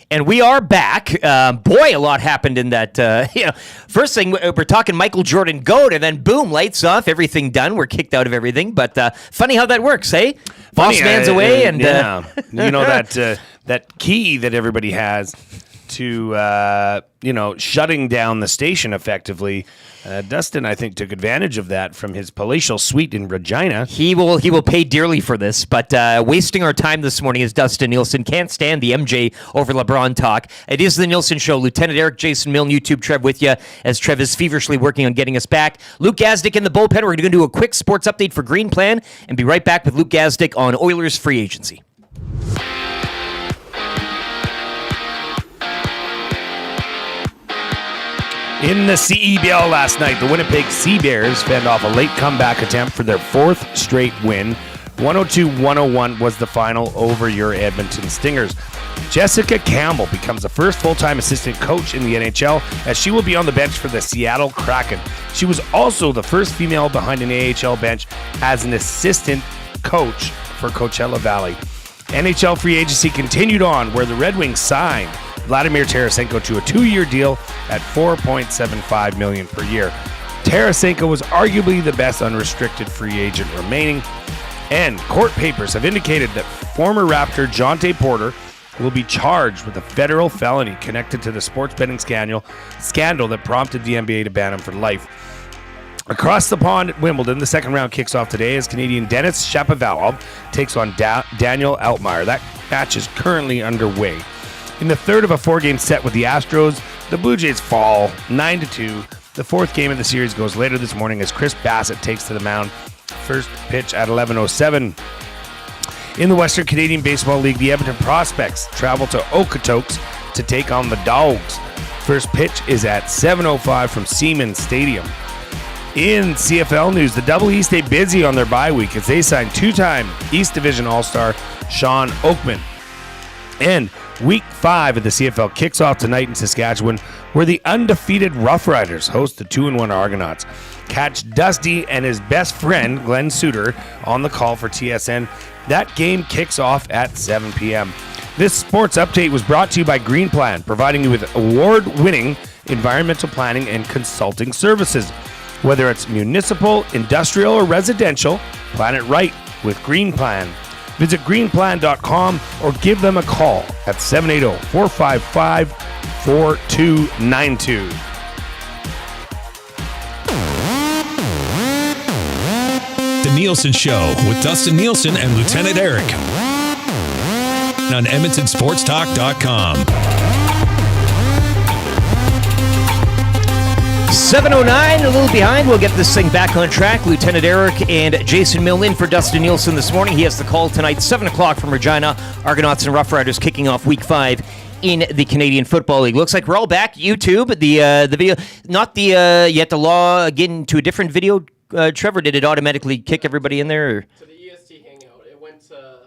And we are back. Boy, a lot happened in that. First thing, we're talking Michael Jordan GOAT, and then boom, lights off, everything done. We're kicked out of everything. But funny how that works, hey? Boss man's away, and yeah. That key that everybody has to shutting down the station effectively. Dustin, I think, took advantage of that from his palatial suite in Regina. He will pay dearly for this, but wasting our time this morning is Dustin Nielson. Can't stand the MJ over LeBron talk. It is the Nielson Show. Lieutenant Eric, Jason Milne, YouTube, Trev with you, as Trev is feverishly working on getting us back. Luke Gazdik in the bullpen. We're going to do a quick sports update for Green Plan and be right back with Luke Gazdik on Oilers free agency. In the CEBL last night, the Winnipeg Sea Bears fend off a late comeback attempt for their fourth straight win. 102-101 was the final over your Edmonton Stingers. Jessica Campbell becomes the first full-time assistant coach in the NHL, as she will be on the bench for the Seattle Kraken. She was also the first female behind an AHL bench as an assistant coach for Coachella Valley. NHL free agency continued on, where the Red Wings signed Vladimir Tarasenko to a 2-year deal at $4.75 million per year. Tarasenko was arguably the best unrestricted free agent remaining, and court papers have indicated that former Raptor Jonte Porter will be charged with a federal felony connected to the sports betting scandal that prompted the NBA to ban him for life. Across the pond at Wimbledon, the second round kicks off today as Canadian Denis Shapovalov takes on Daniel Altmaier. That match is currently underway. In the third of a 4-game set with the Astros, the Blue Jays fall 9-2. The fourth game of the series goes later this morning as Chris Bassett takes to the mound. First pitch at 11:07. In the Western Canadian Baseball League, the Edmonton Prospects travel to Okotoks to take on the Dogs. First pitch is at 7:05 from Siemens Stadium. In CFL news, the Double E stay busy on their bye week as they sign two-time East Division All-Star Sean Oakman. And Week 5 of the CFL kicks off tonight in Saskatchewan, where the undefeated Rough Riders host the 2-1 Argonauts. Catch Dusty and his best friend, Glen Suitor, on the call for TSN. That game kicks off at 7 p.m. This sports update was brought to you by Green Plan, providing you with award-winning environmental planning and consulting services. Whether it's municipal, industrial, or residential, plan it right with Green Plan. Visit greenplan.com or give them a call at 780-455-4292. The Nielson Show with Dustin Nielson and Lieutenant Eric on EdmontonSportsTalk.com. 7:09, a little behind. We'll get this thing back on track. Lieutenant Eric and Jason Milne in for Dustin Nielson this morning. He has the call tonight, 7 o'clock from Regina. Argonauts and Rough Riders kicking off Week 5 in the Canadian Football League. Looks like we're all back. YouTube, the video, not the, you have to log into a different video. Trevor, did it automatically kick everybody in there? Or? To the EST Hangout. It went to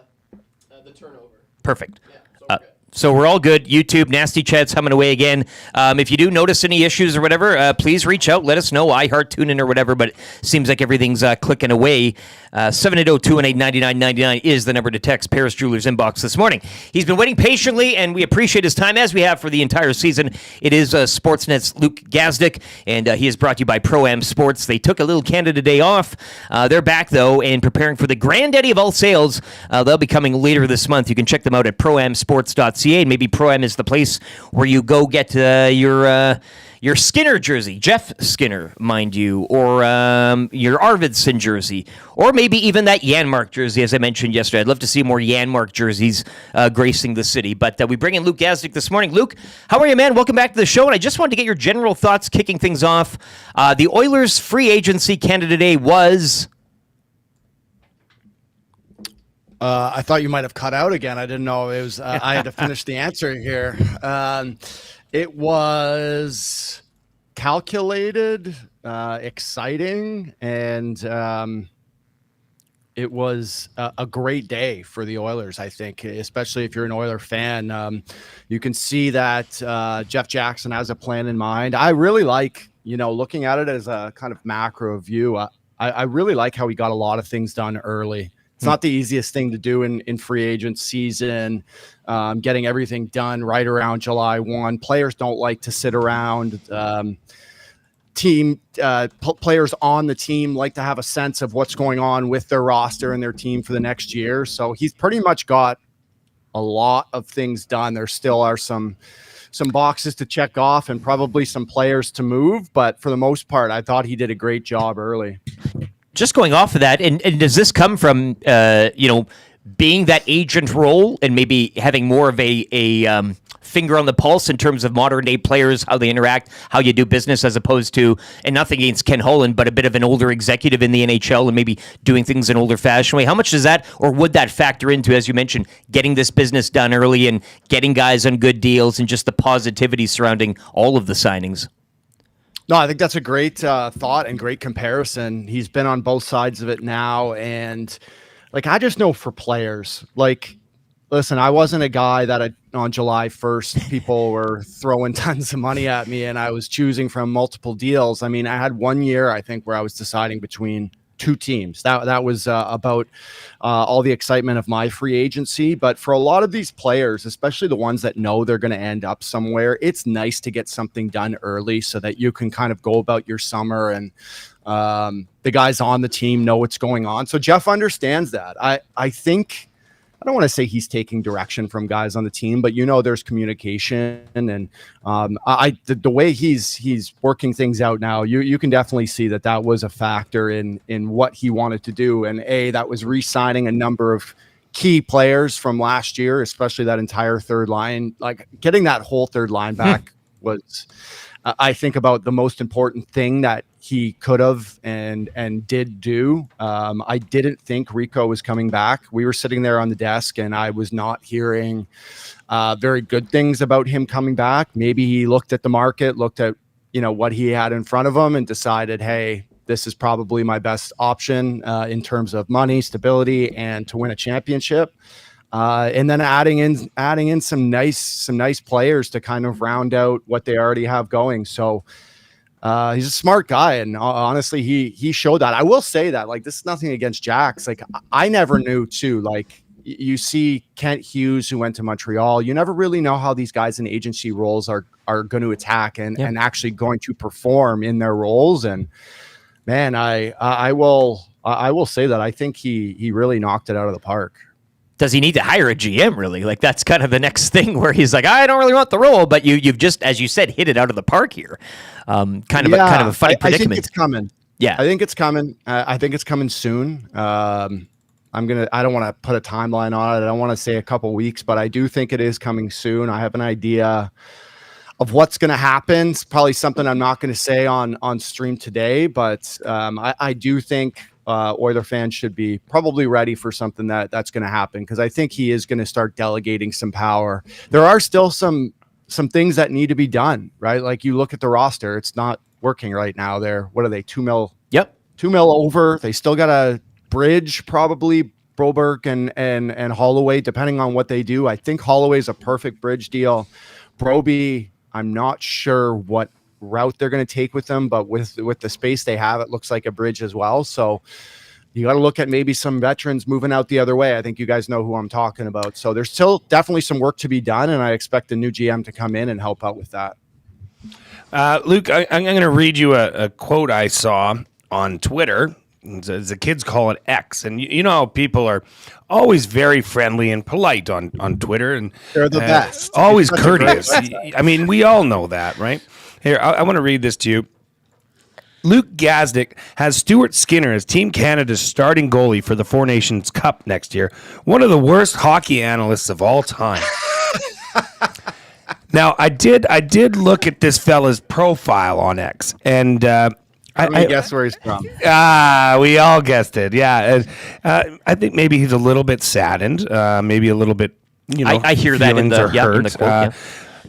the turnover. Perfect. Yeah, so okay. So we're all good. YouTube, Nasty Chat's humming away again. If you do notice any issues or whatever, please reach out. Let us know. iHeart, TuneIn, or whatever. But it seems like everything's clicking away. 780-218-9999 is the number to text Paris Jewelers inbox this morning. He's been waiting patiently, and we appreciate his time, as we have for the entire season. It is Sportsnet's Luke Gazdik, and he is brought to you by Pro-Am Sports. They took a little Canada Day off. They're back, though, and preparing for the granddaddy of all sales. They'll be coming later this month. You can check them out at proamsports.ca. Maybe Pro-Am is the place where you go get your Skinner jersey, Jeff Skinner, mind you, or your Arvidsson jersey, or maybe even that Janmark jersey, as I mentioned yesterday. I'd love to see more Janmark jerseys gracing the city. But we bring in Luke Gazdik this morning. Luke, how are you, man? Welcome back to the show. And I just wanted to get your general thoughts kicking things off. The Oilers' free agency Canada Day was... I thought you might have cut out again. I didn't know it was. I had to finish the answer here. It was calculated, exciting, and it was a great day for the Oilers, I think, especially if you're an Oiler fan. You can see that Jeff Jackson has a plan in mind. I really like, looking at it as a kind of macro view. I really like how he got a lot of things done early. It's not the easiest thing to do in free agent season, getting everything done right around July 1. Players don't like to sit around. Players on the team like to have a sense of what's going on with their roster and their team for the next year. So he's pretty much got a lot of things done. There still are some boxes to check off and probably some players to move, but for the most part, I thought he did a great job early. Just going off of that, and does this come from being that agent role and maybe having more of a finger on the pulse in terms of modern day players, how they interact, how you do business, as opposed to, and nothing against Ken Holland, but a bit of an older executive in the NHL and maybe doing things in an older fashioned way? How much does that, or would that factor into, as you mentioned, getting this business done early and getting guys on good deals and just the positivity surrounding all of the signings? No, I think that's a great thought and great comparison. He's been on both sides of it now. And I just know for players, listen, I wasn't a guy that on July 1st, people were throwing tons of money at me and I was choosing from multiple deals. I mean, I had 1 year, I think, where I was deciding between two teams. That was about all the excitement of my free agency. But for a lot of these players, especially the ones that know they're going to end up somewhere, it's nice to get something done early so that you can kind of go about your summer and the guys on the team know what's going on. So Jeff understands that. I think, I don't want to say he's taking direction from guys on the team, but there's communication and the way he's working things out now, you can definitely see that was a factor in what he wanted to do. And that was re-signing a number of key players from last year, especially that entire third line. Getting that whole third line back was, I think, about the most important thing that he could have and did do. I didn't think Rico was coming back. We were sitting there on the desk and I was not hearing very good things about him coming back. Maybe he looked at the market, looked at what he had in front of him and decided, hey, this is probably my best option in terms of money, stability, and to win a championship. And then adding in some nice players to kind of round out what they already have going. So he's a smart guy, and honestly, he showed that. I will say that, this is nothing against Jax. I never knew too. You see Kent Hughes, who went to Montreal. You never really know how these guys in agency roles are going to attack and actually going to perform in their roles. And man, I will say that I think he really knocked it out of the park. Does he need to hire a GM, really? That's kind of the next thing where he's like, I don't really want the role, but you've just, as you said, hit it out of the park here. Kind of a funny predicament. I think it's coming. Yeah. I think it's coming. I think it's coming soon. I don't want to put a timeline on it. I don't want to say a couple weeks, but I do think it is coming soon. I have an idea of what's going to happen. It's probably something I'm not going to say on stream today, but I do think Oiler fans should be probably ready for something that's going to happen, because I think he is going to start delegating some power. There are still some things that need to be done, right? You look at the roster, it's not working right now. What are they, $2 million? Yep. $2 million over. They still got a bridge, probably Broberg and Holloway, depending on what they do. I think Holloway's a perfect bridge deal. Broby, I'm not sure what route they're going to take with them, but with the space they have, it looks like a bridge as well. So you got to look at maybe some veterans moving out the other way. I think you guys know who I'm talking about. So there's still definitely some work to be done, and I expect a new GM to come in and help out with that. Luke, I'm going to read you a quote I saw on Twitter. The kids call it X, and you know how people are always very friendly and polite on Twitter, and they're the best, always courteous. I mean, we all know that, right? Here, I want to read this to you. Luke Gazdik has Stuart Skinner as Team Canada's starting goalie for the Four Nations Cup next year. One of the worst hockey analysts of all time. Now, I did look at this fella's profile on X, and I guess where he's from. We all guessed it. Yeah, I think maybe he's a little bit saddened, maybe a little bit. I hear that in the quote. Yeah.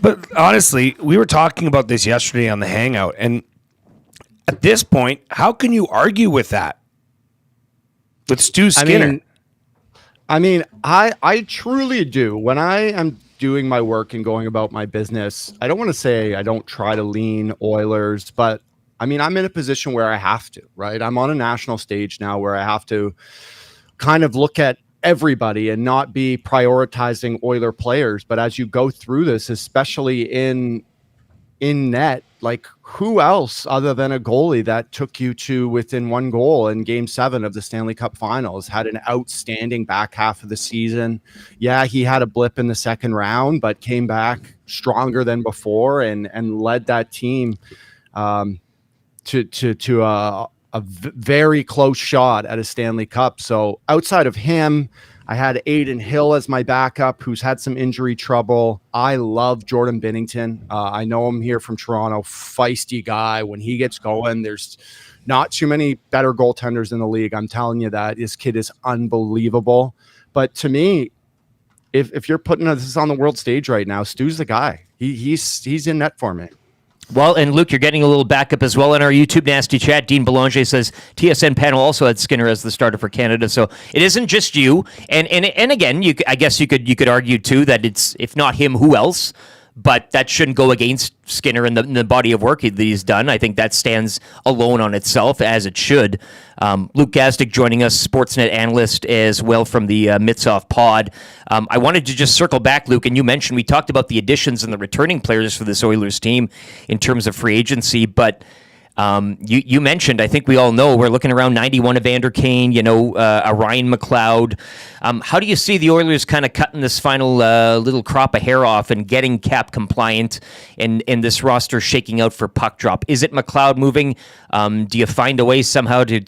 But honestly, we were talking about this yesterday on the Hangout, and at this point, how can you argue with that? With Stu Skinner? I mean, I truly do. When I am doing my work and going about my business, I don't want to say I don't try to lean Oilers, but I mean, I'm in a position where I have to, right? I'm on a national stage now where I have to kind of look at everybody and not be prioritizing Oiler players. But as you go through this, especially in net, like who else other than a goalie that took you to within one goal in Game 7 of the Stanley Cup Finals, had an outstanding back half of the season. Yeah, he had a blip in the second round, but came back stronger than before and led that team to a very close shot at a Stanley Cup. So outside of him, I had Aiden Hill as my backup, who's had some injury trouble. I love Jordan Binnington. I know him here from Toronto. Feisty guy. When he gets going, there's not too many better goaltenders in the league. I'm telling you that. This kid is unbelievable. But to me, if you're putting this on the world stage right now, Stu's the guy. He's in net for me. Well, and Luke, you're getting a little backup as well in our YouTube Nasty Chat. Dean Belanger says TSN panel also had Skinner as the starter for Canada, so it isn't just you. And again, I guess you could argue too that it's, if not him, who else? But that shouldn't go against Skinner in the body of work that he's done. I think that stands alone on itself, as it should. Luke Gazdik joining us, Sportsnet analyst as well from the Mitsoff pod. I wanted to just circle back, Luke, and you mentioned we talked about the additions and the returning players for this Oilers team in terms of free agency, but you mentioned, I think we all know, we're looking around 91 Evander Kane, a Ryan McLeod. How do you see the Oilers kind of cutting this final little crop of hair off and getting cap compliant and this roster shaking out for puck drop? Is it McLeod moving? Do you find a way somehow to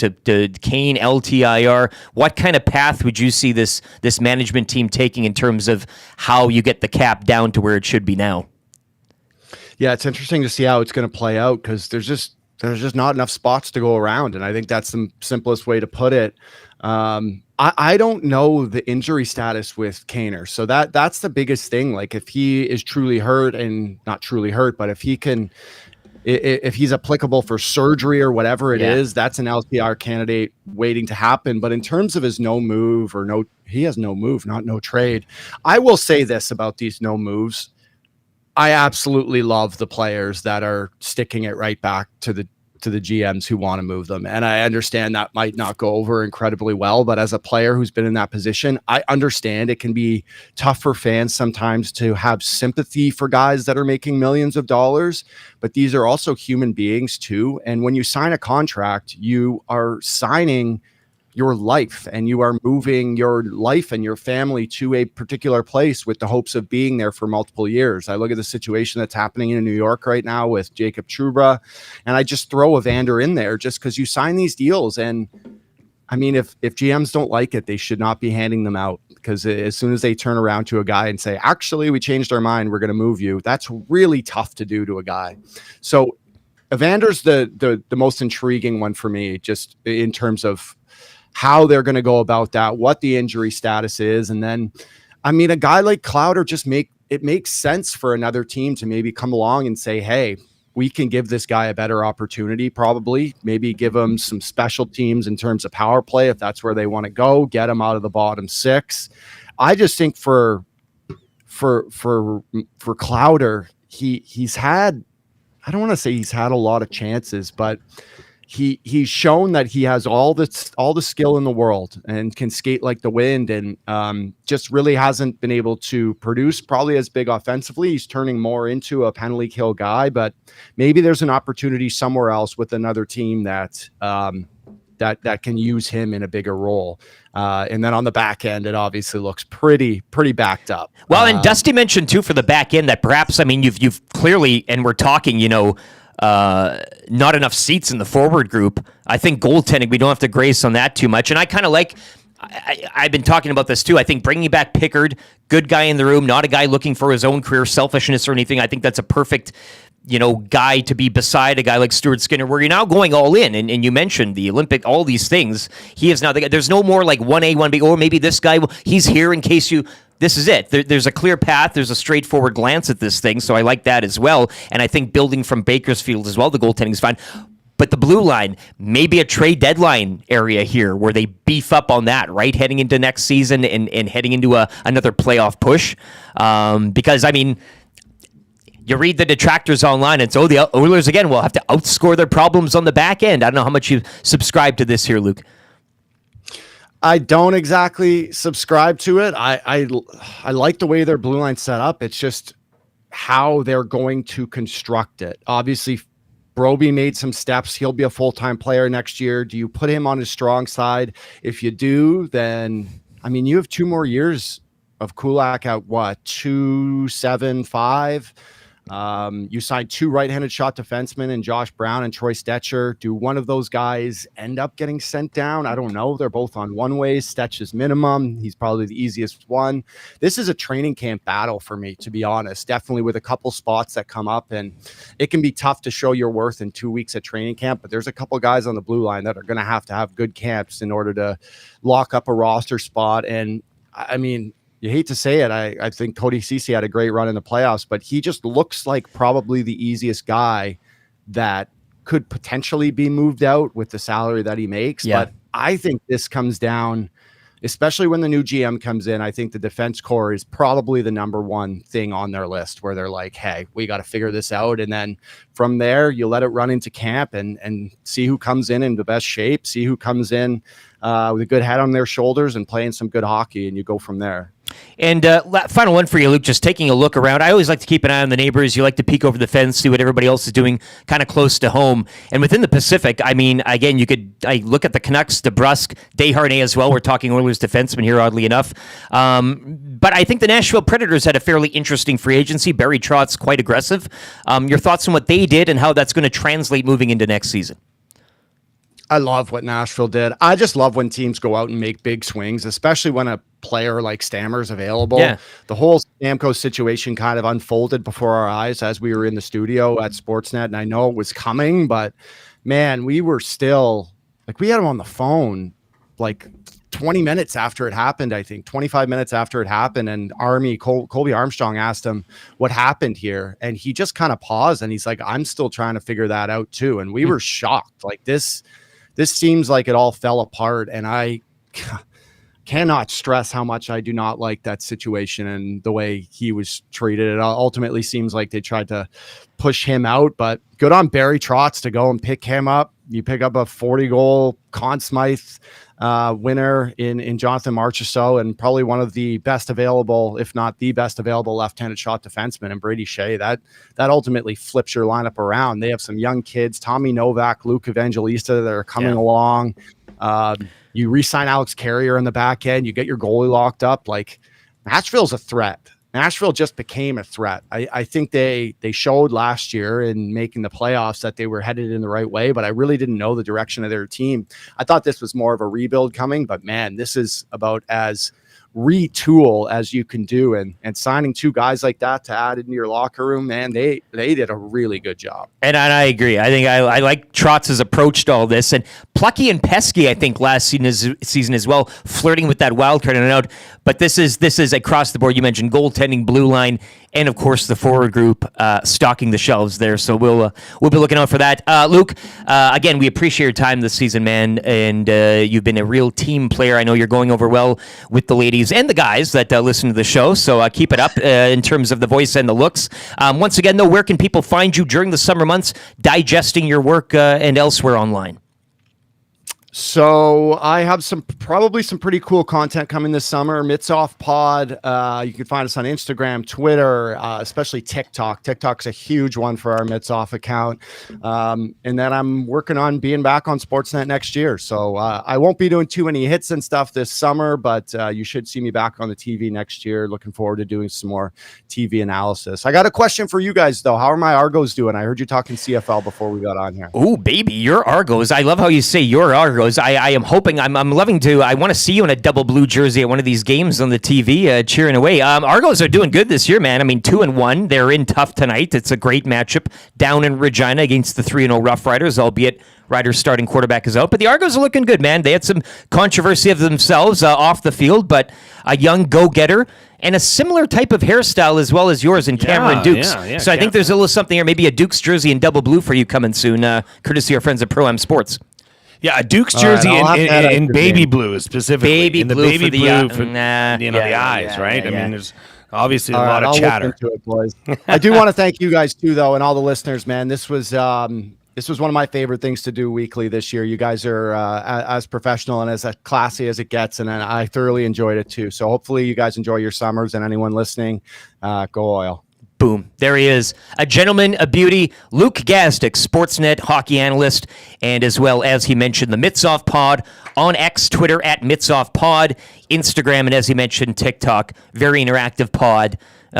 Kane, LTIR? What kind of path would you see this management team taking in terms of how you get the cap down to where it should be now? Yeah, it's interesting to see how it's going to play out because there's just not enough spots to go around. And I think that's the simplest way to put it. I don't know the injury status with Kaner. So that's the biggest thing. Like if he is truly hurt, and not truly hurt, but if he's applicable for surgery or whatever it is, that's an LTR candidate waiting to happen. But in terms of his he has no move, not no trade. I will say this about these no moves. I absolutely love the players that are sticking it right back to the GMs who want to move them. And I understand that might not go over incredibly well, but as a player who's been in that position, I understand it can be tough for fans sometimes to have sympathy for guys that are making millions of dollars, but these are also human beings too. And when you sign a contract, you are signing your life and you are moving your life and your family to a particular place with the hopes of being there for multiple years. I look at the situation that's happening in New York right now with Jacob Trouba, and I just throw Evander in there just because you sign these deals. And I mean, if GMs don't like it, they should not be handing them out, because as soon as they turn around to a guy and say, actually, we changed our mind, we're going to move you, that's really tough to do to a guy. So Evander's the most intriguing one for me, just in terms of how they're going to go about that, what the injury status is. And then, I mean, a guy like Clowder it makes sense for another team to maybe come along and say, hey, we can give this guy a better opportunity, probably maybe give him some special teams in terms of power play, if that's where they want to go, get him out of the bottom six. I just think for Clowder, he's had, I don't want to say he's had a lot of chances, but he's shown that he has all the skill in the world and can skate like the wind, and just really hasn't been able to produce probably as big offensively. He's turning more into a penalty kill guy, but maybe there's an opportunity somewhere else with another team that can use him in a bigger role. And then on the back end, it obviously looks pretty backed up. Well, and Dusty mentioned too for the back end that perhaps, I mean, you've clearly, and we're talking, not enough seats in the forward group. I think goaltending, we don't have to grace on that too much. And I kind of like, I've been talking about this too. I think bringing back Pickard, good guy in the room, not a guy looking for his own career selfishness or anything. I think that's a perfect, guy to be beside a guy like Stuart Skinner, where you're now going all in. And you mentioned the Olympic, all these things. He is now the guy. There's no more like 1A, 1B, or maybe this guy, he's here in case this is it. There's a clear path. There's a straightforward glance at this thing. So I like that as well. And I think building from Bakersfield as well, the goaltending is fine. But the blue line, maybe a trade deadline area here where they beef up on that, right? Heading into next season and heading into another playoff push. Because, I mean, you read the detractors online and so the Oilers, again, will have to outscore their problems on the back end. I don't know how much you subscribe to this here, Luke. I don't exactly subscribe to it. I like the way their blue line set up. It's just how they're going to construct it. Obviously, Broby made some steps. He'll be a full-time player next year. Do you put him on his strong side? If you do, then I mean, you have 2 more years of Kulak at what, 2.75. You signed 2 right-handed shot defensemen in Josh Brown and Troy Stetcher. Do one of those guys end up getting sent down? I don't know. They're both on one way. Stetch is minimum. He's probably the easiest one. This is a training camp battle for me, to be honest. Definitely with a couple spots that come up, and it can be tough to show your worth in 2 weeks at training camp. But there's a couple guys on the blue line that are going to have good camps in order to lock up a roster spot. And I mean, you hate to say it. I think Cody Ceci had a great run in the playoffs, but he just looks like probably the easiest guy that could potentially be moved out with the salary that he makes. Yeah. But I think this comes down, especially when the new GM comes in. I think the defense core is probably the number one thing on their list where they're like, hey, we got to figure this out. And then from there, you let it run into camp and see who comes in the best shape, see who comes in with a good head on their shoulders and playing some good hockey, and you go from there. And final one for you, Luke, just taking a look around. I always like to keep an eye on the neighbors. You like to peek over the fence, see what everybody else is doing kind of close to home. And within the Pacific, I mean, again, I look at the Canucks, DeBrusque, Desharnais as well. We're talking Oilers defenseman here, oddly enough. But I think the Nashville Predators had a fairly interesting free agency. Barry Trott's quite aggressive. Your thoughts on what they did and how that's going to translate moving into next season? I love what Nashville did. I just love when teams go out and make big swings, especially when a player like Stammer's available. Yeah. The whole Stamkos situation kind of unfolded before our eyes as we were in the studio at Sportsnet, and I know it was coming, but man, we were still like, we had him on the phone like 20 minutes after it happened, I think 25 minutes after it happened, and Colby Armstrong asked him what happened here, and he just kind of paused and he's like, I'm still trying to figure that out too. And we were shocked. Like this seems like it all fell apart, and I cannot stress how much I do not like that situation and the way he was treated. It ultimately seems like they tried to push him out, but good on Barry Trotz to go and pick him up. You pick up a 40-goal Conn Smythe winner in Jonathan Marchessault, and probably one of the best available, if not the best available, left-handed shot defenseman, and Brady Shea. That ultimately flips your lineup around. They have some young kids, Tommy Novak, Luke Evangelista, that are coming along. You re-sign Alex Carrier in the back end. You get your goalie locked up. Like, Nashville's a threat. Nashville just became a threat. I think they showed last year in making the playoffs that they were headed in the right way, but I really didn't know the direction of their team. I thought this was more of a rebuild coming, but man, this is about as retool as you can do, and signing 2 guys like that to add into your locker room, man, they did a really good job. And I agree. I think I like Trotz's approach to all this, and plucky and pesky, I think, last season as well, flirting with that wild card and out. But this is across the board. You mentioned goaltending, blue line, and of course the forward group stocking the shelves there. So we'll be looking out for that. Luke, again, we appreciate your time this season, man, and you've been a real team player. I know you're going over well with the ladies and the guys that listen to the show. So keep it up in terms of the voice and the looks. Once again, though, where can people find you during the summer months, digesting your work and elsewhere online? So I have probably some pretty cool content coming this summer. Mitts Off Pod. You can find us on Instagram, Twitter, especially TikTok. TikTok's a huge one for our Mitts Off account. And then I'm working on being back on Sportsnet next year. So I won't be doing too many hits and stuff this summer, but you should see me back on the TV next year. Looking forward to doing some more TV analysis. I got a question for you guys, though. How are my Argos doing? I heard you talking CFL before we got on here. Oh, baby, your Argos. I love how you say your Argos. I am hoping, I'm loving to, I want to see you in a double blue jersey at one of these games on the TV, cheering away. Argos are doing good this year, man. I mean, 2-1. They're in tough tonight. It's a great matchup down in Regina against the 3-0 Rough Riders, albeit Riders' starting quarterback is out. But the Argos are looking good, man. They had some controversy of themselves off the field, but a young go-getter and a similar type of hairstyle as well as yours in Cameron Dukes. So I think there's a little something here, maybe a Dukes jersey in double blue for you coming soon, courtesy of our friends at Pro-Am Sports. Yeah, a Duke's jersey in baby blue specifically. Baby blue for the eyes, right? Yeah. I mean, there's obviously a lot of chatter. Look into it, boys. I do want to thank you guys too, though, and all the listeners, man. This was This was one of my favorite things to do weekly this year. You guys are as professional and as classy as it gets, and I thoroughly enjoyed it too. So hopefully you guys enjoy your summers, and anyone listening, go Oil. Boom. There he is. A gentleman, a beauty, Luke Gazdik, Sportsnet hockey analyst, and as well as he mentioned, the Mitsoff Pod on X, Twitter at Mitsoff Pod, Instagram, and as he mentioned, TikTok. Very interactive pod.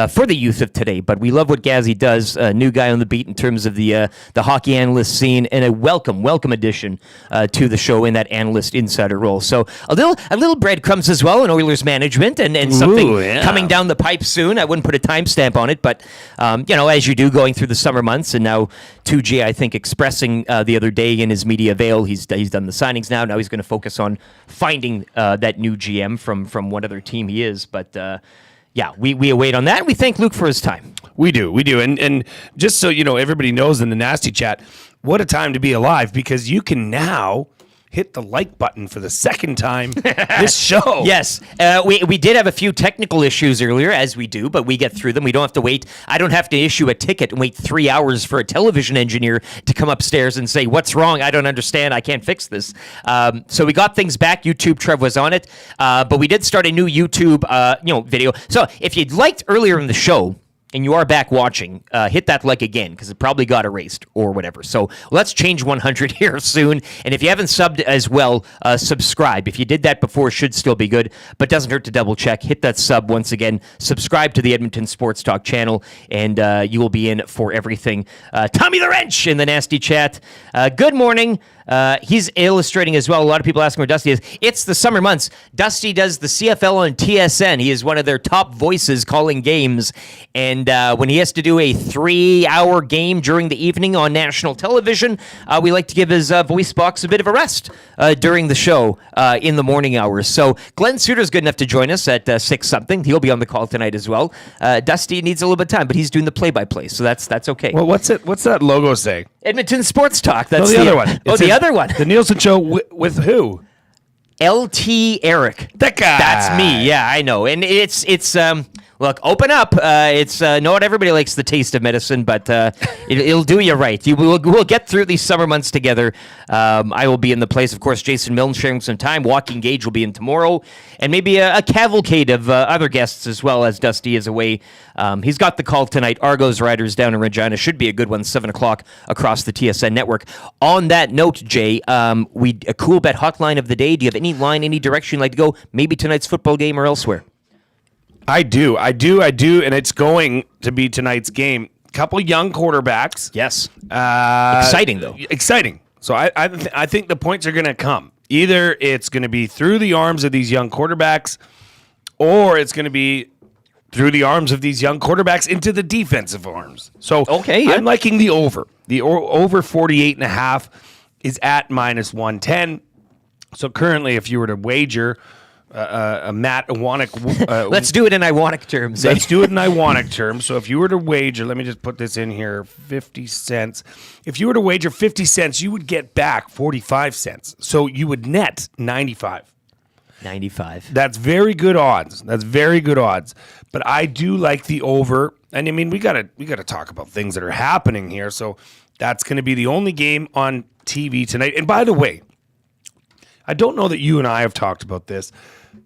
For the youth of today, but we love what Gazzy does. A new guy on the beat in terms of the hockey analyst scene, and a welcome addition to the show in that analyst insider role. So a little breadcrumbs as well in Oilers management, and something coming down the pipe soon. I wouldn't put a timestamp on it, but as you do going through the summer months, and now 2G I think expressing the other day in his media avail, he's done the signings now. Now he's going to focus on finding that new GM from what other team he is, but. Yeah, we await on that. We thank Luke for his time. We do. And just so you know, everybody knows in the nasty chat, what a time to be alive, because you can now hit the like button for the second time this show. Yes. We did have a few technical issues earlier, as we do, but we get through them. We don't have to wait. I don't have to issue a ticket and wait 3 hours for a television engineer to come upstairs and say, what's wrong? I don't understand. I can't fix this. So we got things back. YouTube, Trev was on it. But we did start a new YouTube video. So if you'd liked earlier in the show, and you are back watching, hit that like again, because it probably got erased or whatever. So let's change 100 here soon. And if you haven't subbed as well, subscribe. If you did that before, it should still be good, but doesn't hurt to double check. Hit that sub once again. Subscribe to the Edmonton Sports Talk channel, and you will be in for everything. Tommy the Wrench in the nasty chat. Good morning. He's illustrating as well. A lot of people asking where Dusty is. It's the summer months. Dusty does the CFL on TSN. He is one of their top voices calling games. And when he has to do a 3-hour game during the evening on national television, we like to give his voice box a bit of a rest during the show in the morning hours. So Glen Suitor is good enough to join us at 6-something. He'll be on the call tonight as well. Dusty needs a little bit of time, but he's doing the play-by-play, so that's okay. Well, what's that logo say? Edmonton Sports Talk. That's the other one. Oh, the other one. The Nielson Show with who? LT Eric. That guy. That's me. Yeah, I know. And it's look, open up. It's not everybody likes the taste of medicine, but it'll do you right. We'll get through these summer months together. I will be in the place, of course. Jason Milne sharing some time. Walking Gage will be in tomorrow, and maybe a cavalcade of other guests as well, as Dusty is away. He's got the call tonight. Argos Riders down in Regina should be a good one. 7:00 across the TSN network. On that note, Jay, a Coolbet hotline of the day. Do you have any line, any direction you'd like to go? Maybe tonight's football game or elsewhere. I do, and it's going to be tonight's game. Couple young quarterbacks. Yes. Exciting, though. Exciting. So I think the points are going to come. Either it's going to be through the arms of these young quarterbacks, or it's going to be through the arms of these young quarterbacks into the defensive arms. So I'm liking the over. The over 48.5 is at -110. So currently, if you were to wager a Matt Iwanek. Let's do it in Iwanek terms. Let's do it in Iwanek terms. So if you were to wager, let me just put this in here, 50 cents. If you were to wager 50 cents, you would get back 45 cents. So you would net 95. 95. That's very good odds. But I do like the over. And I mean, we gotta talk about things that are happening here. So that's going to be the only game on TV tonight. And by the way, I don't know that you and I have talked about this,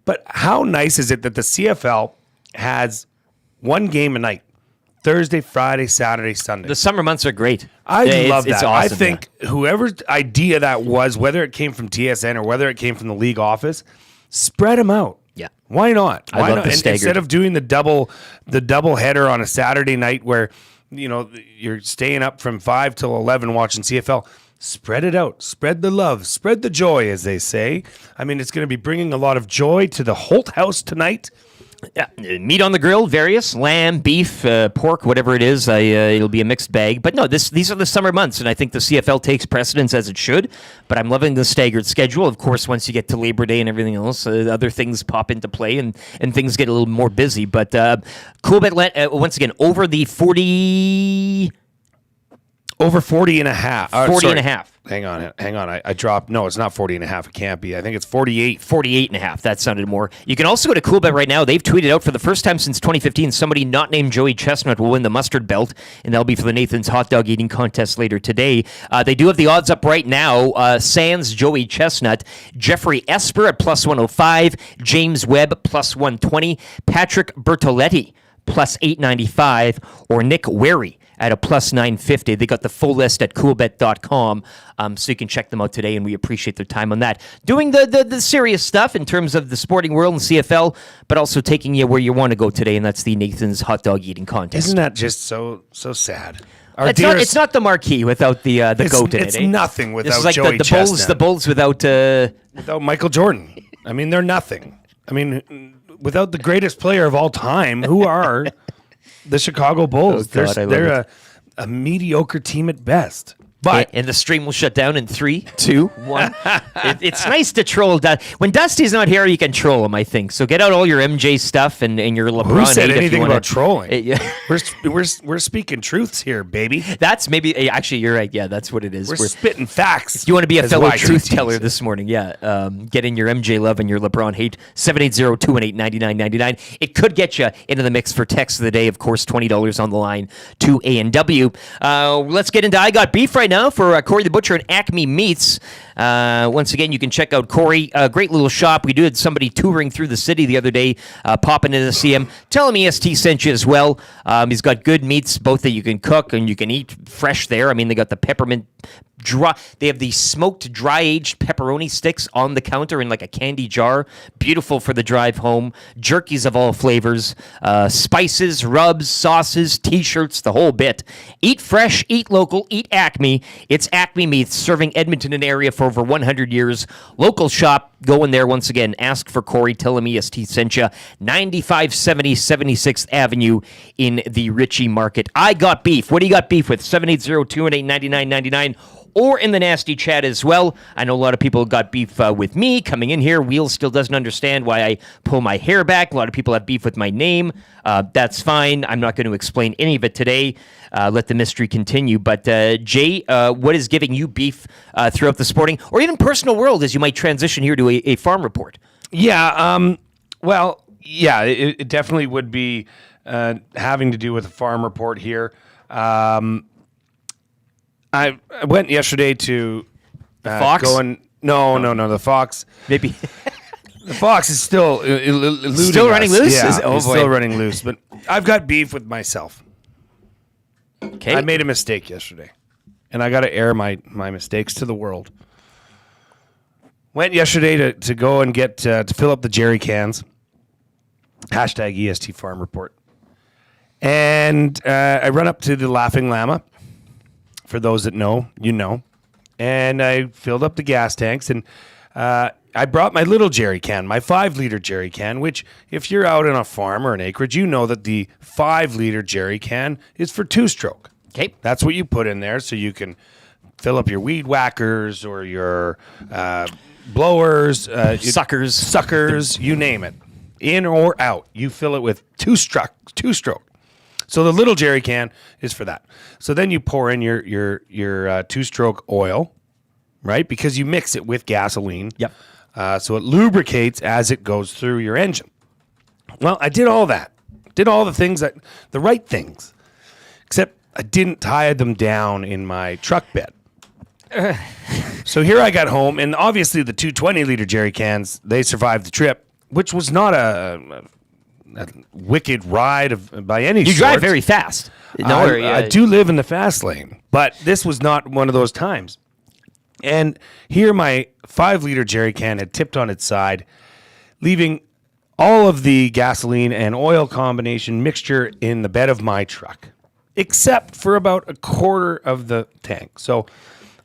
but how nice is it that the CFL has one game a night? Thursday, Friday, Saturday, Sunday. The summer months are great. I love that. It's awesome, I think whoever's idea that was, whether it came from TSN or whether it came from the league office, spread them out. Yeah. Why not? I love the staggered. Instead of doing the double header on a Saturday night where, you're staying up from 5 till 11 watching CFL, spread it out. Spread the love. Spread the joy, as they say. I mean, it's going to be bringing a lot of joy to the Holt house tonight. Yeah, meat on the grill, various lamb, beef, pork, whatever it is. It'll be a mixed bag. But no, these are the summer months, and I think the CFL takes precedence as it should. But I'm loving the staggered schedule. Of course, once you get to Labor Day and everything else, other things pop into play, and things get a little more busy. But Coolbet, once again, over the 40... Over 40 and a half. 40 and a half. Hang on. I dropped. No, it's not 40 and a half. It can't be. I think it's 48. 48 and a half. That sounded more. You can also go to Coolbet right now. They've tweeted out for the first time since 2015, somebody not named Joey Chestnut will win the mustard belt, and that'll be for the Nathan's hot dog eating contest later today. They do have the odds up right now. Sans Joey Chestnut, Jeffrey Esper at plus 105, James Webb plus 120, Patrick Bertoletti plus 895, or Nick Wary at a plus 950. They got the full list at coolbet.com, so you can check them out today, and we appreciate their time on that. Doing the serious stuff in terms of the sporting world and CFL, but also taking you where you want to go today, and that's the Nathan's hot dog eating contest. Isn't that just so sad? It's not the marquee without the goat in it. It's nothing without it's like Joey Chestnut. The Bulls without Michael Jordan. I mean, they're nothing. I mean, without the greatest player of all time, who are the Chicago Bulls? Oh, God, they're a mediocre team at best. But and the stream will shut down in 3, 2, 1. It's nice to troll. When Dusty's not here, you can troll him, I think. So get out all your MJ stuff and your LeBron. Who said anything about trolling? Yeah. We're speaking truths here, baby. That's maybe actually you're right. Yeah, that's what it is. We're spitting facts. If you want to be a fellow truth teller this morning, get in your MJ love and your LeBron hate. 780-218-9999. It could get you into the mix for text of the day. Of course, $20 on the line to A&W. Let's get into I Got Beef right now for Corey the Butcher and Acme Meats. Once again, you can check out Corey. Great little shop. We had somebody touring through the city the other day, popping in to see him. Tell him EST sent you as well. He's got good meats, both that you can cook and you can eat fresh there. I mean, they got the peppermint dry. They have the smoked dry-aged pepperoni sticks on the counter in like a candy jar. Beautiful for the drive home. Jerkies of all flavors. Spices, rubs, sauces, T-shirts, the whole bit. Eat fresh, eat local, eat Acme. It's Acme Meats, serving Edmonton and area for over 100 years. Local shop. Go in there once again. Ask for Corey. Tell him EST sent you. 9570 76th Avenue in the Ritchie Market. I Got Beef. What do you got beef with? 780-218-9999. Or in the nasty chat as well. I know a lot of people got beef with me coming in here. Wheel still doesn't understand why I pull my hair back. A lot of people have beef with my name. That's fine. I'm not going to explain any of it today. Let the mystery continue. But Jay, what is giving you beef throughout the sporting or even personal world as you might transition here to a farm report? Yeah. It definitely would be having to do with a farm report here. I went yesterday to Fox. No, the Fox. Maybe the Fox is still eluding still running us. loose. Yeah, He's still running loose. But I've got beef with myself. Okay. I made a mistake yesterday, and I got to air my mistakes to the world. Went yesterday to go and get to fill up the jerry cans. Hashtag EST Farm Report, and I run up to the Laughing Llama. For those that know, you know. And I filled up the gas tanks, and I brought my little jerry can, my 5-liter jerry can, which if you're out on a farm or an acreage, you know that the 5-liter jerry can is for 2-stroke. Okay. That's what you put in there so you can fill up your weed whackers or your blowers. Suckers, you name it. In or out, you fill it with 2-stroke. So the little jerry can is for that. So then you pour in your 2-stroke oil, right? Because you mix it with gasoline. Yep. So it lubricates as it goes through your engine. Well, I did all that. Did all the right things. Except I didn't tie them down in my truck bed. So here I got home, and obviously the 2 20-liter jerry cans, they survived the trip, which was not a wicked ride by any sort. You drive very fast. I do live in the fast lane, but this was not one of those times. And here my 5-liter jerry can had tipped on its side, leaving all of the gasoline and oil combination mixture in the bed of my truck, except for about a quarter of the tank. So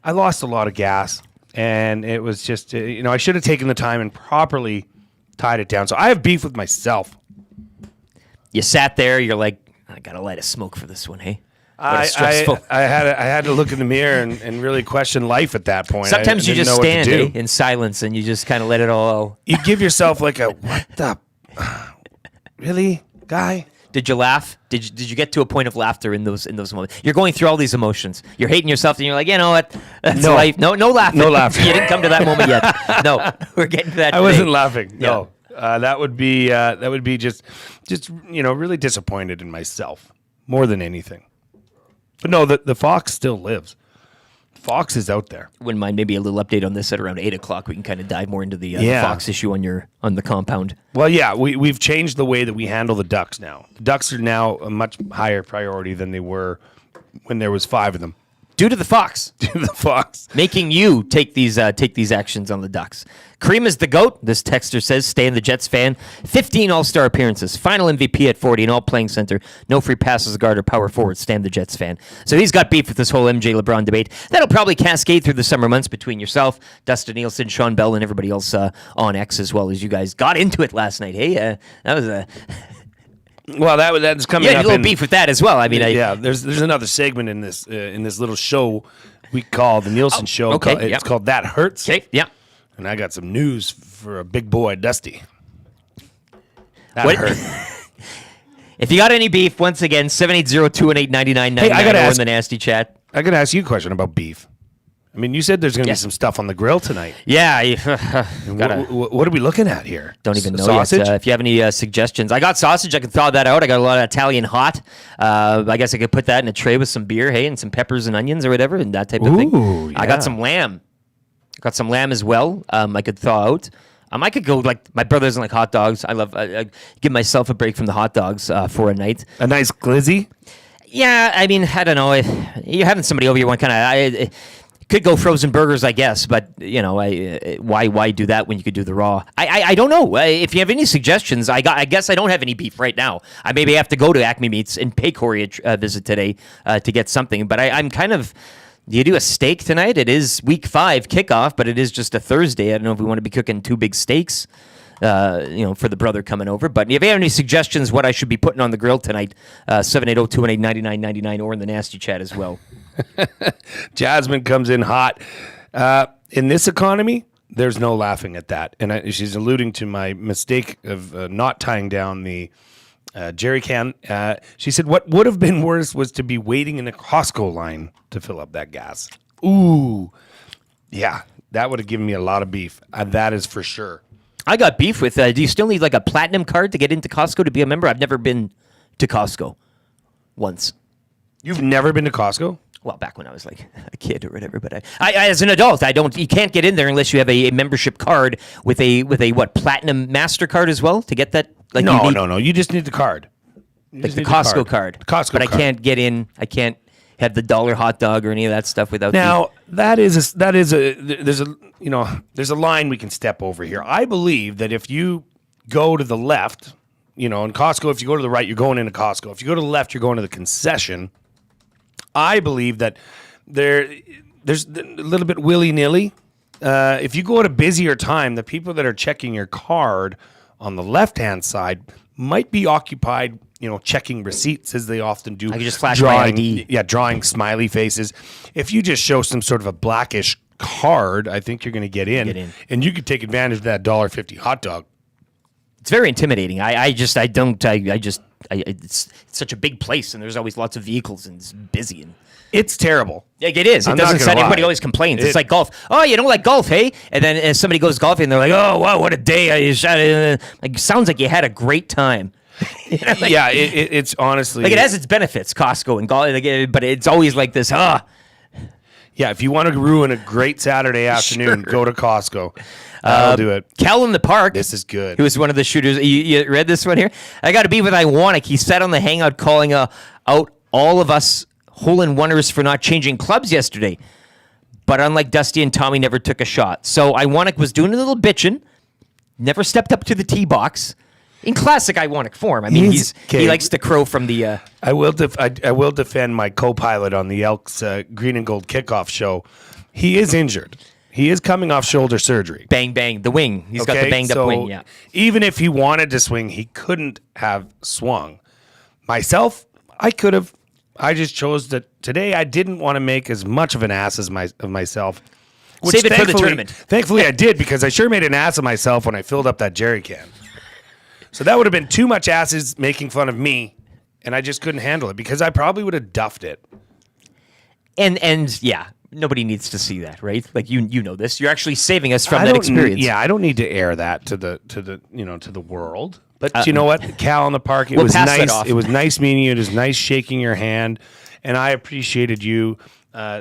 I lost a lot of gas, and it was just, I should have taken the time and properly tied it down. So I have beef with myself. You sat there. You're like, I gotta light a smoke for this one, hey? What stressful. I had to look in the mirror and really question life at that point. Sometimes you just stand in silence and you just kind of let it all. You give yourself like a what the really guy. Did you laugh? Did you get to a point of laughter in those moments? You're going through all these emotions. You're hating yourself, and you're like, you know what? That's No. life. No laughing. No laughing. You didn't come to that moment yet. No, we're getting to that. I today. wasn't laughing. Yeah. No, that would be just really disappointed in myself more than anything. But no, the Fox still lives. Fox is out there. Wouldn't mind maybe a little update on this at around 8:00. We can kind of dive more into the Fox issue on the compound. Well, yeah, we've changed the way that we handle the Ducks now. The Ducks are now a much higher priority than they were when there was 5 of them. Due to the Fox. To the Fox. Making you take these actions on the Ducks. Cream is the GOAT, this texter says. Stay in the Jets fan. 15 All-Star appearances. Final MVP at 40 in all playing center. No free passes, guard, or power forward. Stay in the Jets fan. So he's got beef with this whole MJ LeBron debate. That'll probably cascade through the summer months between yourself, Dustin Nielson, Sean Bell, and everybody else on X as well, as you guys got into it last night. Hey, that was a... Well, that's coming You had up a little in, beef with that as well. I mean, there's another segment in this little show we call the Nielson Show. Okay, It's called That Hurts. Okay, yeah. And I got some news for a big boy, Dusty. That What- hurt. If you got any beef, once again, 780-218-9999 Hey, I gotta or in ask- the nasty chat. I got to ask you a question about beef. I mean, you said there's going to Yeah. be some stuff on the grill tonight. Yeah, What are we looking at here? don't even know Sausage? yet. If you have any suggestions, I got sausage. I can thaw that out. I got a lot of Italian hot. I guess I could put that in a tray with some beer, hey, and some peppers and onions or whatever, and that type of thing. Ooh, I yeah. got some lamb. Got some lamb as well. I could thaw out. I could go like my brother doesn't like hot dogs. I give myself a break from the hot dogs for a night. A nice glizzy? Yeah, I mean, I don't know. You're having somebody over, you want kind of. Could go frozen burgers, I guess, but why do that when you could do the raw? I don't know. If you have any suggestions, I guess I don't have any beef right now. I maybe have to go to Acme Meats and pay Corey a visit today to get something. But I'm kind of. Do you do a steak tonight? It is week 5 kickoff, but it is just a Thursday. I don't know if we want to be cooking 2 big steaks. For the brother coming over. But if you have any suggestions what I should be putting on the grill tonight, 780-218-9999 or in the nasty chat as well. Jasmine comes in hot. In this economy, there's no laughing at that. And she's alluding to my mistake of not tying down the jerry can. She said what would have been worse was to be waiting in a Costco line to fill up that gas. Ooh. Yeah, that would have given me a lot of beef. That is for sure. I got beef with, do you still need like a platinum card to get into Costco to be a member? I've never been to Costco once. You've never been to Costco? Well, back when I was like a kid or whatever, but I as an adult, you can't get in there unless you have a membership card with a what, platinum MasterCard as well to get that? Like No. You just need the card. Like the Costco card. Costco but card. I can't get in. I can't have the $1 hot dog or any of that stuff without Now, there's a line we can step over here. I believe that if you go to the left, in Costco, if you go to the right, you're going into Costco. If you go to the left, you're going to the concession. I believe that there's a little bit willy-nilly. If you go at a busier time, the people that are checking your card on the left-hand side might be occupied, checking receipts as they often do. I can just flash my ID. Yeah, drawing smiley faces. If you just show some sort of a blackish card, I think you're going to get in. And you could take advantage of that $1.50 hot dog. It's very intimidating. It's such a big place, and there's always lots of vehicles, and it's busy. And It's terrible. like it is. It I'm not doesn't gonna sound. Everybody lie. always complains. It's like golf. Oh, you don't like golf, hey? And then as somebody goes golfing, they're like, oh, wow, what a day! Like sounds like you had a great time. Yeah, it's honestly Like it has its benefits, Costco and golf, but it's always like this. Yeah, if you want to ruin a great Saturday afternoon, go to Costco. That'll do it. Cal in the park. This is good. He was one of the shooters. You read this one here? I got to be with Iwanic. He sat on the hangout calling out all of us hole-in-oneers for not changing clubs yesterday. But unlike Dusty and Tommy, never took a shot. So Iwanic was doing a little bitching, never stepped up to the tee box. In classic Iwanic form. I mean, he likes to crow from the... I will defend my co-pilot on the Elks Green and Gold kickoff show. He is injured. He is coming off shoulder surgery. Bang, bang. The wing. He's got the banged up wing, yeah. Even if he wanted to swing, he couldn't have swung. Myself, I could have. I just chose that today I didn't want to make as much of an ass of myself. Save it for the tournament. Thankfully, I did, because I sure made an ass of myself when I filled up that jerry can. So that would have been too much asses making fun of me and I just couldn't handle it because I probably would have duffed it. And yeah, nobody needs to see that, right? Like you know this. You're actually saving us from I that don't experience. need- yeah, I don't need to air that to the world. But you know what, Cal in the park, it we'll was pass that nice. off. It was nice meeting you. It was nice shaking your hand, and I appreciated you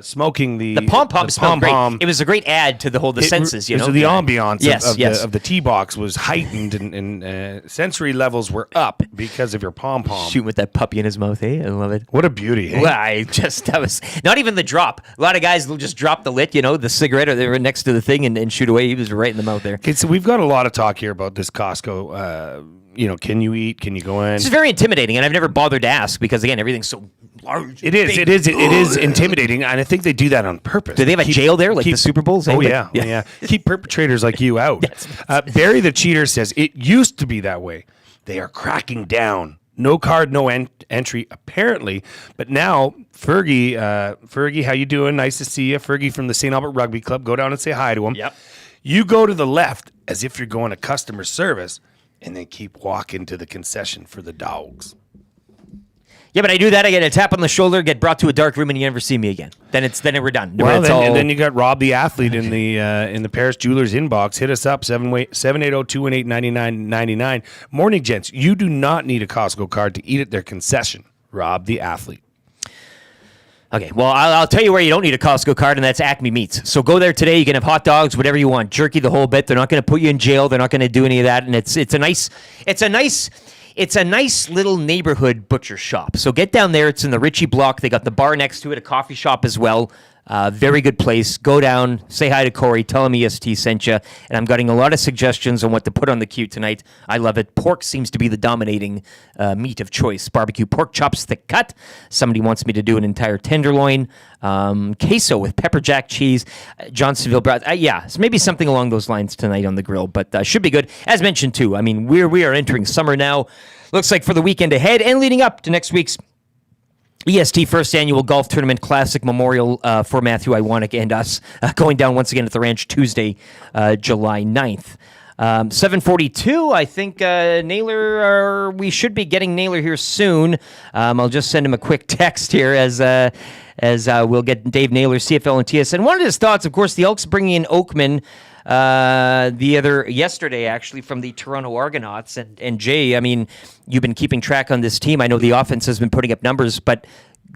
smoking the pom-pom smelled pom-pom. great. It was a great add to the whole senses, So the ambiance of the tee box was heightened, and sensory levels were up because of your pom-pom. Shooting with that puppy in his mouth, eh? I love it. What a beauty, hey? Well, that was not even the drop. A lot of guys will just drop the lit, the cigarette, or they were next to the thing and shoot away. He was right in the mouth there. Okay, so we've got a lot of talk here about this Costco. Can you eat? Can you go in? It's very intimidating, and I've never bothered to ask because, again, everything's so large. It is. big. It is intimidating, and I think they do that on purpose. Do they have a jail there, like the Super Bowls? Oh, Anybody? yeah. Keep perpetrators like you out. Barry the Cheater says, it used to be that way. They are cracking down. No card, no entry, apparently. But now, Fergie, how you doing? Nice to see you. Fergie from the St. Albert Rugby Club. Go down and say hi to him. Yep. You go to the left as if you're going to customer service, and then keep walking to the concession for the dogs. Yeah, but I do that. I get a tap on the shoulder, get brought to a dark room, and you never see me again. Then we're done. Well, It's all- then you got Rob the athlete in the Paris Jewelers inbox. Hit us up 780-218-9999. Morning, gents. You do not need a Costco card to eat at their concession. Rob the athlete. Okay, well, I'll tell you where you don't need a Costco card, and that's Acme Meats. So go there today. You can have hot dogs, whatever you want, jerky, the whole bit. They're not going to put you in jail. They're not going to do any of that, and it's a nice little neighborhood butcher shop. So get down there. It's in the Ritchie block. They got the bar next to it, a coffee shop as well. Very good place. Go down, say hi to Corey, tell him EST sent you. And I'm getting a lot of suggestions on what to put on the queue tonight. I love it. Pork seems to be the dominating meat of choice. Barbecue pork chops, thick cut. Somebody wants me to do an entire tenderloin. Queso with pepper jack cheese. Johnsonville broth. Yeah, so maybe something along those lines tonight on the grill. But should be good. As mentioned, too, I mean, we are entering summer now. Looks like for the weekend ahead and leading up to next week's EST First Annual Golf Tournament Classic Memorial for Matthew Iwanek and us going down once again at the ranch Tuesday, July 9th. 7:42, I think Naylor, we should be getting Naylor here soon. I'll just send him a quick text here as we'll get Dave Naylor, CFL and TSN. One of his thoughts, of course, the Elks bringing in Oakman yesterday, actually, from the Toronto Argonauts. And Jay, I mean, you've been keeping track on this team. I know the offense has been putting up numbers, but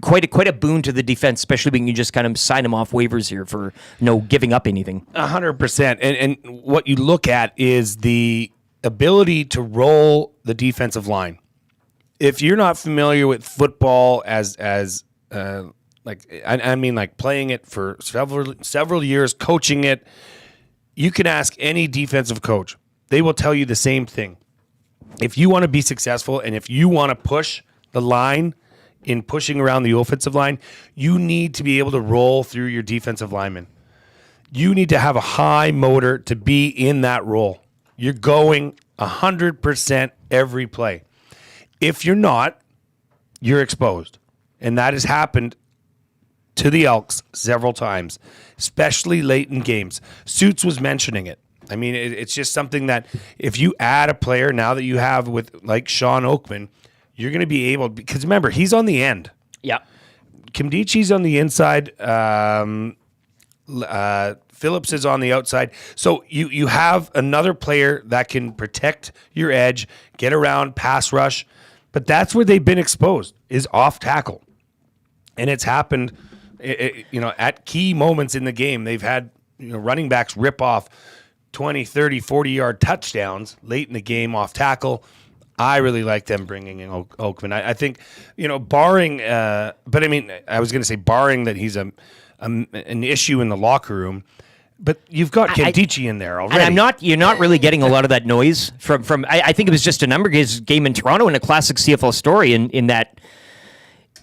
quite a boon to the defense, especially when you just kind of sign them off waivers here for no giving up anything. 100%. And what you look at is the ability to roll the defensive line. If you're not familiar with football as like playing it for several years, coaching it, you can ask any defensive coach. They will tell you the same thing. If you want to be successful and if you want to push the line in pushing around the offensive line, you need to be able to roll through your defensive linemen. You need to have a high motor to be in that role. You're going 100% every play. If you're not, you're exposed. And that has happened to the Elks several times, especially late in games. Suits was mentioning it. I mean, it's just something that if you add a player now that you have with like Sean Oakman, you're going to be able, because remember, he's on the end. Yeah. Kimdichi's on the inside. Phillips is on the outside. So you have another player that can protect your edge, get around, pass rush. But that's where they've been exposed, is off tackle. And it's happened, at key moments in the game. They've had running backs rip off 20, 30, 40-yard touchdowns late in the game off tackle. I really like them bringing in Oakman. I think, barring, but I mean, I was going to say barring that he's an issue in the locker room, but you've got Kimdichi in there already. And you're not really getting a lot of that noise from. I think it was just a numbers game in Toronto and a classic CFL story in that.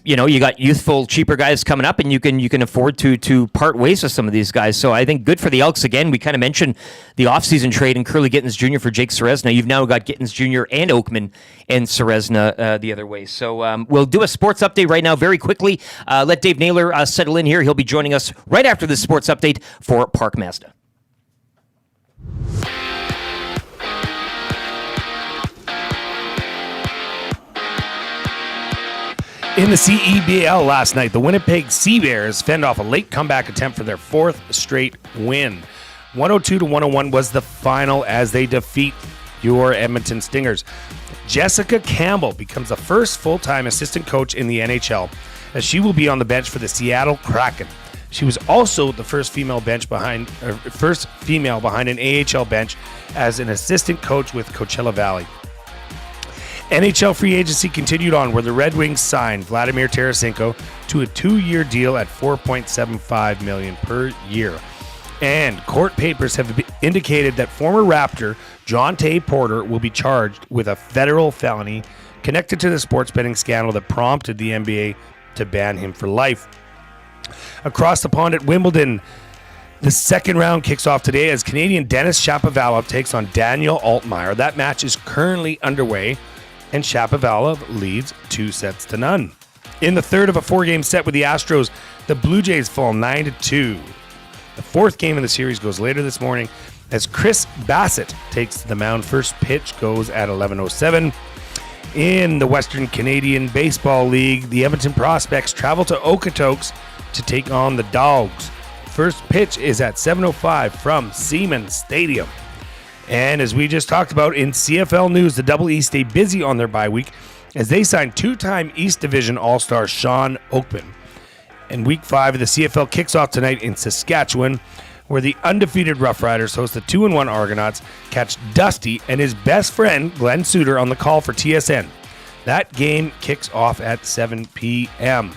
You got youthful, cheaper guys coming up, and you can afford to part ways with some of these guys. So I think good for the Elks. Again, we kind of mentioned the offseason trade in Curly Gittins Jr. for Jake Serezna. You've now got Gittins Jr. and Oakman and Serezna the other way. So we'll do a sports update right now very quickly. Let Dave Naylor settle in here. He'll be joining us right after the sports update for Park Mazda. In the CEBL last night, the Winnipeg Seabears fend off a late comeback attempt for their fourth straight win. 102-101 was the final as they defeat your Edmonton Stingers. Jessica Campbell becomes the first full-time assistant coach in the NHL, as she will be on the bench for the Seattle Kraken. She was also the first female behind an AHL bench as an assistant coach with Coachella Valley. NHL free agency continued on, where the Red Wings signed Vladimir Tarasenko to a 2-year deal at $4.75 million per year. And court papers have indicated that former Raptor John Tay Porter will be charged with a federal felony connected to the sports betting scandal that prompted the NBA to ban him for life. Across the pond at Wimbledon, the second round kicks off today as Canadian Denis Shapovalov takes on Daniel Altmaier. That match is currently underway, and Shapovalov leads 2-0. In the third of a 4-game set with the Astros, the Blue Jays fall 9-2. The fourth game of the series goes later this morning as Chris Bassett takes the mound. First pitch goes at 11:07. In the Western Canadian Baseball League, the Edmonton Prospects travel to Okotoks to take on the Dogs. First pitch is at 7:05 from Siemens Stadium. And as we just talked about in CFL news, the Double East stay busy on their bye week as they sign two-time East Division All-Star Sean Oakman. And Week 5 of the CFL kicks off tonight in Saskatchewan, where the undefeated Rough Riders host the 2-1 Argonauts, catch Dusty and his best friend Glen Suitor on the call for TSN. That game kicks off at 7 p.m.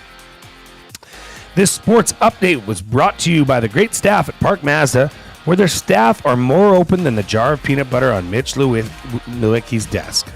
This sports update was brought to you by the great staff at Park Mazda, where their staff are more open than the jar of peanut butter on Mitch Lewicki's desk.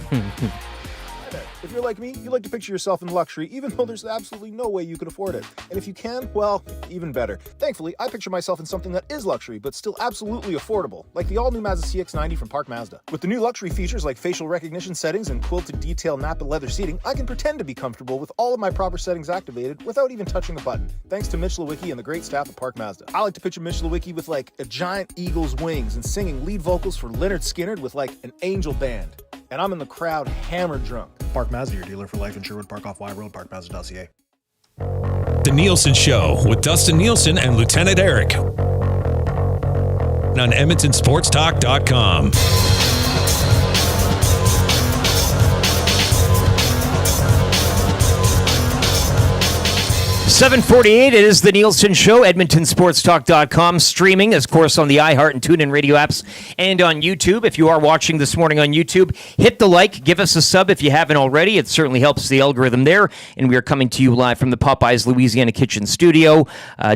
If you're like me, you like to picture yourself in luxury, even though there's absolutely no way you could afford it. And if you can, well, even better. Thankfully, I picture myself in something that is luxury, but still absolutely affordable, like the all-new Mazda CX-90 from Park Mazda. With the new luxury features like facial recognition settings and quilted detail Napa leather seating, I can pretend to be comfortable with all of my proper settings activated without even touching a button, thanks to Mitch Lewicki and the great staff at Park Mazda. I like to picture Mitch Lewicki with like a giant eagle's wings and singing lead vocals for Leonard Skinner with like an angel band. And I'm in the crowd hammered drunk. Park Mazda, your dealer for life in Sherwood Park off Y Road, parkmazda.ca. The Nielsen Show with Dustin Nielson and Lieutenant Eric on EdmontonSportsTalk.com. 7:48, it is the Nielsen Show, EdmontonSportsTalk.com, streaming, of course, on the iHeart and TuneIn radio apps and on YouTube. If you are watching this morning on YouTube, hit the like, give us a sub if you haven't already. It certainly helps the algorithm there. And we are coming to you live from the Popeyes Louisiana Kitchen studio.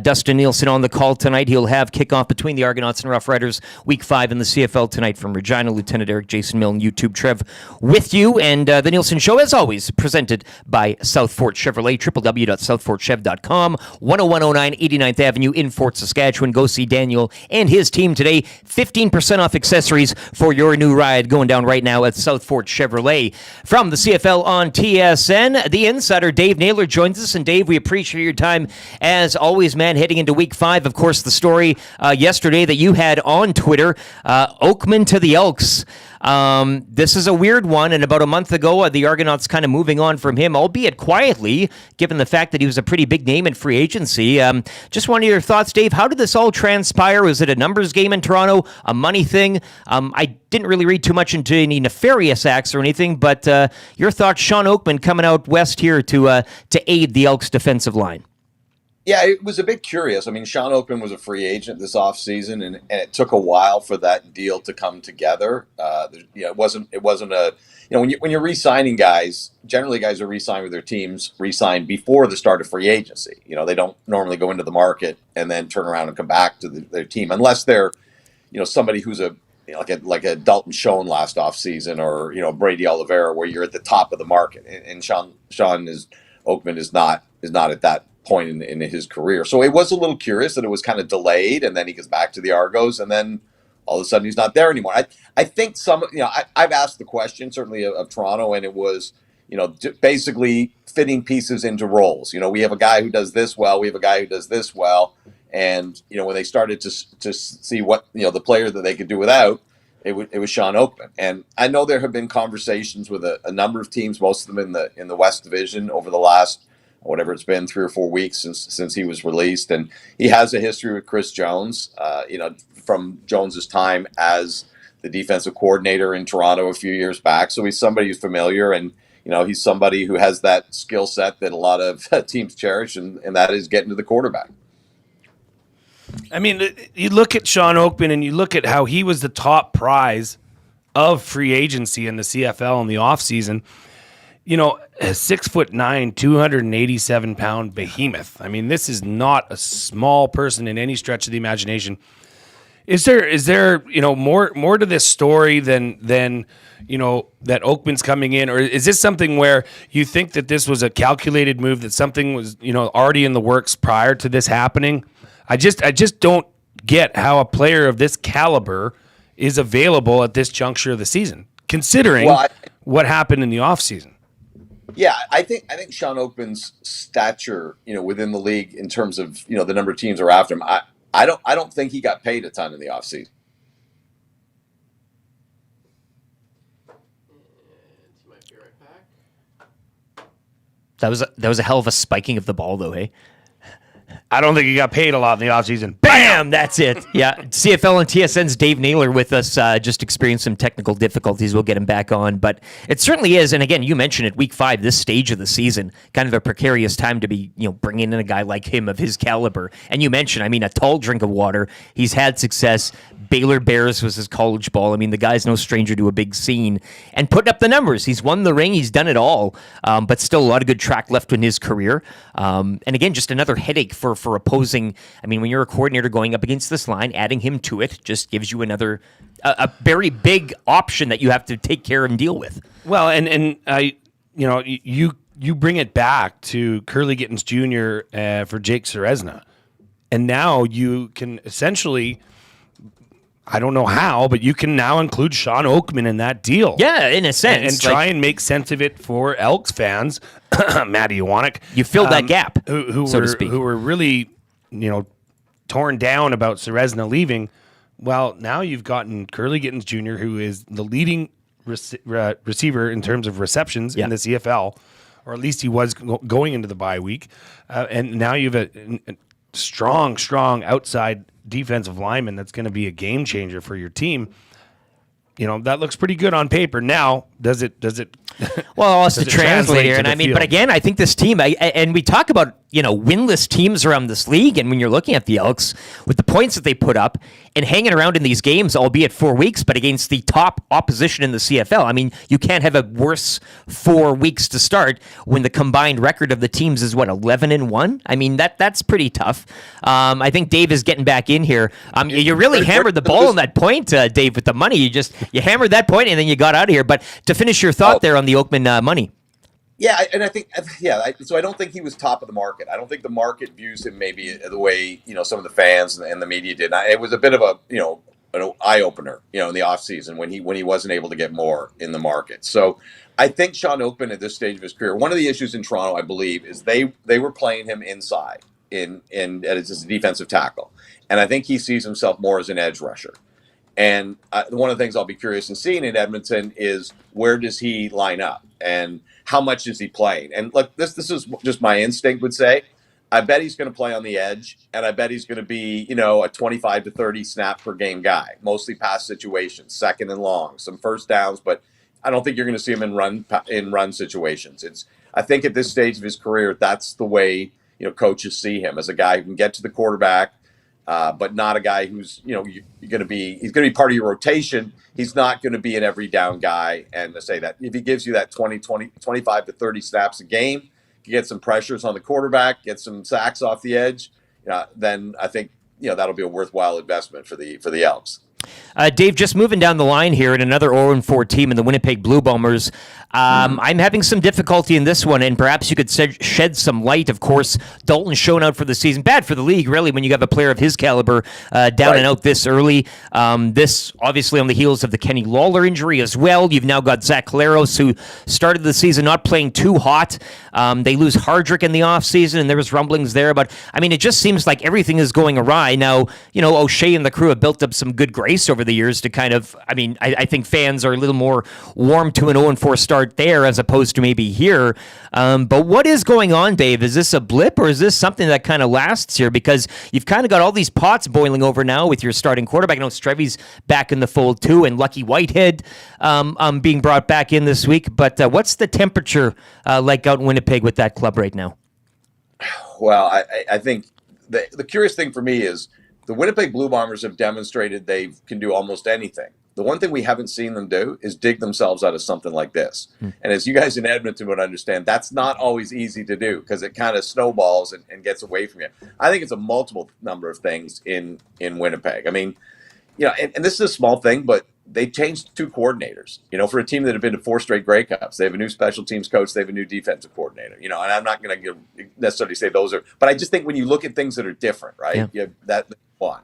Dustin Nielson on the call tonight. He'll have kickoff between the Argonauts and Rough Riders, Week 5 in the CFL tonight from Regina. Lieutenant Eric, Jason Milne, YouTube Trev with you. And the Nielsen Show, as always, presented by South Fort Chevrolet, www.southfortchev.com. 10109 89th Avenue in Fort Saskatchewan. Go see Daniel and his team today. 15% off accessories for your new ride going down right now at South Fort Chevrolet. From the CFL on TSN, the insider Dave Naylor joins us. And Dave, we appreciate your time as always, man, heading into Week 5. Of course, the story yesterday that you had on Twitter, Oakman to the Elks. This is a weird one, and about a month ago, the Argonauts kind of moving on from him, albeit quietly, given the fact that he was a pretty big name in free agency. Just wanted your thoughts, Dave. How did this all transpire? Was it a numbers game in Toronto, a money thing? I didn't really read too much into any nefarious acts or anything, but your thoughts, Sean Oakman coming out west here to aid the Elks defensive line. Yeah, it was a bit curious. I mean, Sean Oakman was a free agent this offseason, and it took a while for that deal to come together. It wasn't a, when you're re-signing guys, generally guys are re-signed with their teams, re-signed before the start of free agency. They don't normally go into the market and then turn around and come back to their team unless they're, somebody who's like a Dalton Schoen last offseason or, Brady Oliveira, where you're at the top of the market. And Oakman is not at that point in his career. So it was a little curious that it was kind of delayed, and then he gets back to the Argos, and then all of a sudden he's not there anymore. I think I've asked the question, certainly of Toronto, and it was, basically fitting pieces into roles. We have a guy who does this well, we have a guy who does this well, and, when they started to see what, the player that they could do without, it was Sean Oakman. And I know there have been conversations with a number of teams, most of them in the West Division over the last whatever it's been, 3 or 4 weeks since he was released. And he has a history with Chris Jones, from Jones's time as the defensive coordinator in Toronto a few years back. So he's somebody who's familiar, and he's somebody who has that skill set that a lot of teams cherish, and that is getting to the quarterback. I memean, you look at Sean Oakman and you look at how he was the top prize of free agency in the CFL in the offseason. A 6'9", 287-pound behemoth. I mean, this is not a small person in any stretch of the imagination. Is there more to this story than that Oakman's coming in, or is this something where you think that this was a calculated move, that something was already in the works prior to this happening? I just don't get how a player of this caliber is available at this juncture of the season, considering what happened in the offseason. Yeah, I think Sean Oakman's stature, within the league in terms of the number of teams are after him. I don't think he got paid a ton in the offseason. He might be right back. That was a hell of a spiking of the ball, though, hey? I don't think he got paid a lot in the offseason. Bam! That's it. Yeah. CFL and TSN's Dave Naylor with us, just experienced some technical difficulties. We'll get him back on. But it certainly is, and again, you mentioned it, week 5, this stage of the season, kind of a precarious time to be, bringing in a guy like him of his caliber. And you mentioned, a tall drink of water. He's had success. Baylor Bears was his college ball. The guy's no stranger to a big scene. And putting up the numbers. He's won the ring. He's done it all. But still a lot of good track left in his career. And again, just another headache for opposing. When you're a coordinator going up against this line, adding him to it just gives you another a very big option that you have to take care of and deal with. Well, and you bring it back to Curly Gittins Jr. For Jake Ceresna, and now you can essentially, I don't know how, but you can now include Sean Oakman in that deal. Yeah, in a sense. And try and make sense of it for Elks fans. Matty Iwanek. You filled that gap, who so to speak. Who were really, torn down about Ceresna leaving. Well, now you've gotten Curly Gittins Jr., who is the leading receiver in terms of receptions in the CFL, or at least he was going into the bye week. And now you have a strong outside defensive lineman that's going to be a game changer for your team. That looks pretty good on paper. Now, does it? Well, it's to translate here, to and the but field? again, I think this team, and we talk about winless teams around this league, and when you're looking at the Elks with the points that they put up and hanging around in these games, albeit 4 weeks, but against the top opposition in the CFL. You can't have a worse 4 weeks to start when the combined record of the teams is 11-1. That's pretty tough. I think Dave is getting back in here. You really hammered the ball on that point, Dave, with the money. You hammered that point and then you got out of here. But to finish your thought there on the Oakman money. Yeah, and I think, so I don't think he was top of the market. I don't think the market views him maybe the way, some of the fans and the media did. It was a bit of an eye-opener, in the offseason when he wasn't able to get more in the market. So I think Sean Oakman at this stage of his career, one of the issues in Toronto, I believe, is they were playing him inside as a defensive tackle. And I think he sees himself more as an edge rusher. And one of the things I'll be curious in seeing in Edmonton is where does he line up and how much is he playing? And look, this is just my instinct would say. I bet he's going to play on the edge, and I bet he's going to be, a 25 to 30 snap per game guy, mostly pass situations, second and long, some first downs, but I don't think you're going to see him in run situations. I think at this stage of his career, that's the way coaches see him, as a guy who can get to the quarterback. But not a guy who's, he's going to be part of your rotation. He's not going to be an every down guy. And to say that if he gives you that 25 to 30 snaps a game, you get some pressures on the quarterback, get some sacks off the edge, then I think, that'll be a worthwhile investment for the Elks. Dave, just moving down the line here in another 0-4 team in the Winnipeg Blue Bombers. I'm having some difficulty in this one, and perhaps you could shed some light. Of course, Dalton's shown out for the season. Bad for the league, really, when you have a player of his caliber down and out this early. This, obviously, on the heels of the Kenny Lawler injury as well. You've now got Zach Caleros, who started the season not playing too hot. They lose Hardrick in the offseason, and there was rumblings there. But, it just seems like everything is going awry. Now, O'Shea and the crew have built up some good grace over the years to kind of, I think fans are a little more warm to an 0-4 start start there as opposed to maybe here. But what is going on, Dave? Is this a blip or is this something that kind of lasts here? Because you've kind of got all these pots boiling over now with your starting quarterback. I know Strevy's back in the fold too, and Lucky Whitehead being brought back in this week. But what's the temperature like out in Winnipeg with that club right now? Well, I think the curious thing for me is the Winnipeg Blue Bombers have demonstrated they can do almost anything. The one thing we haven't seen them do is dig themselves out of something like this. And as you guys in Edmonton would understand, that's not always easy to do because it kind of snowballs and gets away from you. I think it's a multiple number of things in Winnipeg. I mean, and this is a small thing, but they changed 2 coordinators, for a team that had been to 4 straight Grey Cups. They have a new special teams coach. They have a new defensive coordinator, and I'm not going to necessarily say those are, but I just think when you look at things that are different, right? Yeah. That's one.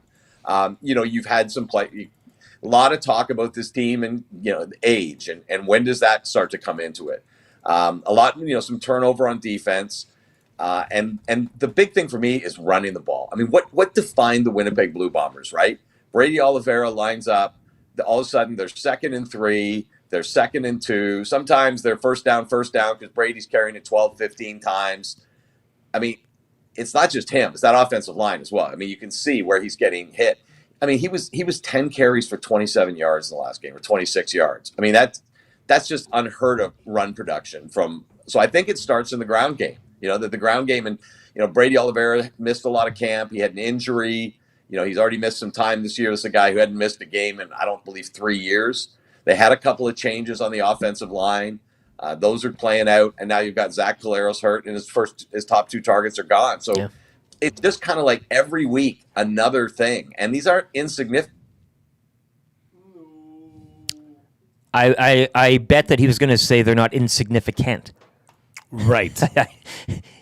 You've had some play. A lot of talk about this team and age and when does that start to come into it? A lot, some turnover on defense, and the big thing for me is running the ball. I mean, what defined the Winnipeg Blue Bombers, right? Brady Oliveira lines up. All of a sudden, they're 2nd and 3. They're 2nd and 2. Sometimes they're first down because Brady's carrying it 12, 15 times. I mean, it's not just him; it's that offensive line as well. I mean, you can see where he's getting hit. I mean, he was 10 carries for 27 yards in the last game, or 26 yards. I mean, that's just unheard of run production from. So I think it starts in the ground game. The ground game, and Brady Oliveira missed a lot of camp. He had an injury. He's already missed some time this year. This is a guy who hadn't missed a game in, I don't believe, 3 years. They had a couple of changes on the offensive line. Those are playing out, and now you've got Zach Caleros hurt, and his top 2 targets are gone. So. Yeah. It's just kind of like every week another thing, and these aren't insignificant. I bet that he was going to say they're not insignificant. Right.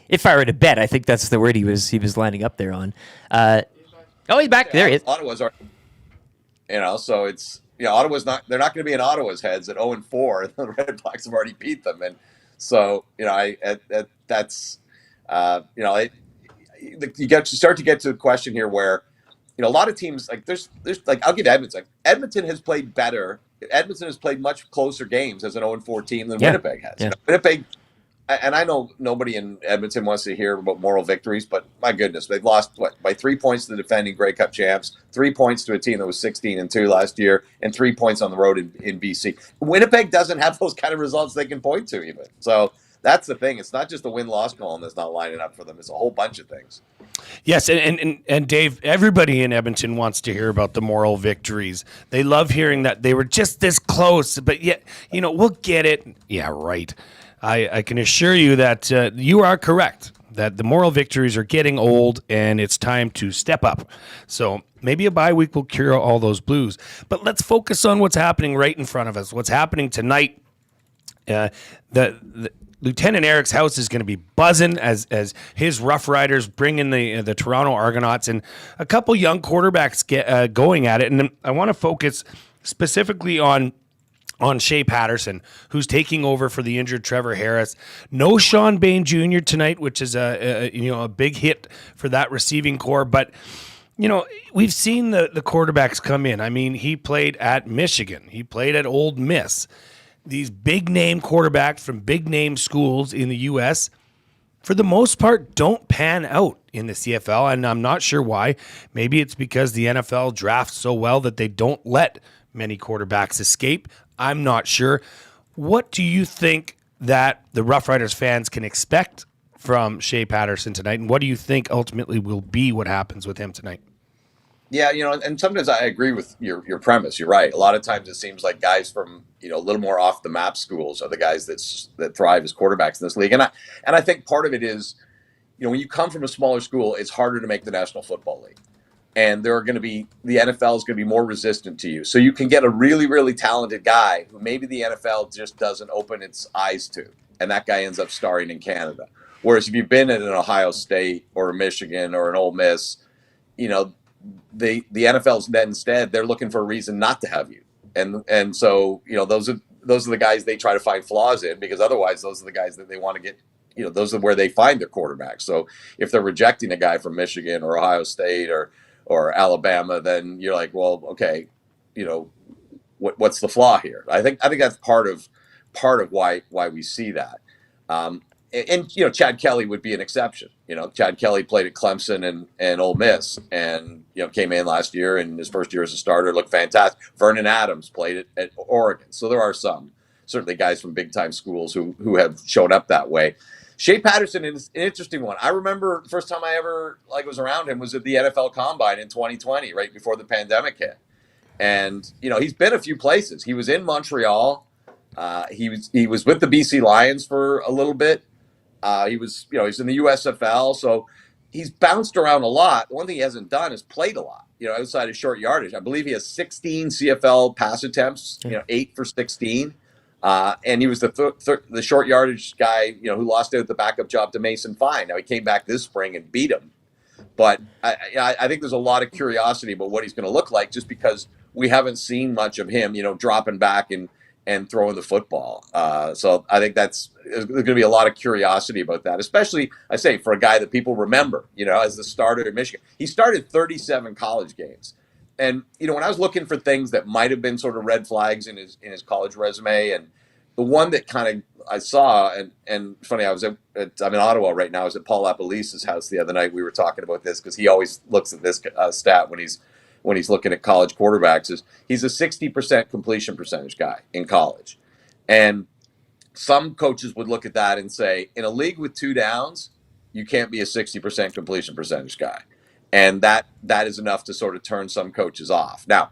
If I were to bet, I think that's the word he was lining up there on. He's back. There he is. Ottawa's are, so it's Ottawa's not. They're not going to be in Ottawa's heads at 0-4. The Red Blacks have already beat them, and so that's. You start to get to the question here where, a lot of teams like there's like I'll give Edmonton. Edmonton has played better. Edmonton has played much closer games as an 0-4 team than Winnipeg has. Yeah. Winnipeg, and I know nobody in Edmonton wants to hear about moral victories, but my goodness, they've lost by 3 points to the defending Grey Cup champs, 3 points to a team that was 16-2 last year, and 3 points on the road in BC. Winnipeg doesn't have those kind of results they can point to even. So. That's the thing. It's not just the win-loss column that's not lining up for them. It's a whole bunch of things. Yes, and Dave, everybody in Edmonton wants to hear about the moral victories. They love hearing that they were just this close, but yet, we'll get it. Yeah, right. I can assure you that you are correct, that the moral victories are getting old, and it's time to step up. So maybe a bye week will cure all those blues. But let's focus on what's happening right in front of us, what's happening tonight. The Lieutenant Eric's house is going to be buzzing as his Rough Riders bring in the Toronto Argonauts and a couple young quarterbacks get going at it. And I want to focus specifically on Shea Patterson, who's taking over for the injured Trevor Harris. No Sean Bain Jr. tonight, which is a big hit for that receiving core. But we've seen the quarterbacks come in. I mean, he played at Michigan. He played at Ole Miss. These big-name quarterbacks from big-name schools in the U.S., for the most part, don't pan out in the CFL, and I'm not sure why. Maybe it's because the NFL drafts so well that they don't let many quarterbacks escape. I'm not sure. What do you think that the Rough Riders fans can expect from Shea Patterson tonight, and what do you think ultimately will be what happens with him tonight? Yeah, and sometimes I agree with your premise. You're right. A lot of times it seems like guys from a little more off the map schools are the guys that thrive as quarterbacks in this league. And I think part of it is, when you come from a smaller school, it's harder to make the National Football League, and the NFL is going to be more resistant to you. So you can get a really, really talented guy who maybe the NFL just doesn't open its eyes to, and that guy ends up starring in Canada. Whereas if you've been at an Ohio State or a Michigan or an Ole Miss, the NFL's then instead they're looking for a reason not to have you, and so those are the guys they try to find flaws in, because otherwise those are the guys that they want to get. Those are where they find their quarterbacks. So if they're rejecting a guy from Michigan or Ohio State or Alabama, then you're like, well, okay, what's the flaw here? I think that's part of part of why we see that. And Chad Kelly would be an exception. Chad Kelly played at Clemson and Ole Miss, and came in last year, and his first year as a starter looked fantastic. Vernon Adams played at Oregon, so there are some certainly guys from big time schools who have shown up that way. Shea Patterson is an interesting one. I remember the first time I ever was around him was at the NFL Combine in 2020, right before the pandemic hit. And he's been a few places. He was in Montreal. He was with the BC Lions for a little bit. He was he's in the USFL, so he's bounced around a lot. One thing he hasn't done is played a lot. Outside of short yardage, I believe he has 16 CFL pass attempts. 8 for 16. And he was the short yardage guy, who lost out the backup job to Mason Fine. Now he came back this spring and beat him, but I think there's a lot of curiosity about what he's going to look like, just because we haven't seen much of him, dropping back and throwing the football. So I think there's going to be a lot of curiosity about that, especially, I say, for a guy that people remember, as the starter at Michigan. He started 37 college games. And, when I was looking for things that might have been sort of red flags in his college resume, and the one that kind of I saw, and funny, I'm in Ottawa right now. I was at Paul Appolice's house the other night. We were talking about this because he always looks at this stat when he's looking at college quarterbacks. Is he's a 60% completion percentage guy in college. And some coaches would look at that and say, in a league with 2 downs, you can't be a 60% completion percentage guy. And that is enough to sort of turn some coaches off. Now,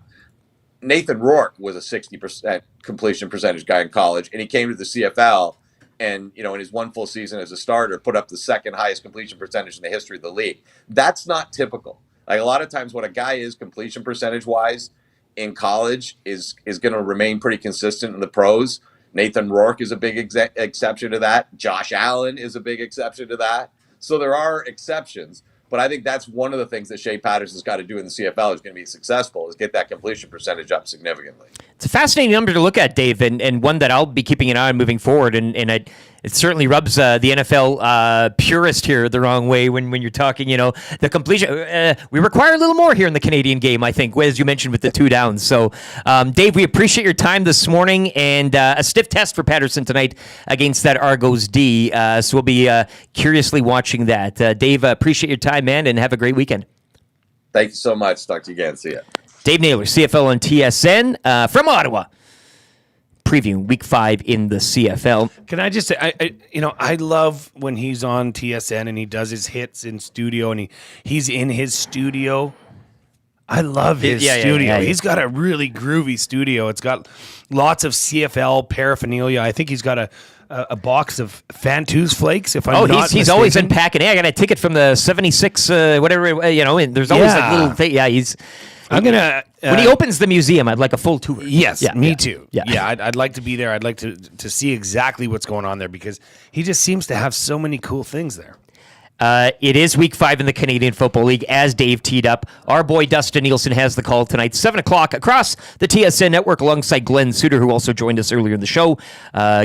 Nathan Rourke was a 60% completion percentage guy in college, and he came to the CFL and, in his one full season as a starter, put up the second highest completion percentage in the history of the league. That's not typical. Like, a lot of times what a guy is completion percentage wise in college is going to remain pretty consistent in the pros. Nathan Rourke is a big exception to that. Josh Allen is a big exception to that. So there are exceptions. But I think that's one of the things that Shea Patterson's got to do in the CFL is going to be successful, is get that completion percentage up significantly. It's a fascinating number to look at, Dave, and one that I'll be keeping an eye on moving forward. And it certainly rubs the NFL purist here the wrong way when you're talking, the completion. We require a little more here in the Canadian game, I think, as you mentioned with the 2 downs. So, Dave, we appreciate your time this morning, and a stiff test for Patterson tonight against that Argos D. So we'll be curiously watching that. Dave, appreciate your time, man, and have a great weekend. Thank you so much. Talk to you again. See ya. Dave Naylor, CFL on TSN from Ottawa, previewing Week 5 in the CFL. Can I just say, I love when he's on TSN and he does his hits in studio and he's in his studio. I love his studio. Yeah. He's got a really groovy studio. It's got lots of CFL paraphernalia. I think he's got a box of Fantus flakes. If I'm not mistaken. He's always unpacking. Hey, I got a ticket from the 76, whatever. And there's always like little thing. Yeah, he's. I'm gonna when he opens the museum, I'd like a full tour. Yes, me too. Yeah, I'd like to be there. I'd like to see exactly what's going on there, because he just seems to have so many cool things there. It is Week 5 in the Canadian Football League, as Dave teed up. Our boy Dustin Nielson has the call tonight, 7 o'clock across the TSN network, alongside Glen Suitor, who also joined us earlier in the show.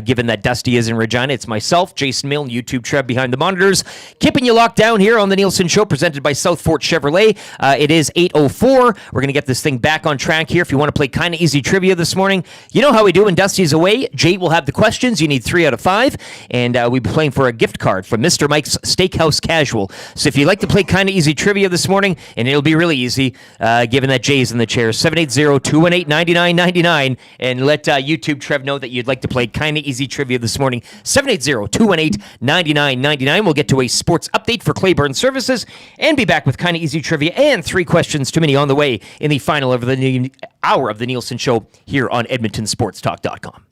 Given that Dusty is in Regina, it's myself, Jason Milne, YouTube Trev behind the monitors, keeping you locked down here on the Nielson Show, presented by South Fort Chevrolet. It is 8:04. We're going to get this thing back on track here. If you want to play kind of easy trivia this morning, you know how we do when Dusty's away. Jay will have the questions. You need 3 out of 5, and we'll be playing for a gift card from Mr. Mike's Steakhouse Casual. So if you'd like to play kind of easy trivia this morning, and it'll be really easy, given that Jay's in the chair, 780-218-9999, and let YouTube Trev know that you'd like to play kind of easy trivia this morning, 780-218-9999. We'll get to a sports update for Claiborne Services, and be back with kind of easy trivia and 3 questions too many on the way in the final of the hour of the Nielson Show here on EdmontonSportsTalk.com.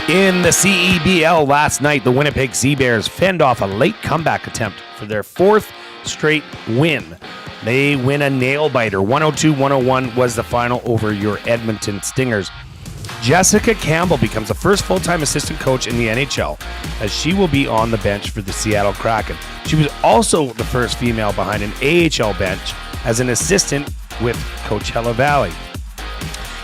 In the CEBL last night, the Winnipeg Sea Bears fend off a late comeback attempt for their 4th straight win. They win a nail-biter. 102-101 was the final over your Edmonton Stingers. Jessica Campbell becomes the first full-time assistant coach in the NHL, as she will be on the bench for the Seattle Kraken. She was also the first female behind an AHL bench as an assistant with Coachella Valley.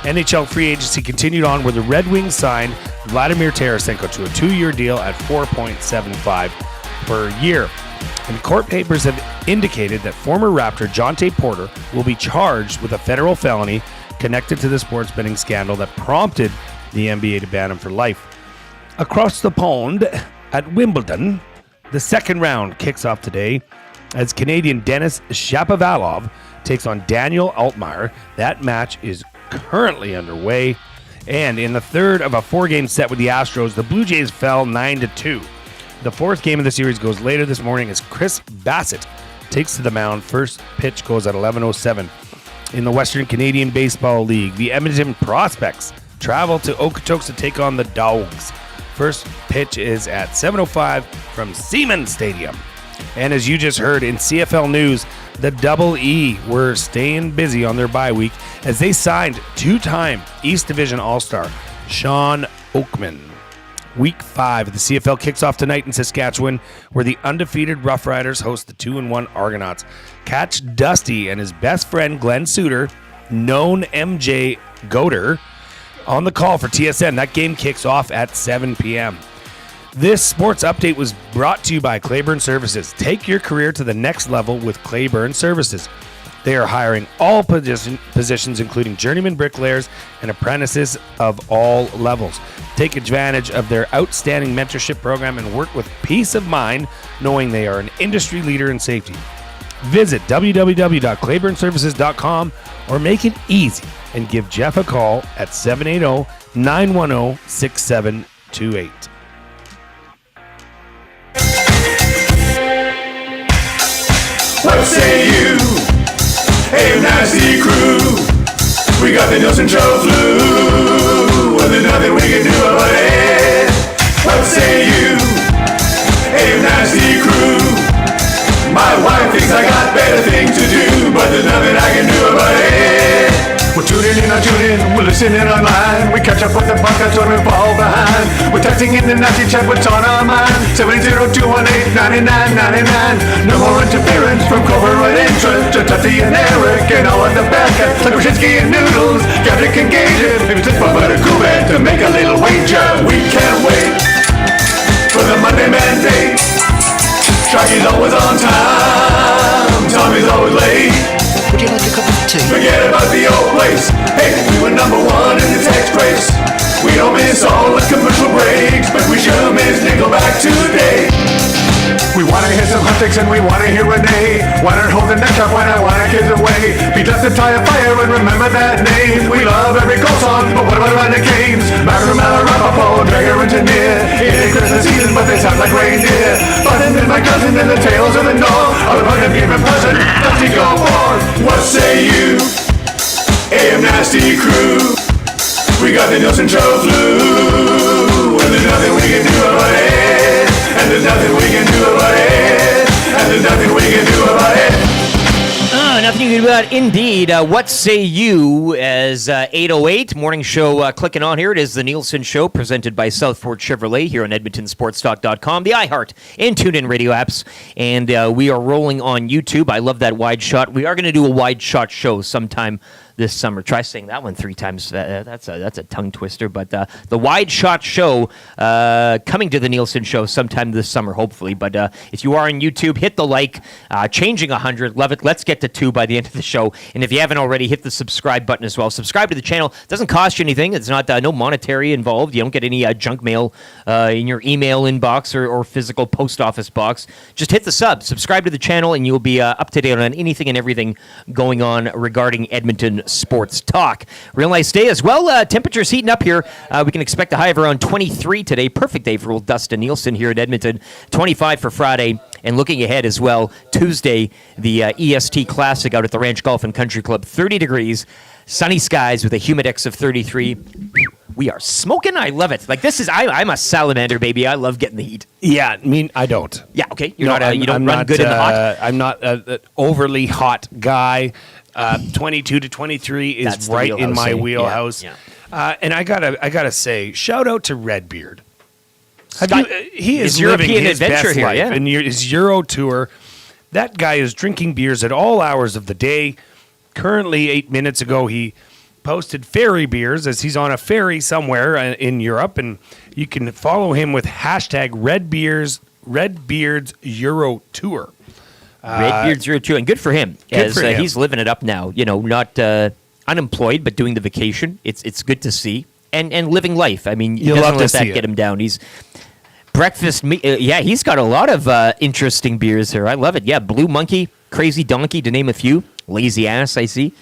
NHL free agency continued on, where the Red Wings signed Vladimir Tarasenko to a 2-year deal at $4.75 per year. And court papers have indicated that former Raptor Jonte Porter will be charged with a federal felony connected to the sports betting scandal that prompted the NBA to ban him for life. Across the pond at Wimbledon, the second round kicks off today as Canadian Denis Shapovalov takes on Daniel Altmaier. That match is currently underway. And in the third of a 4-game set with the Astros, the Blue Jays fell 9-2. The fourth game of the series goes later this morning as Chris Bassett takes to the mound. First pitch goes at 11:07. In the Western Canadian Baseball League, the Edmonton Prospects travel to Okotoks to take on the Dogs. First pitch is at 7:05 from Siemens Stadium. And as you just heard in CFL News, the Double E were staying busy on their bye week as they signed two-time East Division All-Star Sean Oakman. Week 5 of the CFL kicks off tonight in Saskatchewan, where the undefeated Rough Riders host the 2-1 Argonauts. Catch Dusty and his best friend Glen Suitor, known MJ Goater, on the call for TSN. That game kicks off at 7 p.m. This sports update was brought to you by Claiborne Services. Take your career to the next level with Claiborne Services. They are hiring all positions, including journeyman bricklayers and apprentices of all levels. Take advantage of their outstanding mentorship program and work with peace of mind, knowing they are an industry leader in safety. Visit www.claiborneservices.com or make it easy and give Jeff a call at 780-910-6728. What say you? Hey, nasty crew. We got the Nielson Show flu. Well, there's nothing we can do about it. What say you? Hey, nasty crew. My wife thinks I got better things to do, but there's nothing I can do about it. We're tuning in on TuneIn, we're listening online. We catch up with the podcast when we fall behind. We're texting in the nasty chat, what's on our mind. 780-218-9999. No more interference from covert interest. Just Dusty and Eric and all of the bad cats like Brzezinski and Noodles. Gazdik and Gazdik, maybe just for better Coolbet to make a little wager. We can't wait for the Monday mandate. Sharky's always on time, Tommy's always late. Would you like a cup of tea? Forget about the old place. Hey, we were number one in the text race. We don't miss all the commercial breaks, but we sure miss Nickelback today. We wanna hear some hot takes and we wanna hear Renee. Wanna hold the neck up when I wanna kiss away. Be left to tie a fire and remember that name. We love every goal song, but what about the games? Marimella, Rapapo, Dragger, Engineer. It ain't Christmas season, but they sound like reindeer. Button and my cousin and the tails of the north. All about the game in person, Dusty go on. What say you? AM Nasty Crew. We got the Nielson Show flu. And there's nothing we can do about it. And there's nothing we can do about it. And there's nothing we can do about it. Nothing you can do about it, indeed. What say you as 8:08 morning show clicking on here? It is the Nielsen Show presented by Southport Chevrolet here on EdmontonSportsTalk.com, the iHeart and TuneIn radio apps, and we are rolling on YouTube. I love that wide shot. We are going to do a wide shot show sometime this summer. Try saying that one 3 times. That's a tongue twister. But the wide shot show coming to the Nielsen Show sometime this summer, hopefully. But if you are on YouTube, hit the like. Changing 100. Love it. Let's get to 2 by the end of the show. And if you haven't already, hit the subscribe button as well. Subscribe to the channel. It doesn't cost you anything. It's not no monetary involved. You don't get any junk mail in your email inbox or physical post office box. Just hit the sub. Subscribe to the channel, and you'll be up to date on anything and everything going on regarding Edmonton sports talk. Real nice day as well. Temperatures heating up here. We can expect a high of around 23 today. Perfect day for old Dustin Nielson here at Edmonton. 25 for Friday. And looking ahead as well, Tuesday, the EST Classic out at the Ranch Golf and Country Club. 30 degrees, sunny skies with a humidex of 33. We are smoking. I love it. Like this is, I'm a salamander, baby. I love getting the heat. Yeah, I mean, I don't. Yeah, okay. You don't run good in the hot? I'm not an overly hot guy. 22 to 23 is That's right in my wheelhouse. wheelhouse. Yeah. And I gotta say, shout out to Redbeard. He is His living European his adventure best here, life. yeah. And his Euro tour. That guy is drinking beers at all hours of the day. Currently, 8 minutes ago, he posted ferry beers as he's on a ferry somewhere in Europe, and you can follow him with hashtag Redbeard's Euro Tour. Redbeard's Euro Tour, and good for him. He's living it up now. You know, not unemployed, but doing the vacation. It's good to see. and living life. I mean, You'll doesn't love to let that see it. get him down. He's breakfast. He's got a lot of interesting beers here. I love it. Yeah, Blue Monkey, Crazy Donkey, to name a few. Lazy Ass, I see.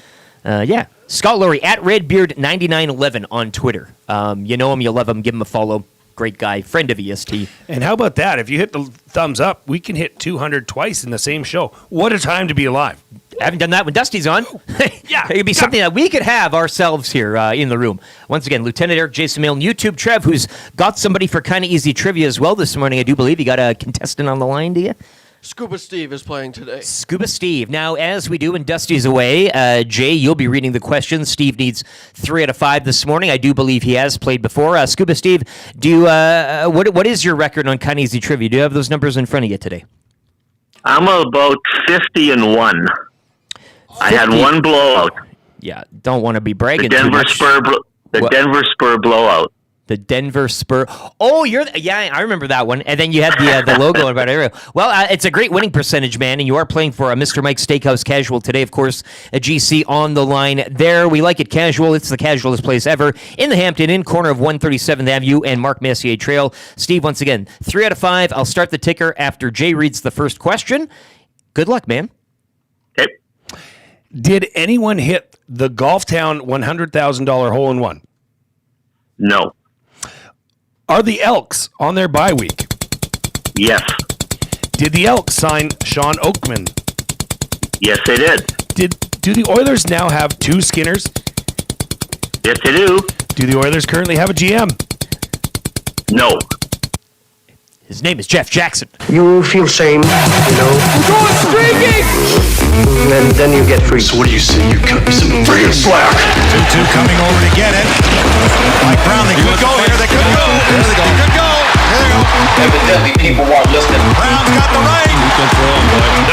Scott Laurie at Redbeard9911 on Twitter. You know him, you love him. Give him a follow. Great guy, friend of EST. And how about that? If you hit the thumbs up, we can hit 200 twice in the same show. What a time to be alive. I haven't done that when Dusty's on. It could be something that we could have ourselves here in the room. Once again, Lieutenant Eric Jason Milne, YouTube Trev, who's got somebody for kind of easy trivia as well this morning. I do believe you got a contestant on the line, do you? Scuba Steve is playing today. Scuba Steve. Now, as we do when Dusty's away, Jay, you'll be reading the questions. Steve needs 3 out of 5 this morning. I do believe he has played before. Scuba Steve, do you, what is your record on kind of easy trivia? Do you have those numbers in front of you today? I'm about 50-1. I had one blowout. Yeah, don't want to be bragging The too Denver much. Denver Spur blowout. The Denver Spur. Oh, I remember that one. And then you had the logo about it. Well, it's a great winning percentage, man. And you are playing for Mr. Mike's Steakhouse Casual today, of course. A GC on the line there. We like it casual. It's the casualest place ever in the Hampton Inn, corner of 137th Avenue and Mark Messier Trail. Steve, once again, 3 out of 5. I'll start the ticker after Jay reads the first question. Good luck, man. Okay. Did anyone hit the Golf Town $100,000 hole-in-one? No. Are the Elks on their bye week? Yes. Did the Elks sign Sean Oakman? Yes, they did. Do the Oilers now have 2 Skinners? Yes, they do. Do the Oilers currently have a GM? No. His name is Jeff Jackson. You feel shame, We're going streaking! and then you get free. So what do you say? You cut me some friggin' slack. 2-2 coming over to get it. Mike Brown, they could go here. They could go. There they go. They could go. There they go. Evidently, people weren't listening. Brown's got the right.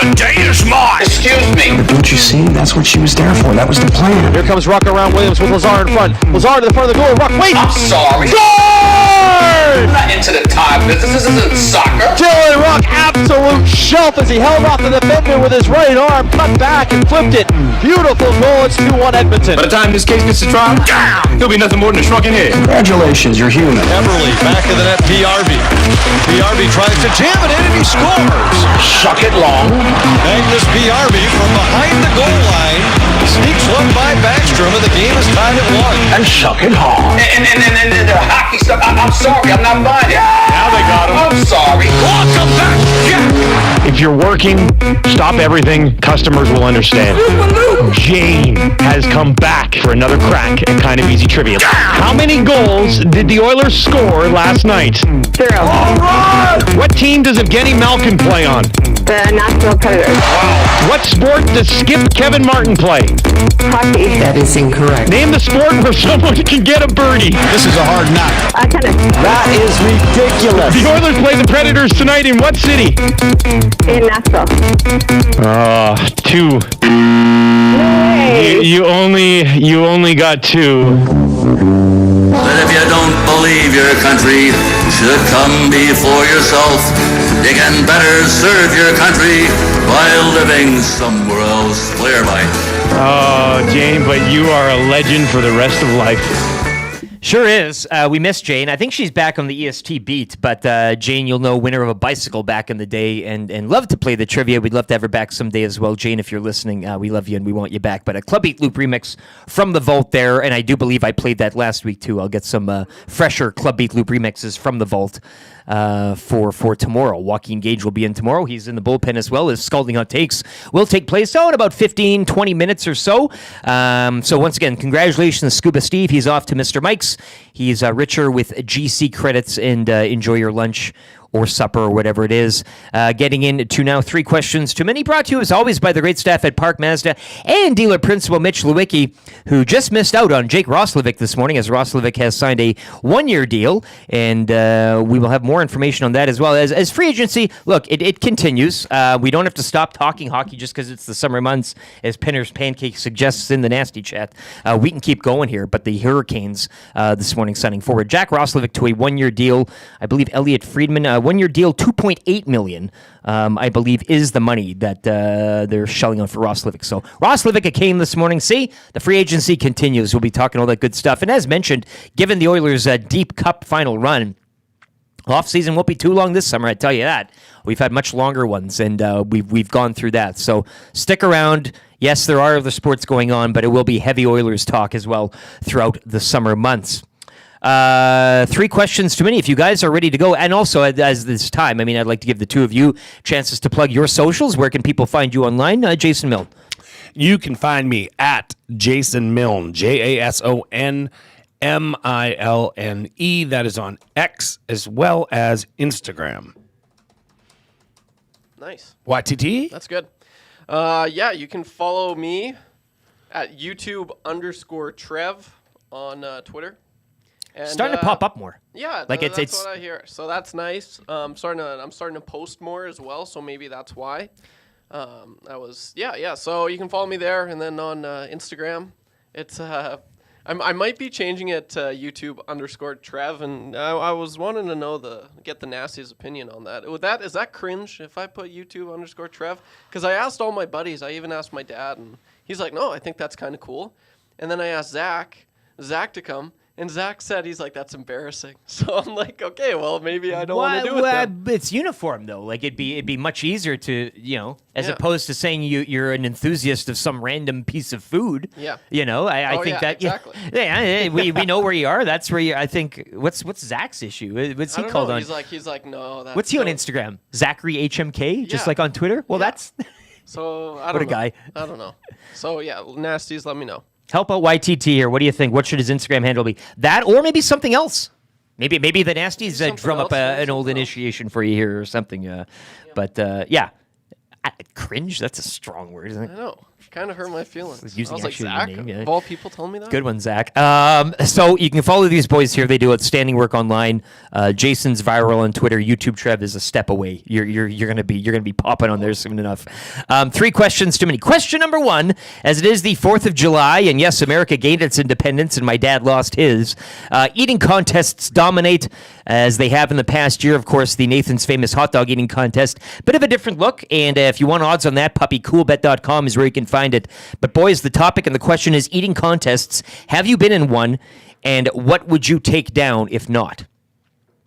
The day is mine. Excuse me. Don't you see? That's what she was there for. That was the plan. Here comes Ruck around Williams with Lazar in front. Lazar to the front of the goal. Ruck, wait! I'm sorry. Score! I'm not into the tie business. This isn't soccer. Dylan Ruck, absolute shelf as he held off the defender with his right arm, cut back and flipped it. Beautiful goal. It's 2-1 Edmonton. By the time this case gets to trial, he'll be nothing more than a shrunken head. Congratulations, you're human. Everly back of the net, PRV. PRV tries to jam it in and he scores. Suck it long. Magnus PRV from behind the goal line sneaks one by Backstrom and the game is tied at 1. And suck it hard. And the hockey stuff. I'm sorry. I'm not buying it. Now they got him. I'm sorry. Welcome back, Jack. If you're working, stop everything. Customers will understand. Jane has come back for another crack at Kind of Easy Trivia. How many goals did the Oilers score last night? 0. All right! What team does Evgeny Malkin play on? The Nashville Predators. What sport does Skip Kevin Martin play? Hockey. That is incorrect. Name the sport where someone can get a birdie. This is a hard knock. Tennis. That is ridiculous. The Oilers play the Predators tonight in what city? In Nashville. 2. Yay. You only got 2. But if you don't believe your country should come before yourself, you can better serve your country while living somewhere else. Whereby. Oh, Jane, but you are a legend for the rest of life. Sure is. We miss Jane. I think she's back on the EST beat, but Jane, you'll know, winner of a bicycle back in the day, and love to play the trivia. We'd love to have her back someday as well. Jane, if you're listening, we love you and we want you back. But a Club Beat Loop remix from the vault there, and I do believe I played that last week too. I'll get some fresher Club Beat Loop remixes from the vault for tomorrow. Joaquin Gage will be in tomorrow. He's in the bullpen as well. As Scalding Hot Takes will take place in about 15, 20 minutes or so. So once again, congratulations, Scuba Steve. He's off to Mr. Mike's. He's richer with GC credits, and enjoy your lunch or supper or whatever it is. Getting into now 3 questions too many, brought to you as always by the great staff at Park Mazda and dealer principal Mitch Lewicki, who just missed out on Jake Roslovic this morning, as Roslovic has signed a 1-year deal, and we will have more information on that as well. As free agency, look, it continues. We don't have to stop talking hockey just because it's the summer months, as Pinner's Pancake suggests in the nasty chat. We can keep going here, but the Hurricanes this morning signing forward Jack Roslovic to a 1-year deal. I believe Elliot Friedman 1-year deal, $2.8 million, I believe, is the money that they're shelling on for Ross Livick. So Ross Livick came this morning. See, the free agency continues. We'll be talking all that good stuff. And as mentioned, given the Oilers' deep cup final run, off-season won't be too long this summer, I tell you that. We've had much longer ones, and we've gone through that. So stick around. Yes, there are other sports going on, but it will be heavy Oilers talk as well throughout the summer months. 3 questions too many. If you guys are ready to go, and also as this time, I mean, I'd like to give the two of you chances to plug your socials. Where can people find you online? Jason Milne. You can find me at Jason Milne, JASONMILNE. That is on X as well as Instagram. Nice. YTT? That's good. Yeah, you can follow me at YouTube_Trev on Twitter. And, starting to pop up more. Yeah, like that's it's what I hear. So that's nice. I'm starting to post more as well. So maybe that's why. So you can follow me there, and then on Instagram, it's I might be changing it to YouTube_Trev, and I was wanting to get the nastiest opinion on that. Is that cringe if I put YouTube_Trev? Because I asked all my buddies. I even asked my dad, and he's like, no, I think that's kind of cool. And then I asked Zach to come. And Zach said, he's like, that's embarrassing. So I'm like, okay, well, maybe I don't want to do it then. It's uniform, though. Like, it'd be much easier to, as opposed to saying you're an enthusiast of some random piece of food. Yeah. I think that, exactly. Yeah, we know where you are. That's where you, I think, what's Zach's issue? What's he called on? He's like, no. What's he on Instagram? Zachary HMK? Just like on Twitter? Well, that's... So, I don't know. What a guy. I don't know. So, yeah, nasties, let me know. Help out YTT here. What do you think? What should his Instagram handle be? That or maybe something else? Maybe the Nasties drum up an old initiation for you here or something. But cringe, that's a strong word, isn't it? I know. Kind of hurt my feelings. Using I was like, actually Zach, your name, yeah. of all people told me that? Good one, Zach. So you can follow these boys here. They do outstanding work online. Jason's viral on Twitter. YouTube Trev is a step away. You're gonna be popping on there soon enough. 3 questions too many. Question number 1, as it is the 4th of July, and yes, America gained its independence, and my dad lost his. Eating contests dominate, as they have in the past year. Of course, the Nathan's famous hot dog eating contest. Bit of a different look, and if you want odds on that, puppycoolbet.com is where you can find it. But boys, the topic and the question is eating contests. Have you been in one, and what would you take down if not?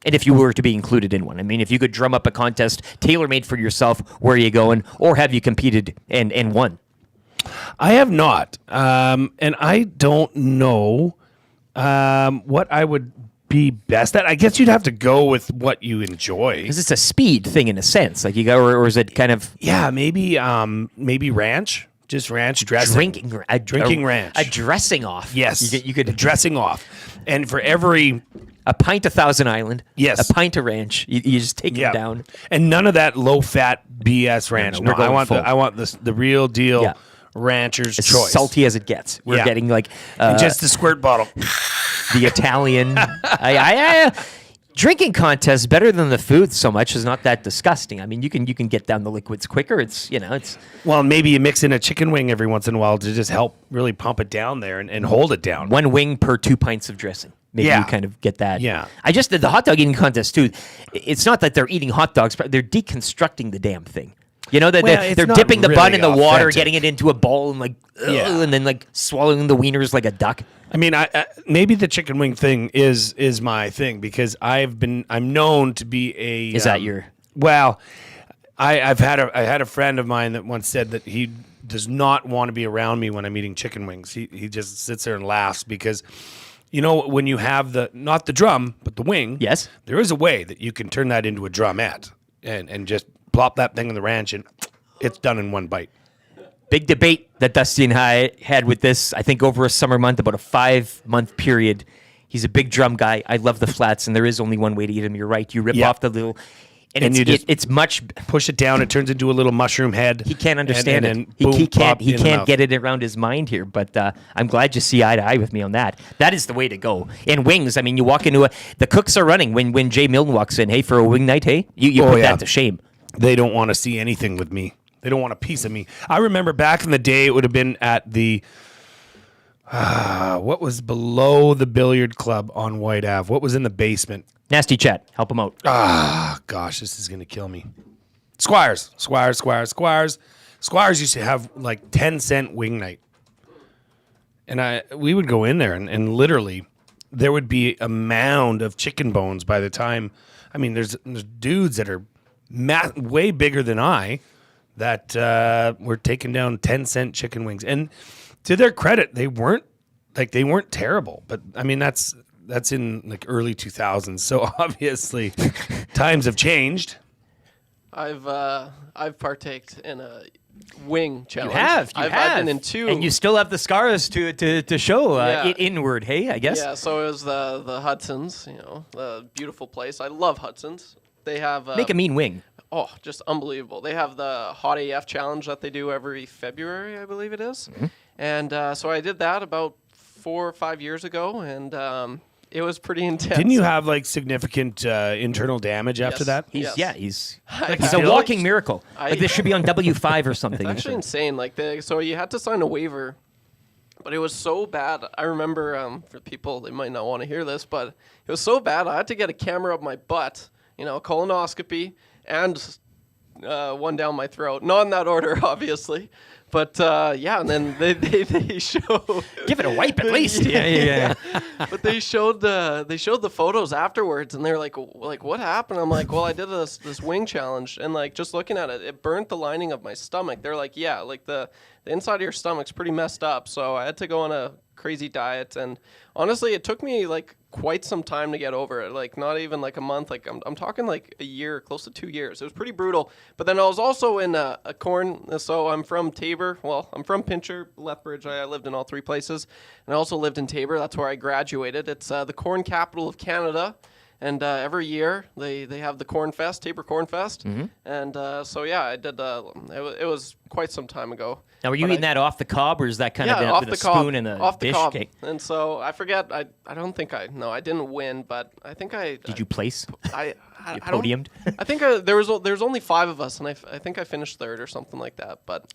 And if you were to be included in one. I mean, if you could drum up a contest tailor-made for yourself, where are you going? Or have you competed and won? I have not. And I don't know what I would be best at. I guess you'd have to go with what you enjoy. Because it's a speed thing in a sense. Like you go, or is it kind of... Yeah, maybe ranch. Just ranch dressing. Drinking ranch. A dressing off. Yes. You could dressing off. And for every... A pint of Thousand Island. Yes. A pint of ranch. You just take them down. And none of that low-fat BS ranch. No, I want the real deal rancher's as choice. Salty as it gets. We're getting like... and just the squirt bottle. The Italian... Drinking contest better than the food so much is not that disgusting. I mean, you can get down the liquids quicker. It's well, maybe you mix in a chicken wing every once in a while to just help really pump it down there and hold it down. 1 wing per 2 pints of dressing. Maybe you kind of get that. Yeah. I just did the hot dog eating contest too. It's not that they're eating hot dogs, but they're deconstructing the damn thing. You know, they're dipping the bun in the water, getting it into a bowl, and and then swallowing the wieners like a duck. I mean, I maybe the chicken wing thing is my thing because I'm known to be a. Is that your? Well, I had a friend of mine that once said that he does not want to be around me when I'm eating chicken wings. He just sits there and laughs because. You know, when you have not the drum, but the wing, yes, there is a way that you can turn that into a drumette and just plop that thing in the ranch and it's done in 1 bite. Big debate that Dusty and I had with this, I think over a summer month, about a 5-month period. He's a big drum guy. I love the flats, and there is only one way to eat them. You're right. You rip off the little... And it's much... Push it down. It turns into a little mushroom head. He can't understand it. Boom, he can't get it around his mind here, but I'm glad you see eye to eye with me on that. That is the way to go. And wings, I mean, you walk into the cooks are running when Jay Milne walks in. Hey, for a wing night, hey? You put that to shame. They don't want to see anything with me. They don't want a piece of me. I remember back in the day, it would have been at the... what was below the billiard club on White Ave? What was in the basement? Nasty chat. Help him out. Ah, gosh, this is going to kill me. Squires used to have like 10-cent wing night. And we would go in there and literally there would be a mound of chicken bones by the time. I mean, there's dudes that are way bigger than I that were taking down 10-cent chicken wings. And to their credit, they weren't terrible. But I mean, that's in like early 2000s. So obviously times have changed. I've partaked in a wing challenge. You have. I've been in 2. And you still have the scars to show it inward, hey, I guess? Yeah, so it was the Hudson's, the beautiful place. I love Hudson's. They have... Make a mean wing. Oh, just unbelievable. They have the Hot AF challenge that they do every February, I believe it is. Mm-hmm. And so I did that about 4 or 5 years ago, and it was pretty intense. Didn't you have like significant internal damage after that? He's a walking miracle. Like this should be on W5 or something. It's actually insane. So you had to sign a waiver, but it was so bad. I remember for people, they might not want to hear this, but it was so bad. I had to get a camera up my butt, colonoscopy, and one down my throat. Not in that order, obviously. But and then they show. Give it a wipe at least. Yeah. But they showed the photos afterwards, and they're like, what happened? I'm like, well, I did this wing challenge, and like just looking at it, it burnt the lining of my stomach. They're like, yeah, like the inside of your stomach's pretty messed up. So I had to go on a crazy diet, and honestly, it took me like quite some time to get over it. Like not even like a month. Like I'm talking like a year, close to 2 years. It was pretty brutal. But then I was also in a corn. So I'm from Tabor. Well, I'm from Pincher, Lethbridge. I lived in all 3 places, and I also lived in Tabor. That's where I graduated. It's the corn capital of Canada. And every year they have the Corn Fest, Tabor Corn Fest. Mm-hmm. And I did. It was quite some time ago. Now, were you eating that off the cob, or is that kind of with a spoon and a off the dish? Cob. Cake? And so I forget. I don't think I didn't win, but I think I. Did you place? I podiumed? I think there was only 5 of us, and I think I finished 3rd or something like that. But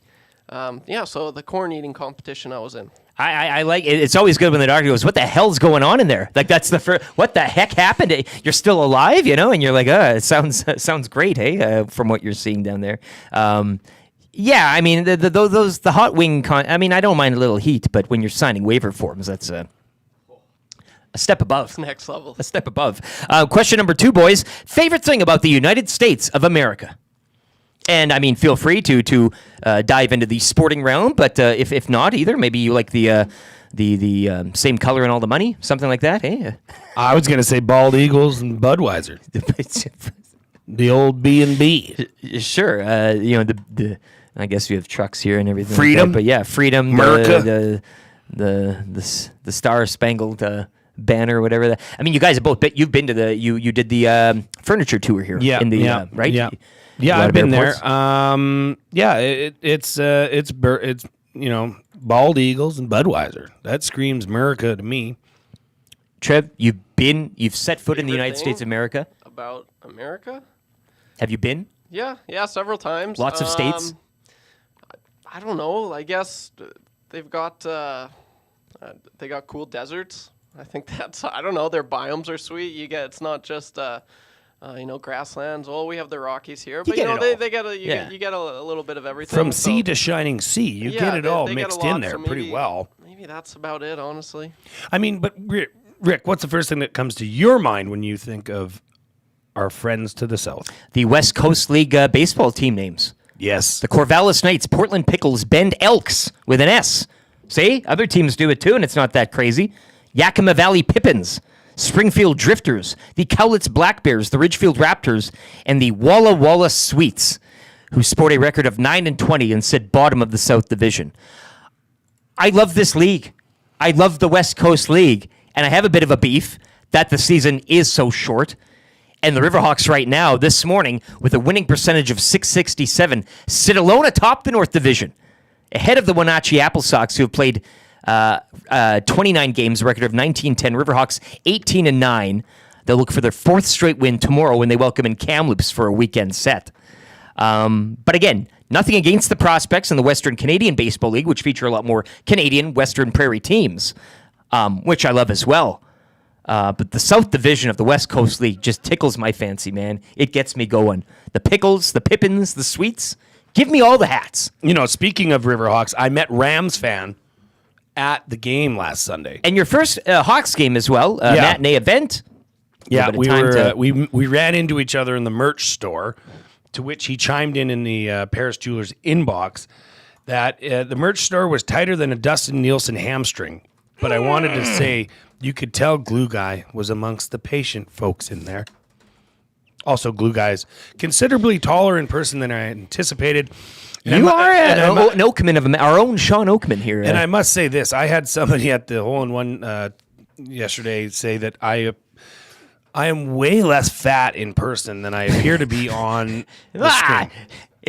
so the corn eating competition I was in. I like it. It's always good when the doctor goes, "What the hell's going on in there?" Like that's the first. What the heck happened? You're still alive, and you're like, it sounds great, hey, from what you're seeing down there. I mean, the hot wing. I mean, I don't mind a little heat, but when you're signing waiver forms, that's a step above. Next level. A step above. Question number 2, boys. Favorite thing about the United States of America? And I mean, feel free to dive into the sporting realm, but if not either, maybe you like the same color and all the money, something like that. Hey, I was gonna say bald eagles and Budweiser. The old B&B. Sure. The I guess you have trucks here and everything. Freedom, like that, but freedom, America, the Star Spangled Banner, or whatever. I mean, you guys have both. You've been to you did the furniture tour here. Yeah. In the right. Yeah. Yeah, I've been there. It's bald eagles and Budweiser. That screams America to me. Trev, you've set foot in the United States of America. About America? Have you been? Yeah, several times. Lots of states. I don't know. I guess they've got cool deserts. I think I don't know. Their biomes are sweet. It's not just grasslands. Well, we have the Rockies here, but they get you get a little bit of everything. From sea to shining sea, you get it all mixed in there pretty well. Maybe that's about it, honestly. I mean, but Rick, what's the first thing that comes to your mind when you think of our friends to the south? The West Coast League baseball team names. Yes. The Corvallis Knights, Portland Pickles, Bend Elks with an S. See? Other teams do it too, and it's not that crazy. Yakima Valley Pippins, Springfield Drifters, the Cowlitz Black Bears, the Ridgefield Raptors, and the Walla Walla Sweets, who sport a record of 9-20 and sit bottom of the South Division. I love this league. I love the West Coast League, and I have a bit of a beef that the season is so short. And the Riverhawks right now, this morning, with a winning percentage of .667, sit alone atop the North Division, ahead of the Wenatchee Apple Sox, who have played 29 games, a record of 19-10. Riverhawks 18-9. They'll look for their 4th straight win tomorrow when they welcome in Kamloops for a weekend set. But again, nothing against the prospects in the Western Canadian Baseball League, which feature a lot more Canadian Western Prairie teams, which I love as well. But the South Division of the West Coast League just tickles my fancy, man. It gets me going. The Pickles, the Pippins, the Sweets. Give me all the hats. Speaking of Riverhawks, I met Rams fan at the game last Sunday. And your first Hawks game as well, matinee event. Yeah, we ran into each other in the merch store, to which he chimed in the Paris Jewelers inbox that the merch store was tighter than a Dustin Nielson hamstring. But I wanted to say you could tell Glue Guy was amongst the patient folks in there. Also, Glue Guy is considerably taller in person than I anticipated. You are an Oakman of our own Sean Oakman here. And I must say this. I had somebody at the hole-in-one yesterday say that I am way less fat in person than I appear to be on the screen.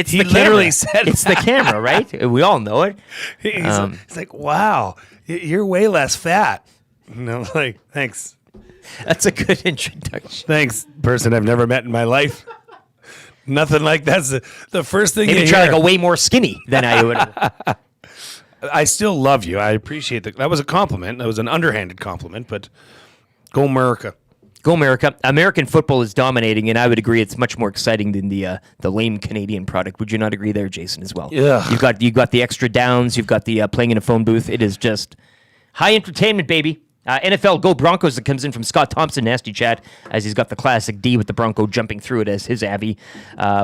He literally said it's the camera, right? We all know it. He's like, wow, you're way less fat. And I'm like, thanks. That's a good introduction. Thanks, person I've never met in my life. Nothing like that's the first thing. Maybe try to go way more skinny than I would. I still love you. I appreciate that. That was a compliment. That was an underhanded compliment, but go America. Go America. American football is dominating, and I would agree it's much more exciting than the lame Canadian product. Would you not agree there, Jason, as well? Yeah. You've got the extra downs. You've got the playing in a phone booth. It is just high entertainment, baby. NFL Go Broncos that comes in from Scott Thompson, nasty chat, as he's got the classic D with the Bronco jumping through it as his Abby.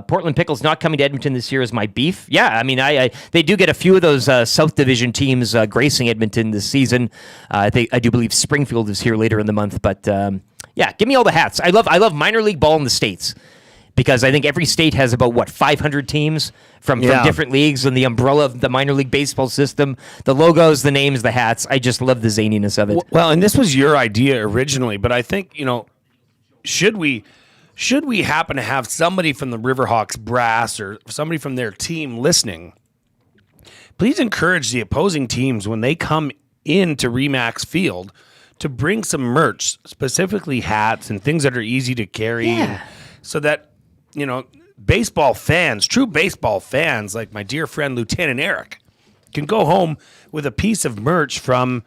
Portland Pickles not coming to Edmonton this year is my beef. Yeah, I mean, they do get a few of those South Division teams gracing Edmonton this season. I do believe Springfield is here later in the month, but yeah, give me all the hats. I love minor league ball in the States. Because I think every state has about, 500 teams from different leagues and the umbrella of the minor league baseball system. The logos, the names, the hats. I just love the zaniness of it. Well, and this was your idea originally, but I think, should we happen to have somebody from the Riverhawks brass or somebody from their team listening, please encourage the opposing teams when they come into Remax Field to bring some merch, specifically hats and things that are easy to carry so that baseball fans, true baseball fans, like my dear friend Lieutenant Eric, can go home with a piece of merch from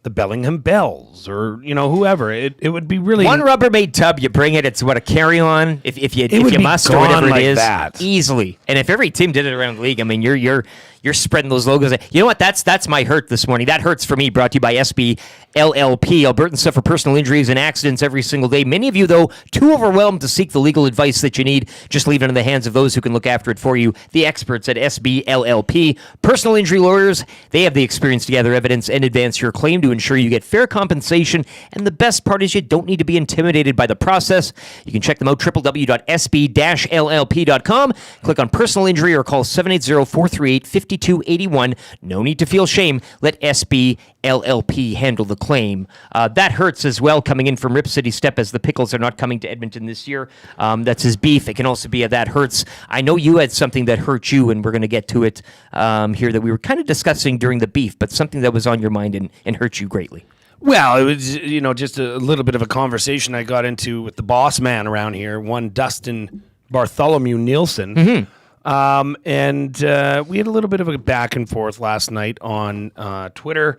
the Bellingham Bells or, whoever. It would be really... One Rubbermaid tub, you bring it, it's a carry-on, if you must, or whatever it is. That. Easily. And if every team did it around the league, I mean, you're spreading those logos. You know what? That's my hurt this morning. That hurts for me, brought to you by SB LLP. Albertans suffer personal injuries and accidents every single day. Many of you, though, too overwhelmed to seek the legal advice that you need. Just leave it in the hands of those who can look after it for you. The experts at SB LLP. Personal injury lawyers, they have the experience to gather evidence and advance your claim to ensure you get fair compensation. And the best part is you don't need to be intimidated by the process. You can check them out, www.sb-llp.com. Click on personal injury or call 780-438-5281. No need to feel shame. Let SB LLP handle the claim. That hurts as well, coming in from Rip City Step, as the Pickles are not coming to Edmonton this year. That's his beef. It can also be a that hurts. I know you had something that hurt you, and we're going to get to it here that we were kind of discussing during the beef, but something that was on your mind and hurt you greatly. Well, it was, just a little bit of a conversation I got into with the boss man around here, one Dustin Bartholomew Nielson. Mm-hmm. And we had a little bit of a back and forth last night on Twitter,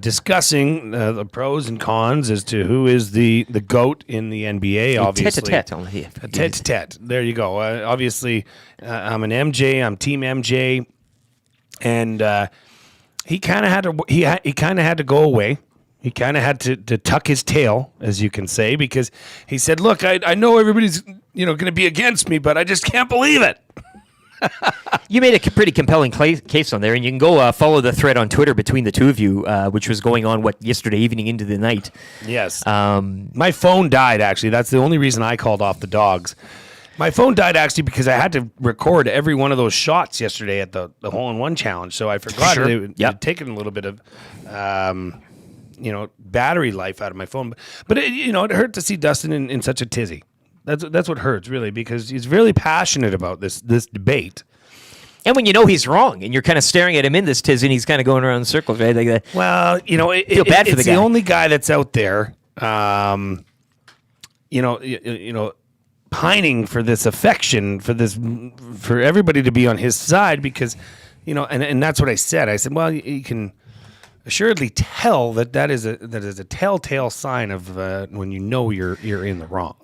discussing the pros and cons as to who is the GOAT in the NBA, obviously. Tete-a-tete. Tete-a-tete. There you go. Obviously, I'm an MJ. I'm Team MJ. And he kind of had to. He kind of had to go away. He kind of had to tuck his tail, as you can say, because he said, "Look, I know everybody's going to be against me, but I just can't believe it." You made a pretty compelling case on there, and you can go follow the thread on Twitter between the two of you, which was going on, yesterday evening into the night. Yes. My phone died, actually. That's the only reason I called off the dogs. My phone died, actually, because I had to record every one of those shots yesterday at the hole-in-one challenge, so I forgot it had taken a little bit of battery life out of my phone. But it hurt to see Dustin in such a tizzy. That's what hurts, really, because he's really passionate about this debate. And when you know he's wrong, and you're kind of staring at him in this tizzy, and he's kind of going around in circles, right? Like that. Well, feel bad for it's the guy. The only guy that's out there, pining for this affection, for everybody to be on his side, because, and that's what I said. I said, well, you can assuredly tell that is a telltale sign of when you know you're in the wrong.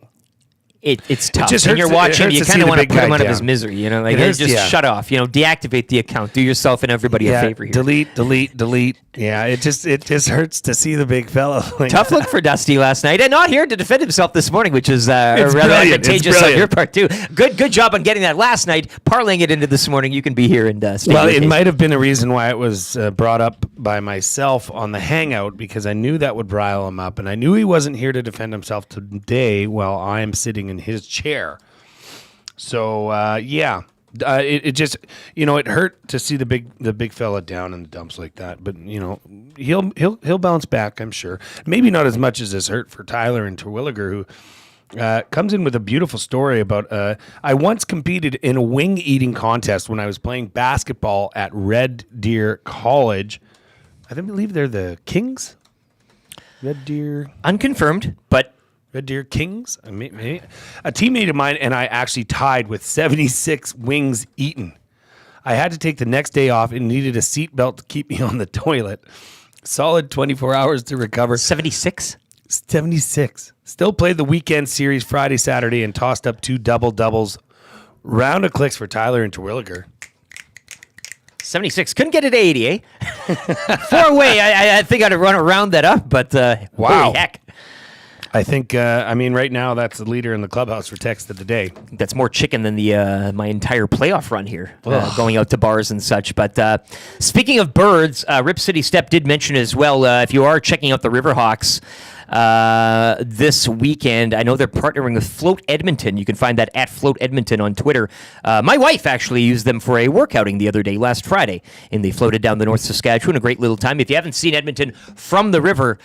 It's tough. just When hurts you're watching, to you see kind of the want to big put him guy out of his down. misery. You know, like It is, just yeah. shut off. You know, deactivate the account. Do yourself and everybody a favor here. Delete. Yeah, it just hurts to see the big fella. Like Tough look for Dusty last night, and not here to defend himself this morning, which is rather brilliant. advantageous It's on brilliant. your part too. Good job on getting that last night, parlaying it into this morning. You can be here and stay. Well, with it me. might have been a reason why it was brought up by myself on the Hangout, because I knew that would rile him up, and I knew he wasn't here to defend himself today while I am sitting in his chair. So it just, it hurt to see the big fella down in the dumps like that. But he'll bounce back, I'm sure. Maybe not as much as this hurt for Tyler and Terwilliger, who comes in with a beautiful story about. I once competed in a wing eating contest when I was playing basketball at Red Deer College. I believe they're the Kings. Red Deer, unconfirmed, but. Red Deer Kings. A teammate of mine and I actually tied with 76 wings eaten. I had to take the next day off and needed a seatbelt to keep me on the toilet. Solid 24 hours to recover. 76? 76. Still played the weekend series Friday, Saturday, and tossed up 2 double-doubles. Round of clicks for Tyler and Terwilliger. 76. Couldn't get it to 80, eh? 4-way. I think I'd have run around that up, but wow. Holy heck. I think, right now, that's the leader in the clubhouse for text of the day. That's more chicken than the my entire playoff run here, going out to bars and such. But speaking of birds, Rip City Step did mention as well, if you are checking out the Riverhawks this weekend, I know they're partnering with Float Edmonton. You can find that at Float Edmonton on Twitter. My wife actually used them for a workouting the other day, last Friday, and they floated down the North Saskatchewan. A great little time. If you haven't seen Edmonton from the river,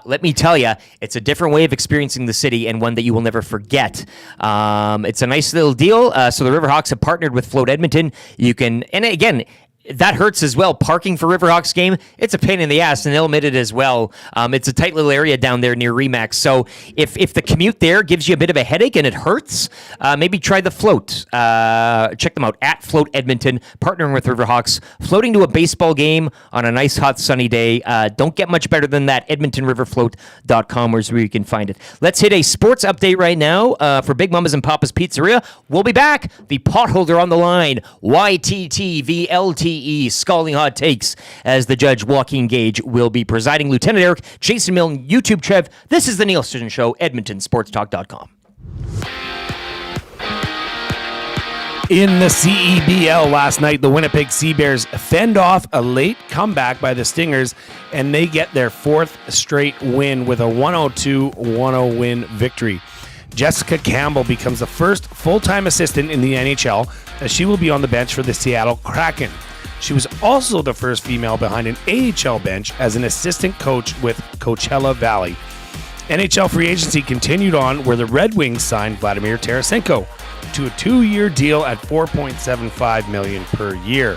let me tell you, it's a different way of experiencing the city and one that you will never forget. It's a nice little deal. So the Riverhawks have partnered with Float Edmonton. You can, and again, that hurts as well. Parking for Riverhawks game, it's a pain in the ass, and they'll admit it as well. It's a tight little area down there near Remax. So if the commute there gives you a bit of a headache and it hurts, maybe try the float. Check them out at Float Edmonton, partnering with Riverhawks, floating to a baseball game on a nice hot sunny day. Don't get much better than that. EdmontonRiverFloat.com is where you can find it. Let's hit a sports update right now for Big Mama's and Papa's Pizzeria. We'll be back. The potholder on the line, YTTVLTE, Scalding Hot Takes, as the judge Joaquin Gage will be presiding. Lieutenant Eric, Jason Milne, YouTube Trev. This is the Nielson Show, EdmontonSportsTalk.com. In the CEBL last night, the Winnipeg Seabears fend off a late comeback by the Stingers, and they get their 4th straight win with a 102-1-0 win victory. Jessica Campbell becomes the first full-time assistant in the NHL, as she will be on the bench for the Seattle Kraken. She was also the first female behind an AHL bench as an assistant coach with Coachella Valley. NHL free agency continued on, where the Red Wings signed Vladimir Tarasenko to a 2-year deal at $4.75 million per year.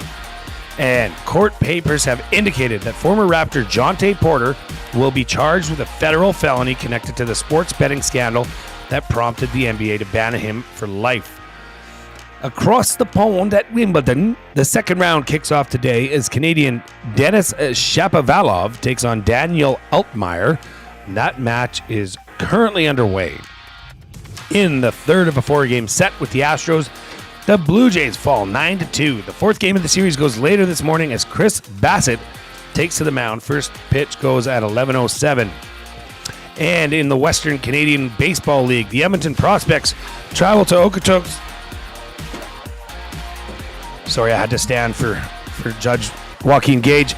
And court papers have indicated that former Raptor Jonte Porter will be charged with a federal felony connected to the sports betting scandal that prompted the NBA to ban him for life. Across the pond at Wimbledon, the second round kicks off today as Canadian Denis Shapovalov takes on Daniel Altmaier. That match is currently underway. In the third of a 4-game set with the Astros, the Blue Jays fall 9-2. The 4th game of the series goes later this morning as Chris Bassett takes to the mound. First pitch goes at 11:07. And in the Western Canadian Baseball League, the Edmonton Prospects travel to Okotoks. Sorry, I had to stand for Judge Joaquin Gage.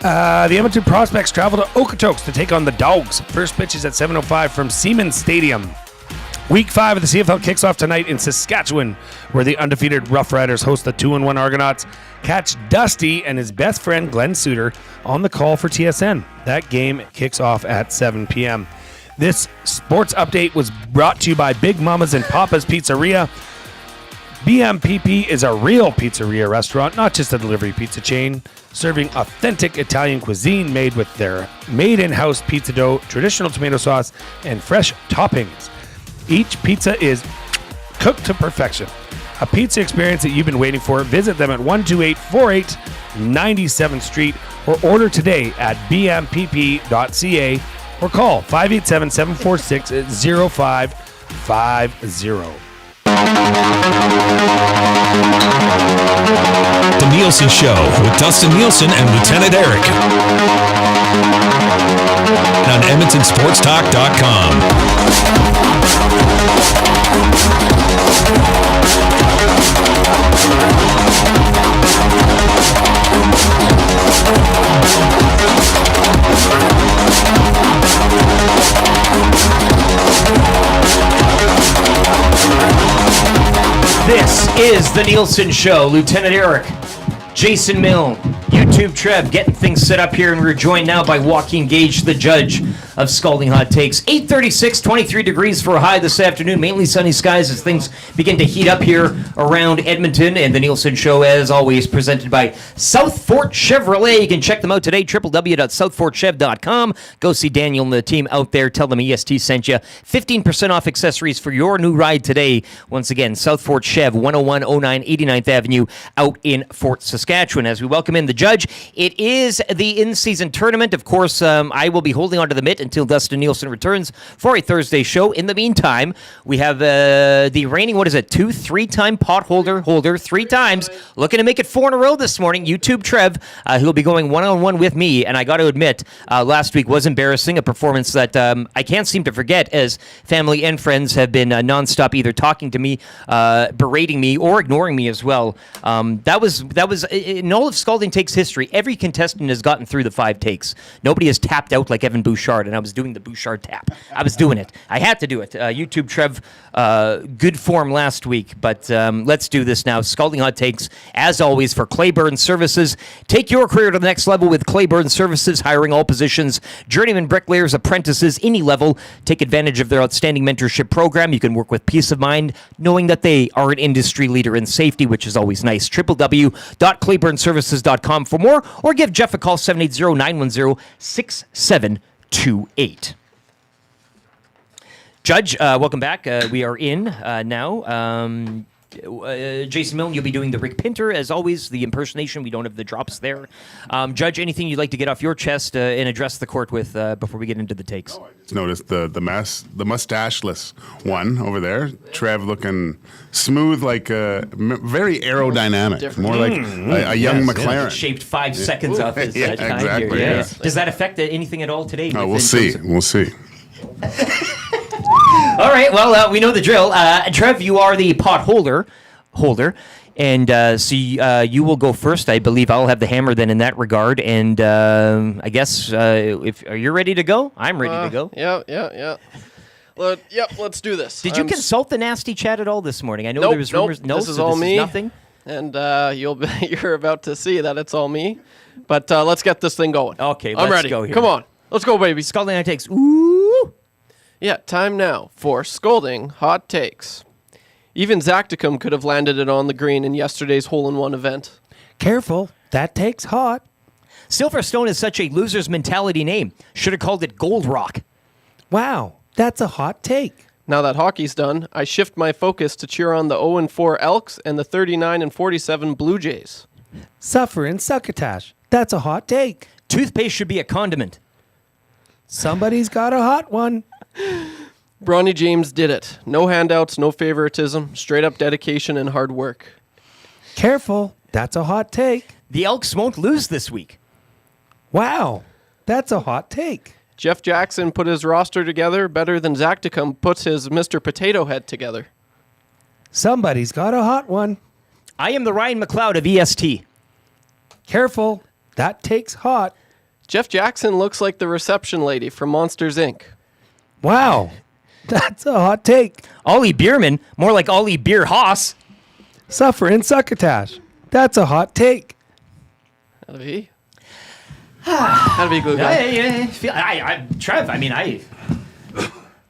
The Edmonton Prospects travel to Okotoks to take on the Dogs. First pitch is at 7:05 from Siemens Stadium. Week 5 of the CFL kicks off tonight in Saskatchewan, where the undefeated Rough Riders host the 2-1 Argonauts. Catch Dusty and his best friend Glen Suitor on the call for TSN. That game kicks off at 7 p.m. This sports update was brought to you by Big Mama's and Papa's Pizzeria. BMPP is a real pizzeria restaurant, not just a delivery pizza chain, serving authentic Italian cuisine made with their made-in-house pizza dough, traditional tomato sauce, and fresh toppings. Each pizza is cooked to perfection. a pizza experience that you've been waiting for. Visit them at 12848 97th Street or order today at bmpp.ca or call 587-746-0550. The Nielson Show with Dustin Nielson and Lieutenant Eric on EdmontonSportsTalk.com. This is the Nielson Show. Lieutenant Eric, Jason Milne, YouTube Trev, getting things set up here, and we're joined now by Joaquin Gage, the judge of Scalding Hot Takes. 8:36, 23 degrees for a high this afternoon. Mainly sunny skies as things begin to heat up here around Edmonton. And the Nielson Show, as always, presented by South Fort Chevrolet. You can check them out today, www.southfortchev.com. Go see Daniel and the team out there. Tell them EST sent you. 15% off accessories for your new ride today. Once again, South Fort Chev, 10109 89th Avenue out in Fort Saskatchewan. As we welcome in the judge, it is the in-season tournament. Of course, I will be holding on to the mitt until Dustin Nielson returns for a Thursday show. In the meantime, we have the reigning, 3-time pot holder 3 times, looking to make it 4 in a row this morning. YouTube Trev, he'll be going one-on-one with me, and I got to admit, last week was embarrassing, a performance that I can't seem to forget, as family and friends have been nonstop either talking to me, berating me, or ignoring me as well. That was in all of Scalding Takes history, every contestant has gotten through the 5 takes. Nobody has tapped out like Evan Bouchard, and I was doing the Bouchard tap. I was doing it. I had to do it. YouTube Trev, good form last week, but let's do this now. Scalding Hot Takes, as always, for Clayburn Services. Take your career to the next level with Clayburn Services, hiring all positions, journeyman bricklayers, apprentices, any level. Take advantage of their outstanding mentorship program. You can work with peace of mind, knowing that they are an industry leader in safety, which is always nice. www.clayburnservices.com for more, or give Jeff a call, 780-910-6728. Judge, welcome back. We are in now. Jason Milne, you'll be doing the Rick Pinter, as always, the impersonation. We don't have the drops there. Judge, anything you'd like to get off your chest and address the court with before we get into the takes? I just noticed the mustacheless one over there. Trev looking smooth, like very aerodynamic, more like a young McLaren. Shaved 5 seconds off his time exactly, here. yeah. Does that affect anything at all today? We'll see. We'll see. All right, well, we know the drill. Trev, you are the pot holder, and so you will go first. I believe I'll have the hammer then in that regard, and I guess are you ready to go? I'm ready to go. Yeah. Let's do this. Did you consult the nasty chat at all this morning? I know there was rumors. No, this is all me. Nothing. And you're about to see that it's all me. But let's get this thing going. Okay, I'm ready. Go here. Come on, let's go, baby. Scalding Hot Takes. Ooh. Yeah, time now for Scalding Hot Takes. Even Zacticum could have landed it on the green in yesterday's hole-in-one event. Careful, that takes hot. Silverstone is such a loser's mentality name. Should have called it Gold Rock. Wow, that's a hot take. Now that hockey's done, I shift my focus to cheer on the 0-4 Elks and the 39-47 Blue Jays. Suffer and succotash. That's a hot take. Toothpaste should be a condiment. Somebody's got a hot one. Bronny James did it. No handouts, no favoritism, straight up dedication and hard work. Careful, that's a hot take. The Elks won't lose this week. Wow, that's a hot take. Jeff Jackson put his roster together better than Zacticum puts his Mr. Potato Head together. Somebody's got a hot one. I am the Ryan McLeod of EST. Careful, that takes hot. Jeff Jackson looks like the reception lady from Monsters, Inc. Wow, that's a hot take. Ollie Bierman, more like Ollie Beer Haas. Suffer and succotash. That's a hot take. That'll be. That'll be glue guy. Trev,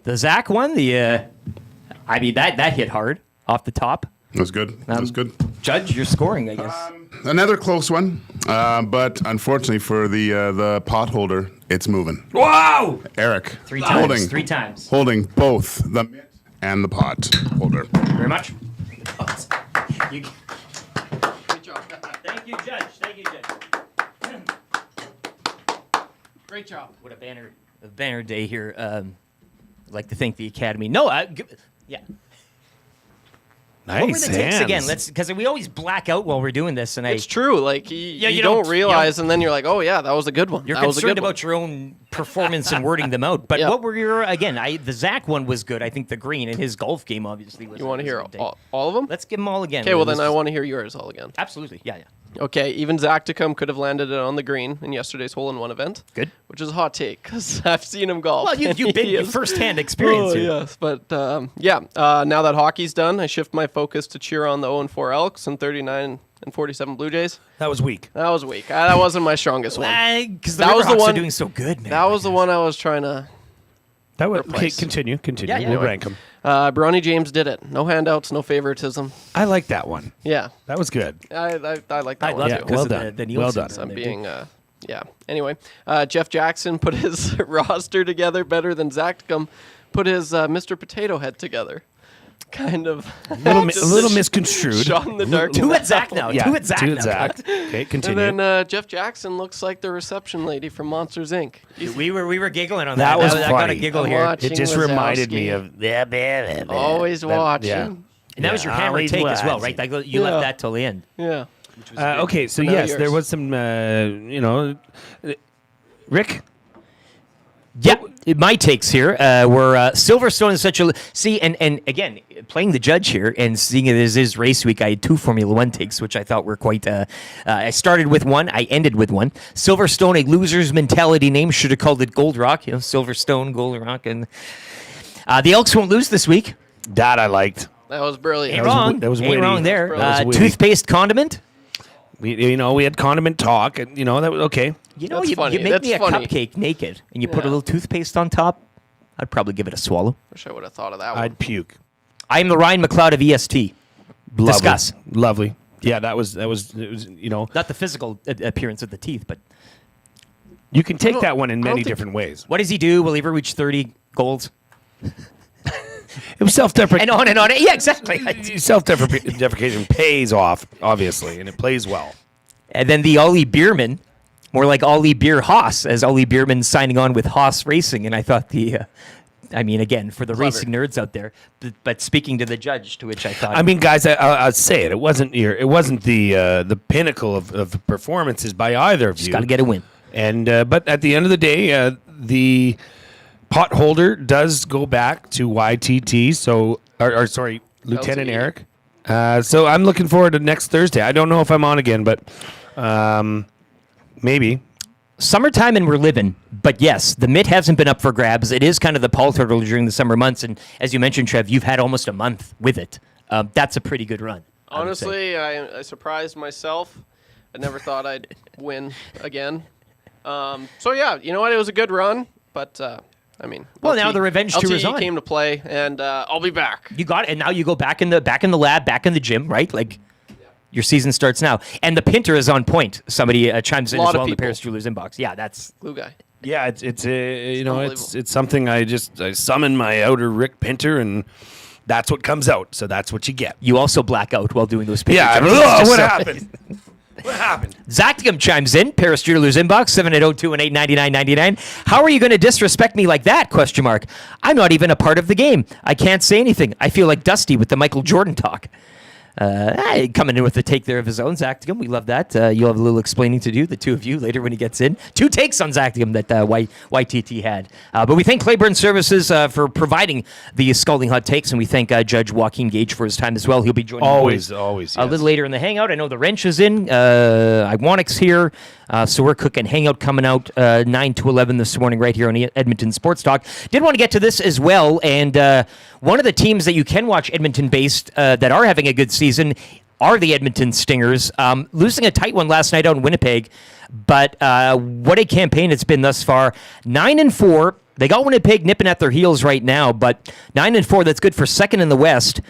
the Zach one, that hit hard off the top. That was good. That was good. Judge, you're scoring, I guess. Another close one, but unfortunately for the pot holder, it's moving. Wow! Eric, 3 times. 3 times. Holding both the mitt and the pot holder. Thank you very much. Great job. Thank you, Judge. Thank you, Judge. Great job. What a banner day here. I'd like to thank the Academy. No, yeah. Nice. What were the takes hands. again? Because we always black out while we're doing this, and It's true. Like you don't realize, and then you're like, oh yeah, that was a good one. You're that was a concerned good one. about your own performance and wording them out. But Yeah. what were your the Zach one was good. I think the green and his golf game obviously was. You want to hear a good day. all of them? Let's give them all again. Okay, well then I want to hear yours all again. Absolutely, yeah. Okay, even Zacticum could have landed it on the green in yesterday's hole-in-one event. Good. Which is a hot take because I've seen him golf. Well, you've been first-hand experience Oh, here. yes, but now that hockey's done, I shift my focus to cheer on the 0-4 Elks and 39 and 47 Blue Jays. That was weak. That was weak. That wasn't my strongest one. Because the Riverhawks are doing so good, man. That was the one I was trying to. That would replace. continue. Yeah, We'll rank them. Bronny James did it. No handouts, no favoritism. I like that one. Yeah, that was good. I like that one love too. it. Well done. Well done. I'm being Anyway, Jeff Jackson put his roster together better than Zacticum put his Mr. Potato Head together. Kind of A little misconstrued. Shot in the dark. Two at Zach now. Yeah, Two at Zach. two at now. Zach. Okay, continue. And then Jeff Jackson looks like the reception lady from Monsters Inc. We were giggling on that. That was I got a funny. giggle I'm here. watching It just reminded me Wazowski. of Always watching. Yeah. And that was your hammer always take as well, watching. right? Like, you left that till the end. Yeah. Okay, so Now yes, yours. there was some, Rick. Yeah, my takes here were Silverstone is such a and again playing the judge here and seeing it as is race week. I had two Formula One takes, which I thought were quite. I started with one, I ended with one. Silverstone, a loser's mentality name, should have called it Gold Rock. Silverstone, Gold Rock, and the Elks won't lose this week. That I liked. That was brilliant. Ain't wrong. That was Ain't witty. wrong there. That was witty. Toothpaste condiment. We had condiment talk, and that was okay. That's you funny. make That's me a funny. cupcake naked, and you put a Yeah. little toothpaste on top. I'd probably give it a swallow. Wish I would have thought of that one. I'd puke. I am the Ryan McLeod of EST. Lovely. Discuss. Lovely. Yeah, it was Not the physical appearance of the teeth, but you can take don't- that one in I don't many think- different ways. what does he do? Will he ever reach 30 goals? It was self-deprecating. And on and on. Yeah, exactly. Self-deprecation pays off, obviously, and it plays well. And then the Ollie Bierman, more like Ollie Beer Haas, as Ollie Bierman signing on with Haas Racing. And I thought again, for the racing nerds out there, but speaking to the judge, to which I thought. I mean, guys, I'll say it. It wasn't the pinnacle of performances by either of you. Got to get a win. And but at the end of the day, the pot holder does go back to YTT. So, sorry, Lieutenant LTE. Eric. So I'm looking forward to next Thursday. I don't know if I'm on again, but maybe. Summertime and we're living, but yes, the mitt hasn't been up for grabs. It is kind of the Paul turtle during the summer months, and as you mentioned, Trev, you've had almost a month with it. That's a pretty good run. Honestly, I surprised myself. I never thought I'd win again. So yeah, you know what? It was a good run, but Well, now the revenge tour is LTE on. came to play, and I'll be back. You got it, and now you go back in the lab, back in the gym, right? Like your season starts now, and the Pinter is on point. Somebody chimes in Lot as of well in the people. Paris Jewelers inbox. Yeah, that's Glue guy. Yeah, unbelievable. it's something I summon my outer Rick Pinter, and that's what comes out. So that's what you get. you also black out while doing those. Pinter Yeah, jumps. what Just so- happened? What happened? Zacticum chimes in. Paris Jewelers inbox 780-218-9999. How are you going to disrespect me like that? ? I'm not even a part of the game. I can't say anything. I feel like Dusty with the Michael Jordan talk. Coming in with a take there of his own, Zacticum. We love that. You'll have a little explaining to do, the two of you, later when he gets in. Two takes on Zacticum that YTT had. But we thank Claiborne Services for providing the Scalding Hot Takes, and we thank Judge Joaquin Gage for his time as well. He'll be joining Always, the boys always. a Yes. little later in the Hangout. I know the Wrench is in. Iwanix here. So we're cooking Hangout coming out 9 to 11 this morning right here on Edmonton Sports Talk. Did want to get to this as well. And one of the teams that you can watch Edmonton-based that are having a good season are the Edmonton Stingers. Losing a tight one last night out in Winnipeg. But what a campaign it's been thus far. 9-4. They got Winnipeg nipping at their heels right now, but 9-4, that's good for second in the West,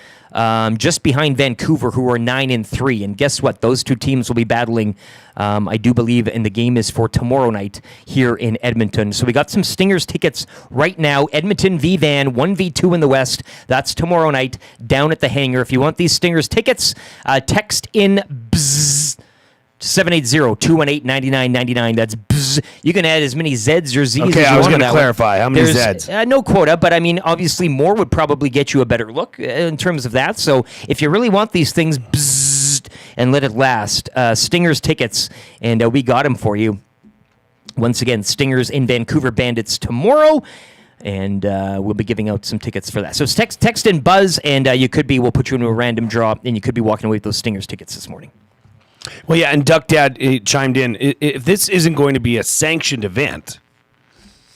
just behind Vancouver, who are 9-3. And guess what? Those two teams will be battling, I do believe, and the game is for tomorrow night here in Edmonton. So we got some Stingers tickets right now. Edmonton V-Van, 1v2 in the West. That's tomorrow night down at the hangar. If you want these Stingers tickets, text in BZZ. 780-218-9999. That's bzz. You can add as many Zs or Zs as you want. Okay, I was going to clarify. How many Zs? No quota, but I mean, obviously more would probably get you a better look in terms of that. So if you really want these things, bzz, and let it last, Stingers tickets, and we got them for you. Once again, Stingers in Vancouver Bandits tomorrow. And we'll be giving out some tickets for that. So text in Buzz, and we'll put you into a random draw, and you could be walking away with those Stingers tickets this morning. Well, yeah, and Duck Dad chimed in. If this isn't going to be a sanctioned event,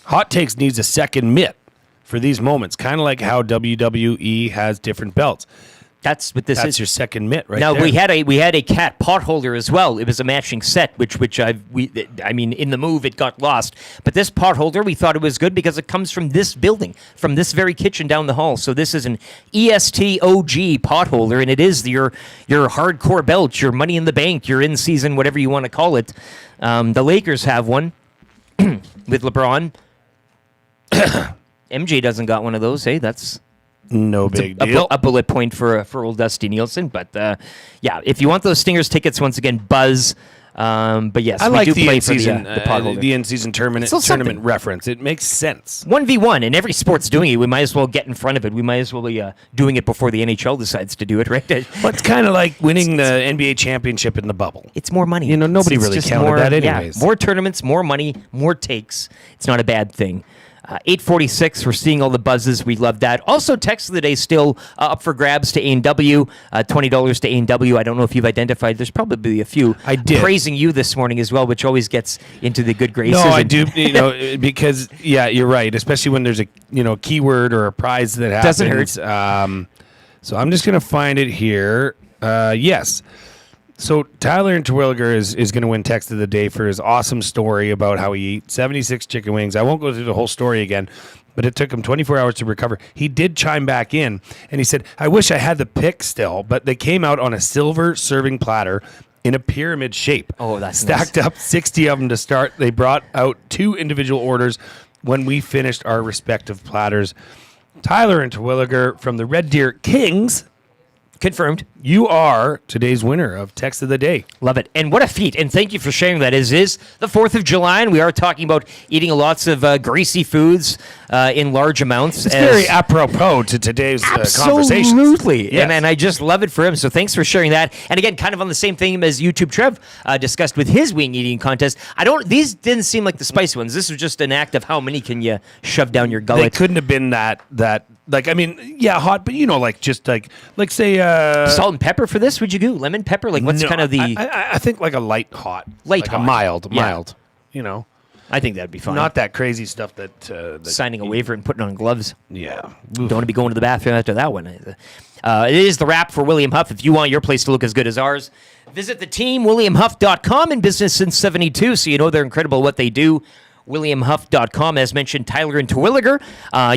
Hot Takes needs a second mitt for these moments, kind of like how WWE has different belts. That's what this is. That's your second mitt, right? Now there. we had a cat pot holder as well. It was a matching set, which in the move it got lost. But this pot holder, we thought it was good because it comes from this building, from this very kitchen down the hall. So this is an ESTOG pot holder, and it is your hardcore belt, your Money in the Bank, your in season, whatever you want to call it. The Lakers have one with LeBron. MJ doesn't got one of those. Hey, that's. No big deal. A bullet point for old Dustin Nielson. But, if you want those Stingers tickets, once again, Buzz. But, yes, I like do the play for the in-season tournament reference. It makes sense. 1v1, and every sport's doing it. We might as well get in front of it. We might as well be doing it before the NHL decides to do it, right? Well, it's kind of like winning the NBA championship in the bubble. It's more money. Nobody really counted that anyways. Yeah, more tournaments, more money, more takes. It's not a bad thing. 8:46, we're seeing all the buzzes. We love that. Also, text of the day still up for grabs to A&W. $20 to A&W. I don't know if you've identified. There's probably a few. I did. Praising you this morning as well, which always gets into the good graces. No, I do. Because, you're right. Especially when there's a keyword or a prize that happens. Doesn't hurt. So I'm just going to find it here. Yes. So Tyler in Terwilliger is going to win text of the day for his awesome story about how he ate 76 chicken wings. I won't go through the whole story again, but it took him 24 hours to recover. He did chime back in, and he said, I wish I had the pick still, but they came out on a silver serving platter in a pyramid shape. Oh, that's stacked nice. up 60 of them to start. They brought out 2 individual orders when we finished our respective platters. Tyler in Terwilliger from the Red Deer Kings. Confirmed. You are today's winner of Text of the Day. Love it. And what a feat. And thank you for sharing that. It is the 4th of July, and we are talking about eating lots of greasy foods in large amounts. It's very apropos to today's conversation. Absolutely. Yes. And I just love it for him. So thanks for sharing that. And again, kind of on the same theme as YouTube Trev discussed with his wing eating contest. These didn't seem like the spicy ones. This was just an act of how many can you shove down your gullet. They couldn't have been that hot, but like say salt and pepper for this. Would you do lemon pepper? Like what's kind of the? I think like a light hot, hot, a mild. I think that'd be fine. Not that crazy stuff that signing a waiver and putting on gloves. Yeah, don't want to be going to the bathroom after that one. It is the wrap for William Huff. If you want your place to look as good as ours, visit the team WilliamHuff.com, in business since '72, so you know they're incredible at what they do. WilliamHuff.com. As mentioned, Tyler in Terwilliger,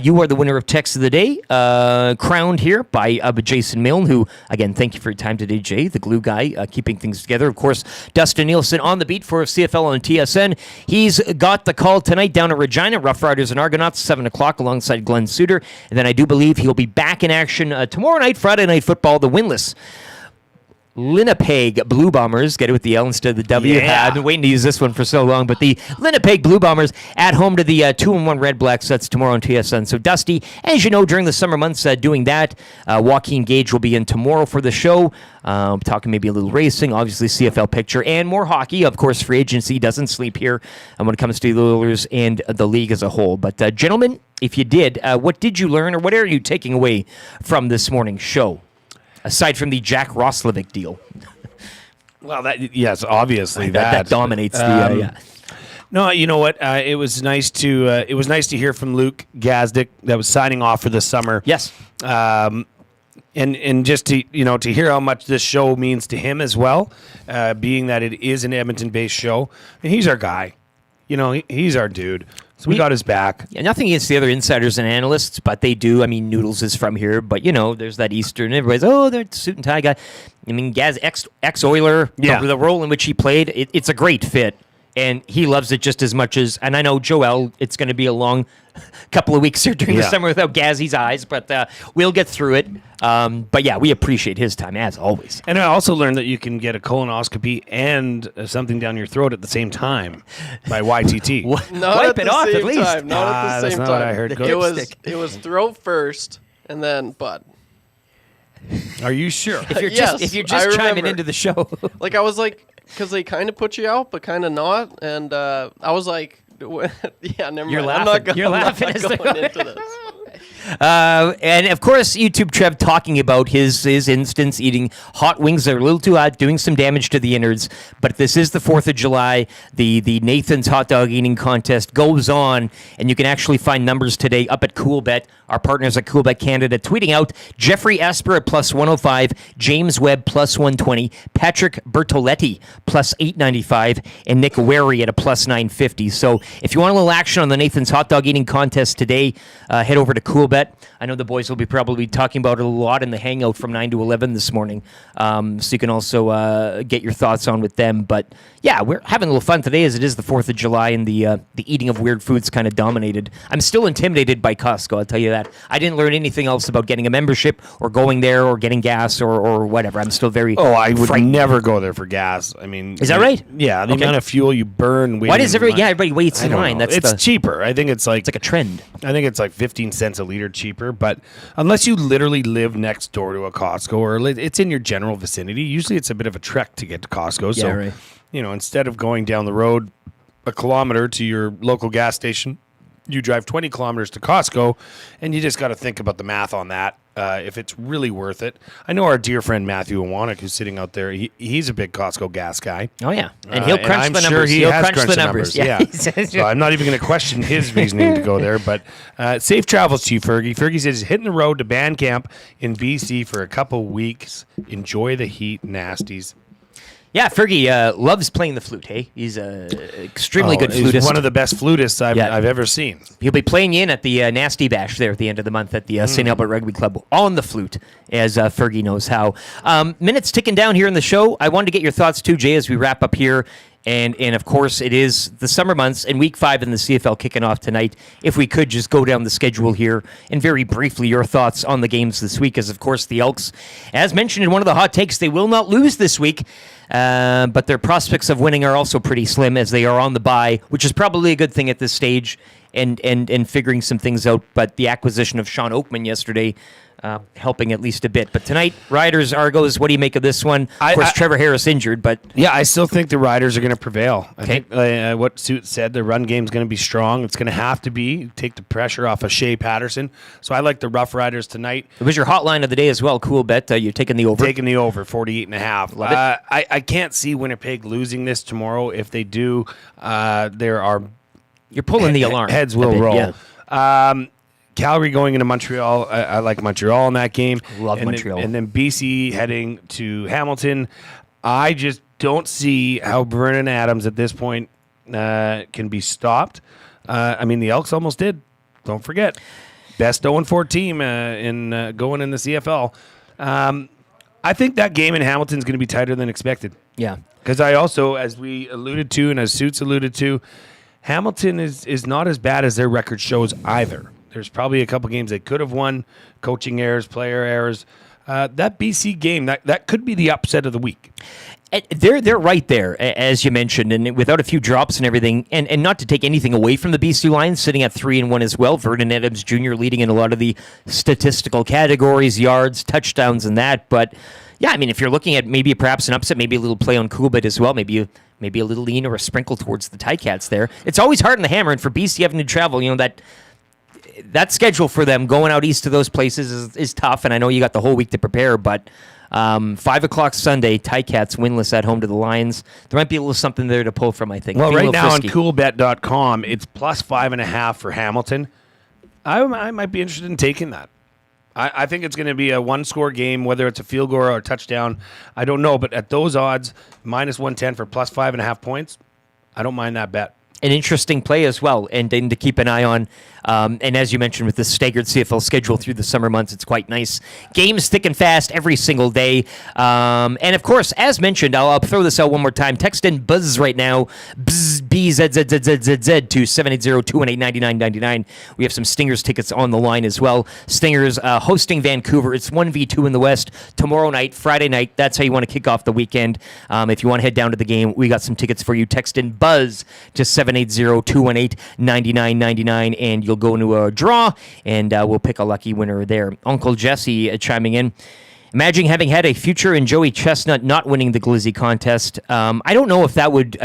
you are the winner of Text of the Day, crowned here by Jason Milne, who, again, thank you for your time today, Jay, the glue guy, keeping things together. Of course, Dustin Nielson on the beat for CFL on TSN. He's got the call tonight down at Regina, Rough Riders and Argonauts, 7 o'clock, alongside Glen Suitor. And then I do believe he'll be back in action tomorrow night, Friday Night Football, the winless Winnipeg Blue Bombers, get it with the L instead of the W. Yeah. I've been waiting to use this one for so long, but the Winnipeg Blue Bombers at home to the 2-1 Red Blacks. That's tomorrow on TSN. So Dusty, as you know, during the summer months doing that, Joaquin Gage will be in tomorrow for the show, talking maybe a little racing, obviously CFL picture, and more hockey. Of course, free agency doesn't sleep here when it comes to the Oilers and the league as a whole. But gentlemen, if you did, what did you learn, or what are you taking away from this morning's show? Aside from the Jack Roslovic deal. Well, yes, obviously that dominates the. Yeah. No, you know what? It was nice to hear from Luke Gazdik that was signing off for the summer. Yes. And just to hear how much this show means to him as well, being that it is an Edmonton-based show, and he's our guy. He's our dude. So we got his back. Yeah, nothing against the other insiders and analysts, but they do. I mean, Noodles is from here, but there's that Eastern. Everybody's they're suit and tie guy. I mean, Gaz ex-Oiler, the role in which he played, it's a great fit, and he loves it just as much as. And I know Joel, it's going to be a long couple of weeks here during the summer without Gazzy's eyes, but we'll get through it. But yeah, we appreciate his time as always. And I also learned that you can get a colonoscopy and something down your throat at the same time by YTT. Wipe it off at least. Not at the same that's not time. what I heard. It was throat first and then butt. Are you sure? If you're just chiming into the show, like I was like, because they kind of put you out, but kind of not, and I was like, yeah, never mind. You're I'm laughing. not going into this. And of course, YouTube Trev talking about his instance eating hot wings that are a little too hot, doing some damage to the innards. But this is the 4th of July. The Nathan's hot dog eating contest goes on, and you can actually find numbers today up at Coolbet. Our partners at Coolbet Canada tweeting out Jeffrey Esper at +105, James Webb +120, Patrick Bertoletti +895, and Nick Wary at a +950. So if you want a little action on the Nathan's hot dog eating contest today, head over to Coolbet. I know the boys will be probably talking about it a lot in the hangout from 9 to 11 this morning. So you can also get your thoughts on with them. But yeah, we're having a little fun today as it is the 4th of July and the eating of weird foods kind of dominated. I'm still intimidated by Costco, I'll tell you that. I didn't learn anything else about getting a membership or going there or getting gas or whatever. I'm still very I would frightened. never go there for gas. I mean, is that right? Yeah, the amount of fuel you burn. Why does everybody waits in line? It's cheaper. I think it's like a trend. I think it's like 15 cents a liter cheaper. But unless you literally live next door to a Costco or it's in your general vicinity, usually it's a bit of a trek to get to Costco. Yeah, so right. Instead of going down the road a kilometer to your local gas station, you drive 20 kilometers to Costco, and you just got to think about the math on that. If it's really worth it. I know our dear friend Matthew Iwanek, who's sitting out there, he's a big Costco gas guy. Oh, yeah. And he'll crunch and the I'm numbers. Sure he'll has crunch the numbers. Yeah. So I'm not even going to question his reasoning to go there. But safe travels to you, Fergie. Fergie says he's hitting the road to band camp in BC for a couple weeks. Enjoy the heat, nasties. Yeah, Fergie loves playing the flute, hey? He's an extremely good flutist. He's one of the best flutists I've ever seen. He'll be playing you in at the Nasty Bash there at the end of the month at the St. Albert Rugby Club on the flute, as Fergie knows how. Minutes ticking down here in the show. I wanted to get your thoughts too, Jay, as we wrap up here. And of course, it is the summer months and Week 5 in the CFL kicking off tonight. If we could just go down the schedule here and very briefly your thoughts on the games this week, as of course the Elks, as mentioned in one of the hot takes, they will not lose this week. But their prospects of winning are also pretty slim as they are on the bye, which is probably a good thing at this stage and figuring some things out. But the acquisition of Sean Oakman yesterday helping at least a bit. But tonight, Riders, Argos, what do you make of this one? Of course, Trevor Harris injured, but... Yeah, I still think the Riders are going to prevail. I think what Suit said, the run game's going to be strong. It's going to have to be. Take the pressure off of Shea Patterson. So I like the Rough Riders tonight. It was your hotline of the day as well. Cool bet. You're taking the over. Taking the over, 48.5. Love it. I can't see Winnipeg losing this tomorrow. If they do, there are... You're pulling the alarm. Heads will roll. Yeah. Calgary going into Montreal. I like Montreal in that game. Love Montreal. And then BC heading to Hamilton. I just don't see how Vernon Adams at this point can be stopped. I mean, the Elks almost did. Don't forget. Best 0-4 team in going in the CFL. I think that game in Hamilton is going to be tighter than expected. Yeah. Because I also, as we alluded to and as Suits alluded to, Hamilton is not as bad as their record shows either. There's probably a couple games they could have won, coaching errors, player errors. That BC game, that could be the upset of the week. They're right there, as you mentioned, and without a few drops and everything, and not to take anything away from the BC Lions, sitting at 3-1 as well. Vernon Adams Jr. leading in a lot of the statistical categories, yards, touchdowns, and that. But yeah, I mean, if you're looking at maybe perhaps an upset, maybe a little play on Coolbet as well, maybe a little lean or a sprinkle towards the Ticats there. It's always hard in the hammer, and for BC having to travel, that schedule for them going out east to those places is tough, and I know you got the whole week to prepare, but 5 o'clock Sunday, Ticats winless at home to the Lions. There might be a little something there to pull from, I think. Well, right now on coolbet.com, it's plus 5.5 for Hamilton. I might be interested in taking that. I think it's going to be a one-score game, whether it's a field goal or a touchdown. I don't know, but at those odds, minus 110 for plus 5.5 points, I don't mind that bet. an interesting play as well, and to keep an eye on. And as you mentioned, with the staggered CFL schedule through the summer months, it's quite nice. Games thick and fast every single day. And of course, as mentioned, I'll throw this out one more time. Text in BUZZ right now, BZZ, BZZZZZ to 780-218-9999. We have some Stingers tickets on the line as well. Stingers hosting Vancouver. It's 1v2 in the West tomorrow night, Friday night. That's how you want to kick off the weekend. If you want to head down to the game, we got some tickets for you. Text in BUZZ to 780-218-9999, and you'll go into a draw, and we'll pick a lucky winner there. Uncle Jesse chiming in. Imagine having had a future in Joey Chestnut not winning the Glizzy contest. I don't know if that would,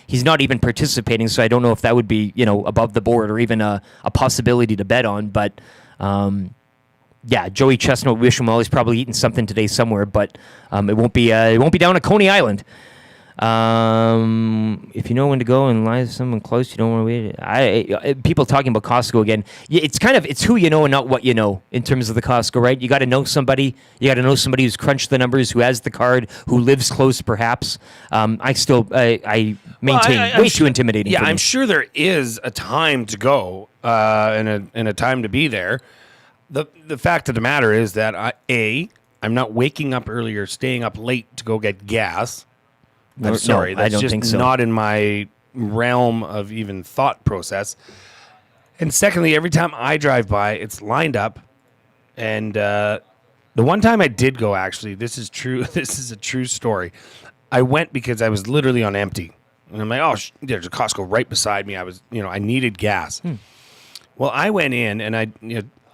he's not even participating, so I don't know if that would be, above the board or even a possibility to bet on. But, yeah, Joey Chestnut, wish him well. He's probably eating something today somewhere, but it won't be down at Coney Island. If you know when to go and lie to someone close, you don't want to wait. People talking about Costco again. It's who you know and not what you know in terms of the Costco, right? You got to know somebody. You got to know somebody who's crunched the numbers, who has the card, who lives close, perhaps. I maintain way too intimidating. Yeah, for me. I'm sure there is a time to go and a time to be there. The fact of the matter is that I'm not waking up early or staying up late to go get gas. I'm sorry, that's I don't just think so. not in my realm of even thought process. And secondly, every time I drive by, it's lined up. And the one time I did go, actually, this is true. This is a true story. I went because I was literally on empty, and I'm like, there's a Costco right beside me. I needed gas. Well, I went in, and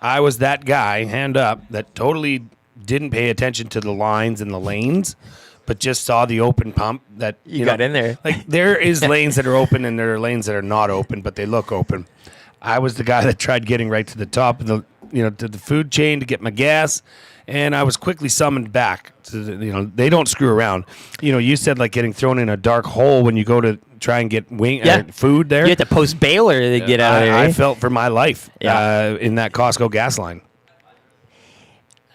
I was that guy, hand up, that totally didn't pay attention to the lines and the lanes, but just saw the open pump that you got in there. Like, there is lanes that are open and there are lanes that are not open, but they look open. I was the guy that tried getting right to the top of the to the food chain to get my gas, and I was quickly summoned back to they don't screw around. You said like getting thrown in a dark hole when you go to try and get food there. You had to post bail or to get out of there. I felt for my life in that Costco gas line.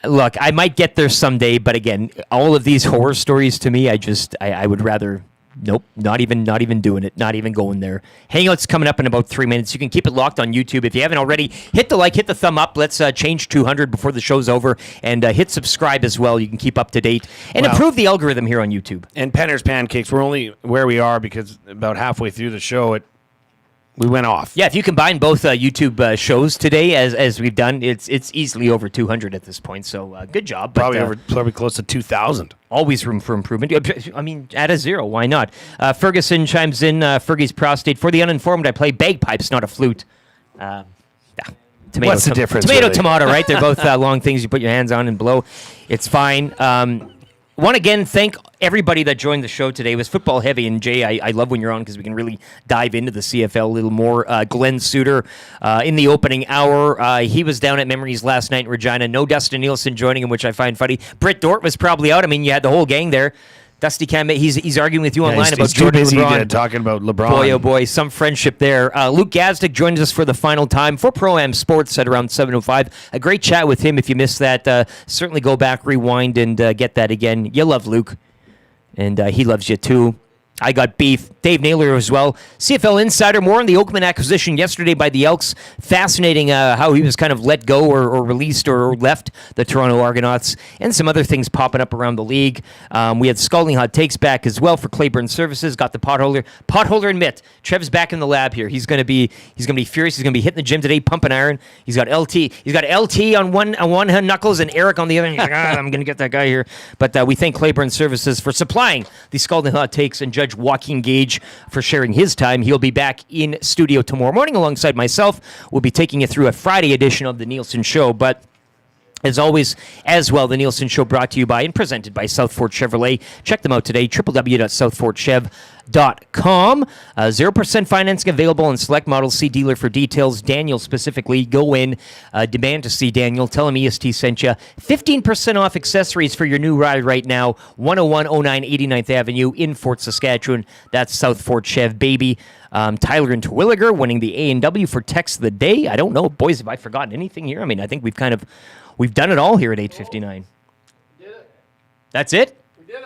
Look, I might get there someday, but again, all of these horror stories to me, I would rather, nope, not even doing it, not even going there. Hangout's coming up in about 3 minutes. You can keep it locked on YouTube. If you haven't already, hit the like, hit the thumb up. Let's change 200 before the show's over, and hit subscribe as well. You can keep up to date and improve the algorithm here on YouTube. And Penner's Pancakes, we're only where we are because about halfway through the show, we went off. Yeah, if you combine both YouTube shows today, as we've done, it's easily over 200 at this point. So good job. But, probably close to 2,000. Always room for improvement. I mean, add a zero. Why not? Ferguson chimes in. Fergie's prostate. For the uninformed, I play bagpipes, not a flute. Tomato, What's the difference? Tomato, really? Tomato, right? They're both long things you put your hands on and blow. It's fine. Want to again thank everybody that joined the show today. It was football heavy, and Jay, I love when you're on because we can really dive into the CFL a little more. Glen Suitor in the opening hour. He was down at Memories last night in Regina. No Dustin Nielson joining him, which I find funny. Britt Dort was probably out. I mean, you had the whole gang there. Dusty can't. He's arguing with you online about Jordan LeBron. Talking about LeBron. Boy, oh boy, some friendship there. Luke Gazdic joins us for the final time for Pro-Am Sports at around 7:05. A great chat with him. If you missed that, certainly go back, rewind, and get that again. You love Luke, and he loves you too. I got beef. Dave Naylor as well. CFL Insider, more on the Oakman acquisition yesterday by the Elks. Fascinating how he was kind of let go or released or left the Toronto Argonauts, and some other things popping up around the league. We had Scalding Hot Takes back as well for Claiborne Services. Got the potholder and mitt. Trev's back in the lab here. He's gonna be furious. He's gonna be hitting the gym today, pumping iron. He's got LT. He's got LT on one hand knuckles and Eric on the other. He's like, I'm gonna get that guy here. But we thank Claiborne Services for supplying the Scalding Hot Takes and Judge Joaquin Gage for sharing his time. He'll be back in studio tomorrow morning alongside myself. We'll be taking you through a Friday edition of the Nielsen Show, but as always, as well, the Nielsen Show brought to you by and presented by Southfort Chevrolet. Check them out today, www.southfortchev.com. 0% financing available on select models. See dealer for details. Daniel specifically, go in, demand to see Daniel. Tell him EST sent you. 15% off accessories for your new ride right now. 10109 89th Avenue in Fort Saskatchewan. That's Southfort Chev, baby. Tyler and Terwilliger winning the A&W for Text of the Day. I don't know, boys, have I forgotten anything here? I mean, I think we've done it all here at 8:59. That's it?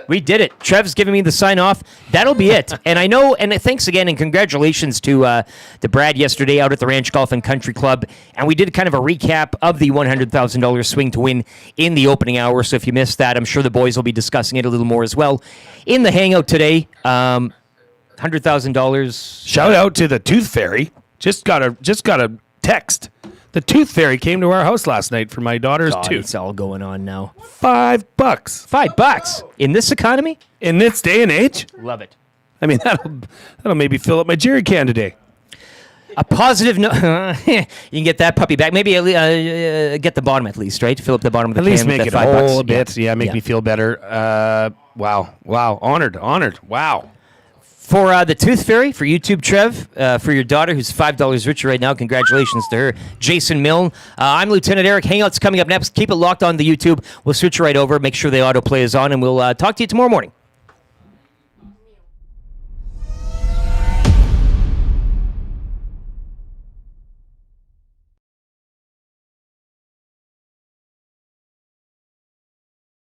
We did it. Trev's giving me the sign off. That'll be it. And I know, and thanks again, and congratulations to Brad yesterday out at the Ranch Golf and Country Club. And we did kind of a recap of the $100,000 swing to win in the opening hour. So if you missed that, I'm sure the boys will be discussing it a little more as well in the hangout today. $100,000. Shout out to the Tooth Fairy. Just got a text. The Tooth Fairy came to our house last night for my daughter's tooth. It's all going on now. $5. $5 in this economy, in this day and age. Love it. I mean, that'll maybe fill up my jerry can today. A positive note. You can get that puppy back. Maybe get the bottom at least, right? Fill up the bottom of the at can. At least make it $5. a bit. Yeah, make me feel better. Wow. Honored. Wow. For the Tooth Fairy, for YouTube, Trev, for your daughter, who's $5 richer right now, congratulations to her. Jason Milne. I'm Lieutenant Eric. Hangout's coming up next. Keep it locked on the YouTube. We'll switch right over. Make sure the autoplay is on, and we'll talk to you tomorrow morning.